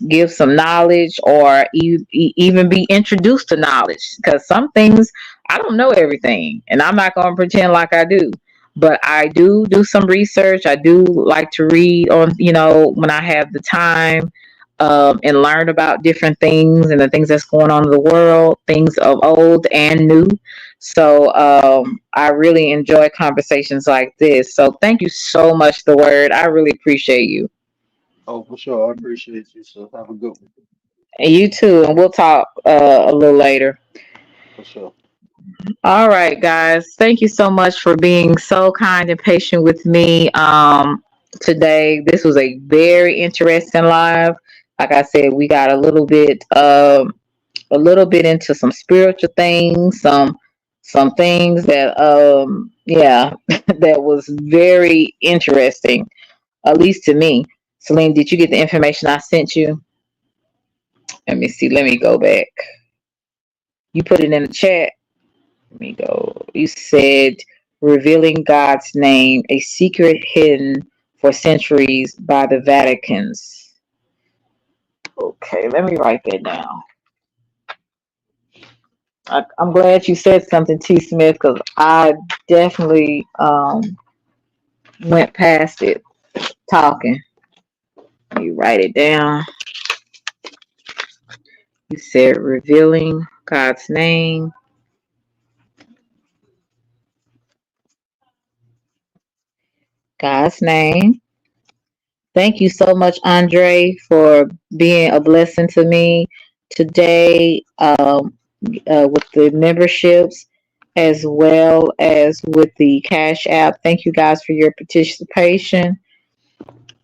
give some knowledge or even be introduced to knowledge. Because some things I don't know everything, and I'm not going to pretend like I do. But I do some research. I do like to read on, when I have the time, and learn about different things and the things that's going on in the world, things of old and new. So I really enjoy conversations like this. So thank you so much, the word. I really appreciate you. Oh, for sure. I appreciate you. So have a good one. And you too. And we'll talk a little later. For sure. All right, guys. Thank you so much for being so kind and patient with me today. This was a very interesting live. Like I said, we got a little bit into some spiritual things, some things that yeah, that was very interesting, at least to me. Celine, did you get the information I sent you? Let me see. Let me go back. You put it in the chat. Let me go. You said revealing God's name, a secret hidden for centuries by the Vaticans. Okay, let me write that down. I'm glad you said something, T. Smith, because I definitely went past it talking. You write it down. You said revealing God's name. God's name. Thank you so much, Andre, for being a blessing to me today, with the memberships as well as with the Cash App. Thank you guys for your participation.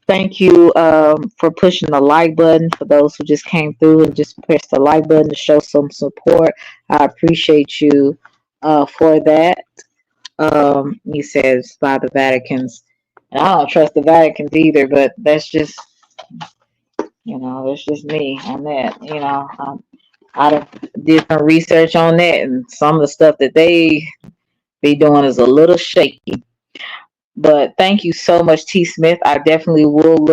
Thank you for pushing the like button for those who just came through and just pressed the like button to show some support. I appreciate you for that. He says by the Vatican's. And I don't trust the Vatican's either, but that's just me on that. I did some research on that, and some of the stuff that they be doing is a little shaky. But thank you so much, T. Smith. I definitely will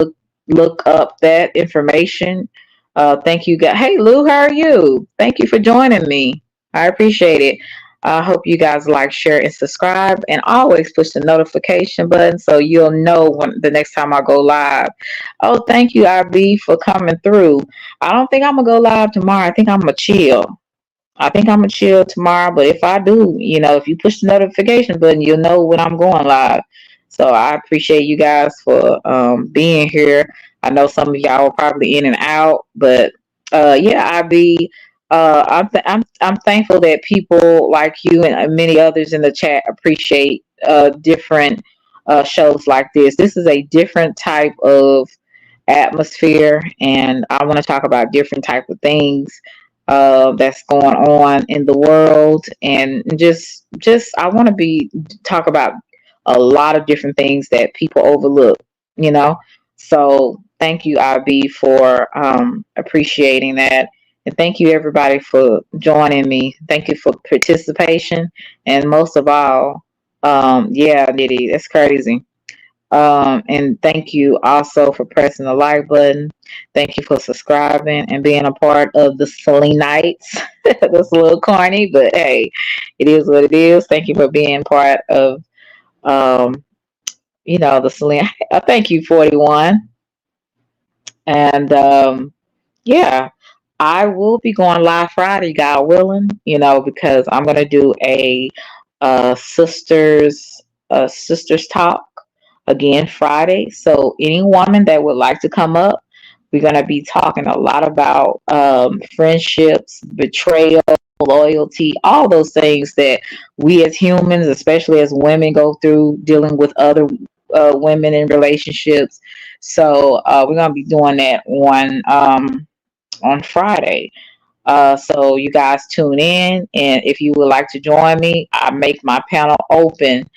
look up that information. Thank you, guys. Hey, Lou, how are you? Thank you for joining me. I appreciate it. I hope you guys like, share, and subscribe, and always push the notification button so you'll know when the next time I go live. Oh, thank you, IB, for coming through. I don't think I'm gonna go live tomorrow. I think I'm gonna chill. I think I'm gonna chill tomorrow, but if I do, if you push the notification button, you'll know when I'm going live. So I appreciate you guys for being here. I know some of y'all are probably in and out, but yeah, I'm thankful that people like you and many others in the chat appreciate different shows like this. This is a different type of atmosphere, and I want to talk about different type of things that's going on in the world, and just I want to be talk about a lot of different things that people overlook, you know. So thank you, IB, for appreciating that, and thank you everybody for joining me. Thank you for participation, and most of all, yeah, Nitty, that's crazy. And thank you also for pressing the like button. Thank you for subscribing and being a part of the Selenites. That's a little corny, but hey, it is what it is. Thank you for being part of, um, the Selena. Thank you, 41. And yeah, I will be going live Friday, God willing, because I'm going to do a sisters sisters talk again Friday. So any woman that would like to come up, we're going to be talking a lot about friendships, betrayal, loyalty, all those things that we as humans, especially as women, go through dealing with other women in relationships. So we're going to be doing that on Friday. So you guys tune in, and if you would like to join me, I make my panel open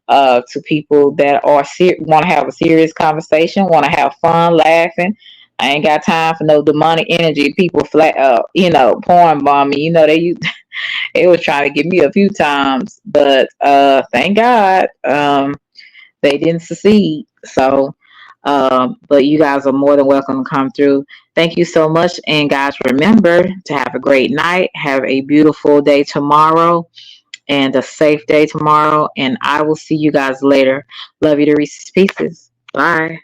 to people that are want to have a serious conversation, want to have fun, laughing. I ain't got time for no demonic energy. People pouring bomb me. They was trying to get me a few times, but thank God they didn't succeed. So, but you guys are more than welcome to come through. Thank you so much, and guys, remember to have a great night. Have a beautiful day tomorrow and a safe day tomorrow. And I will see you guys later. Love you to Reese's Pieces. Bye.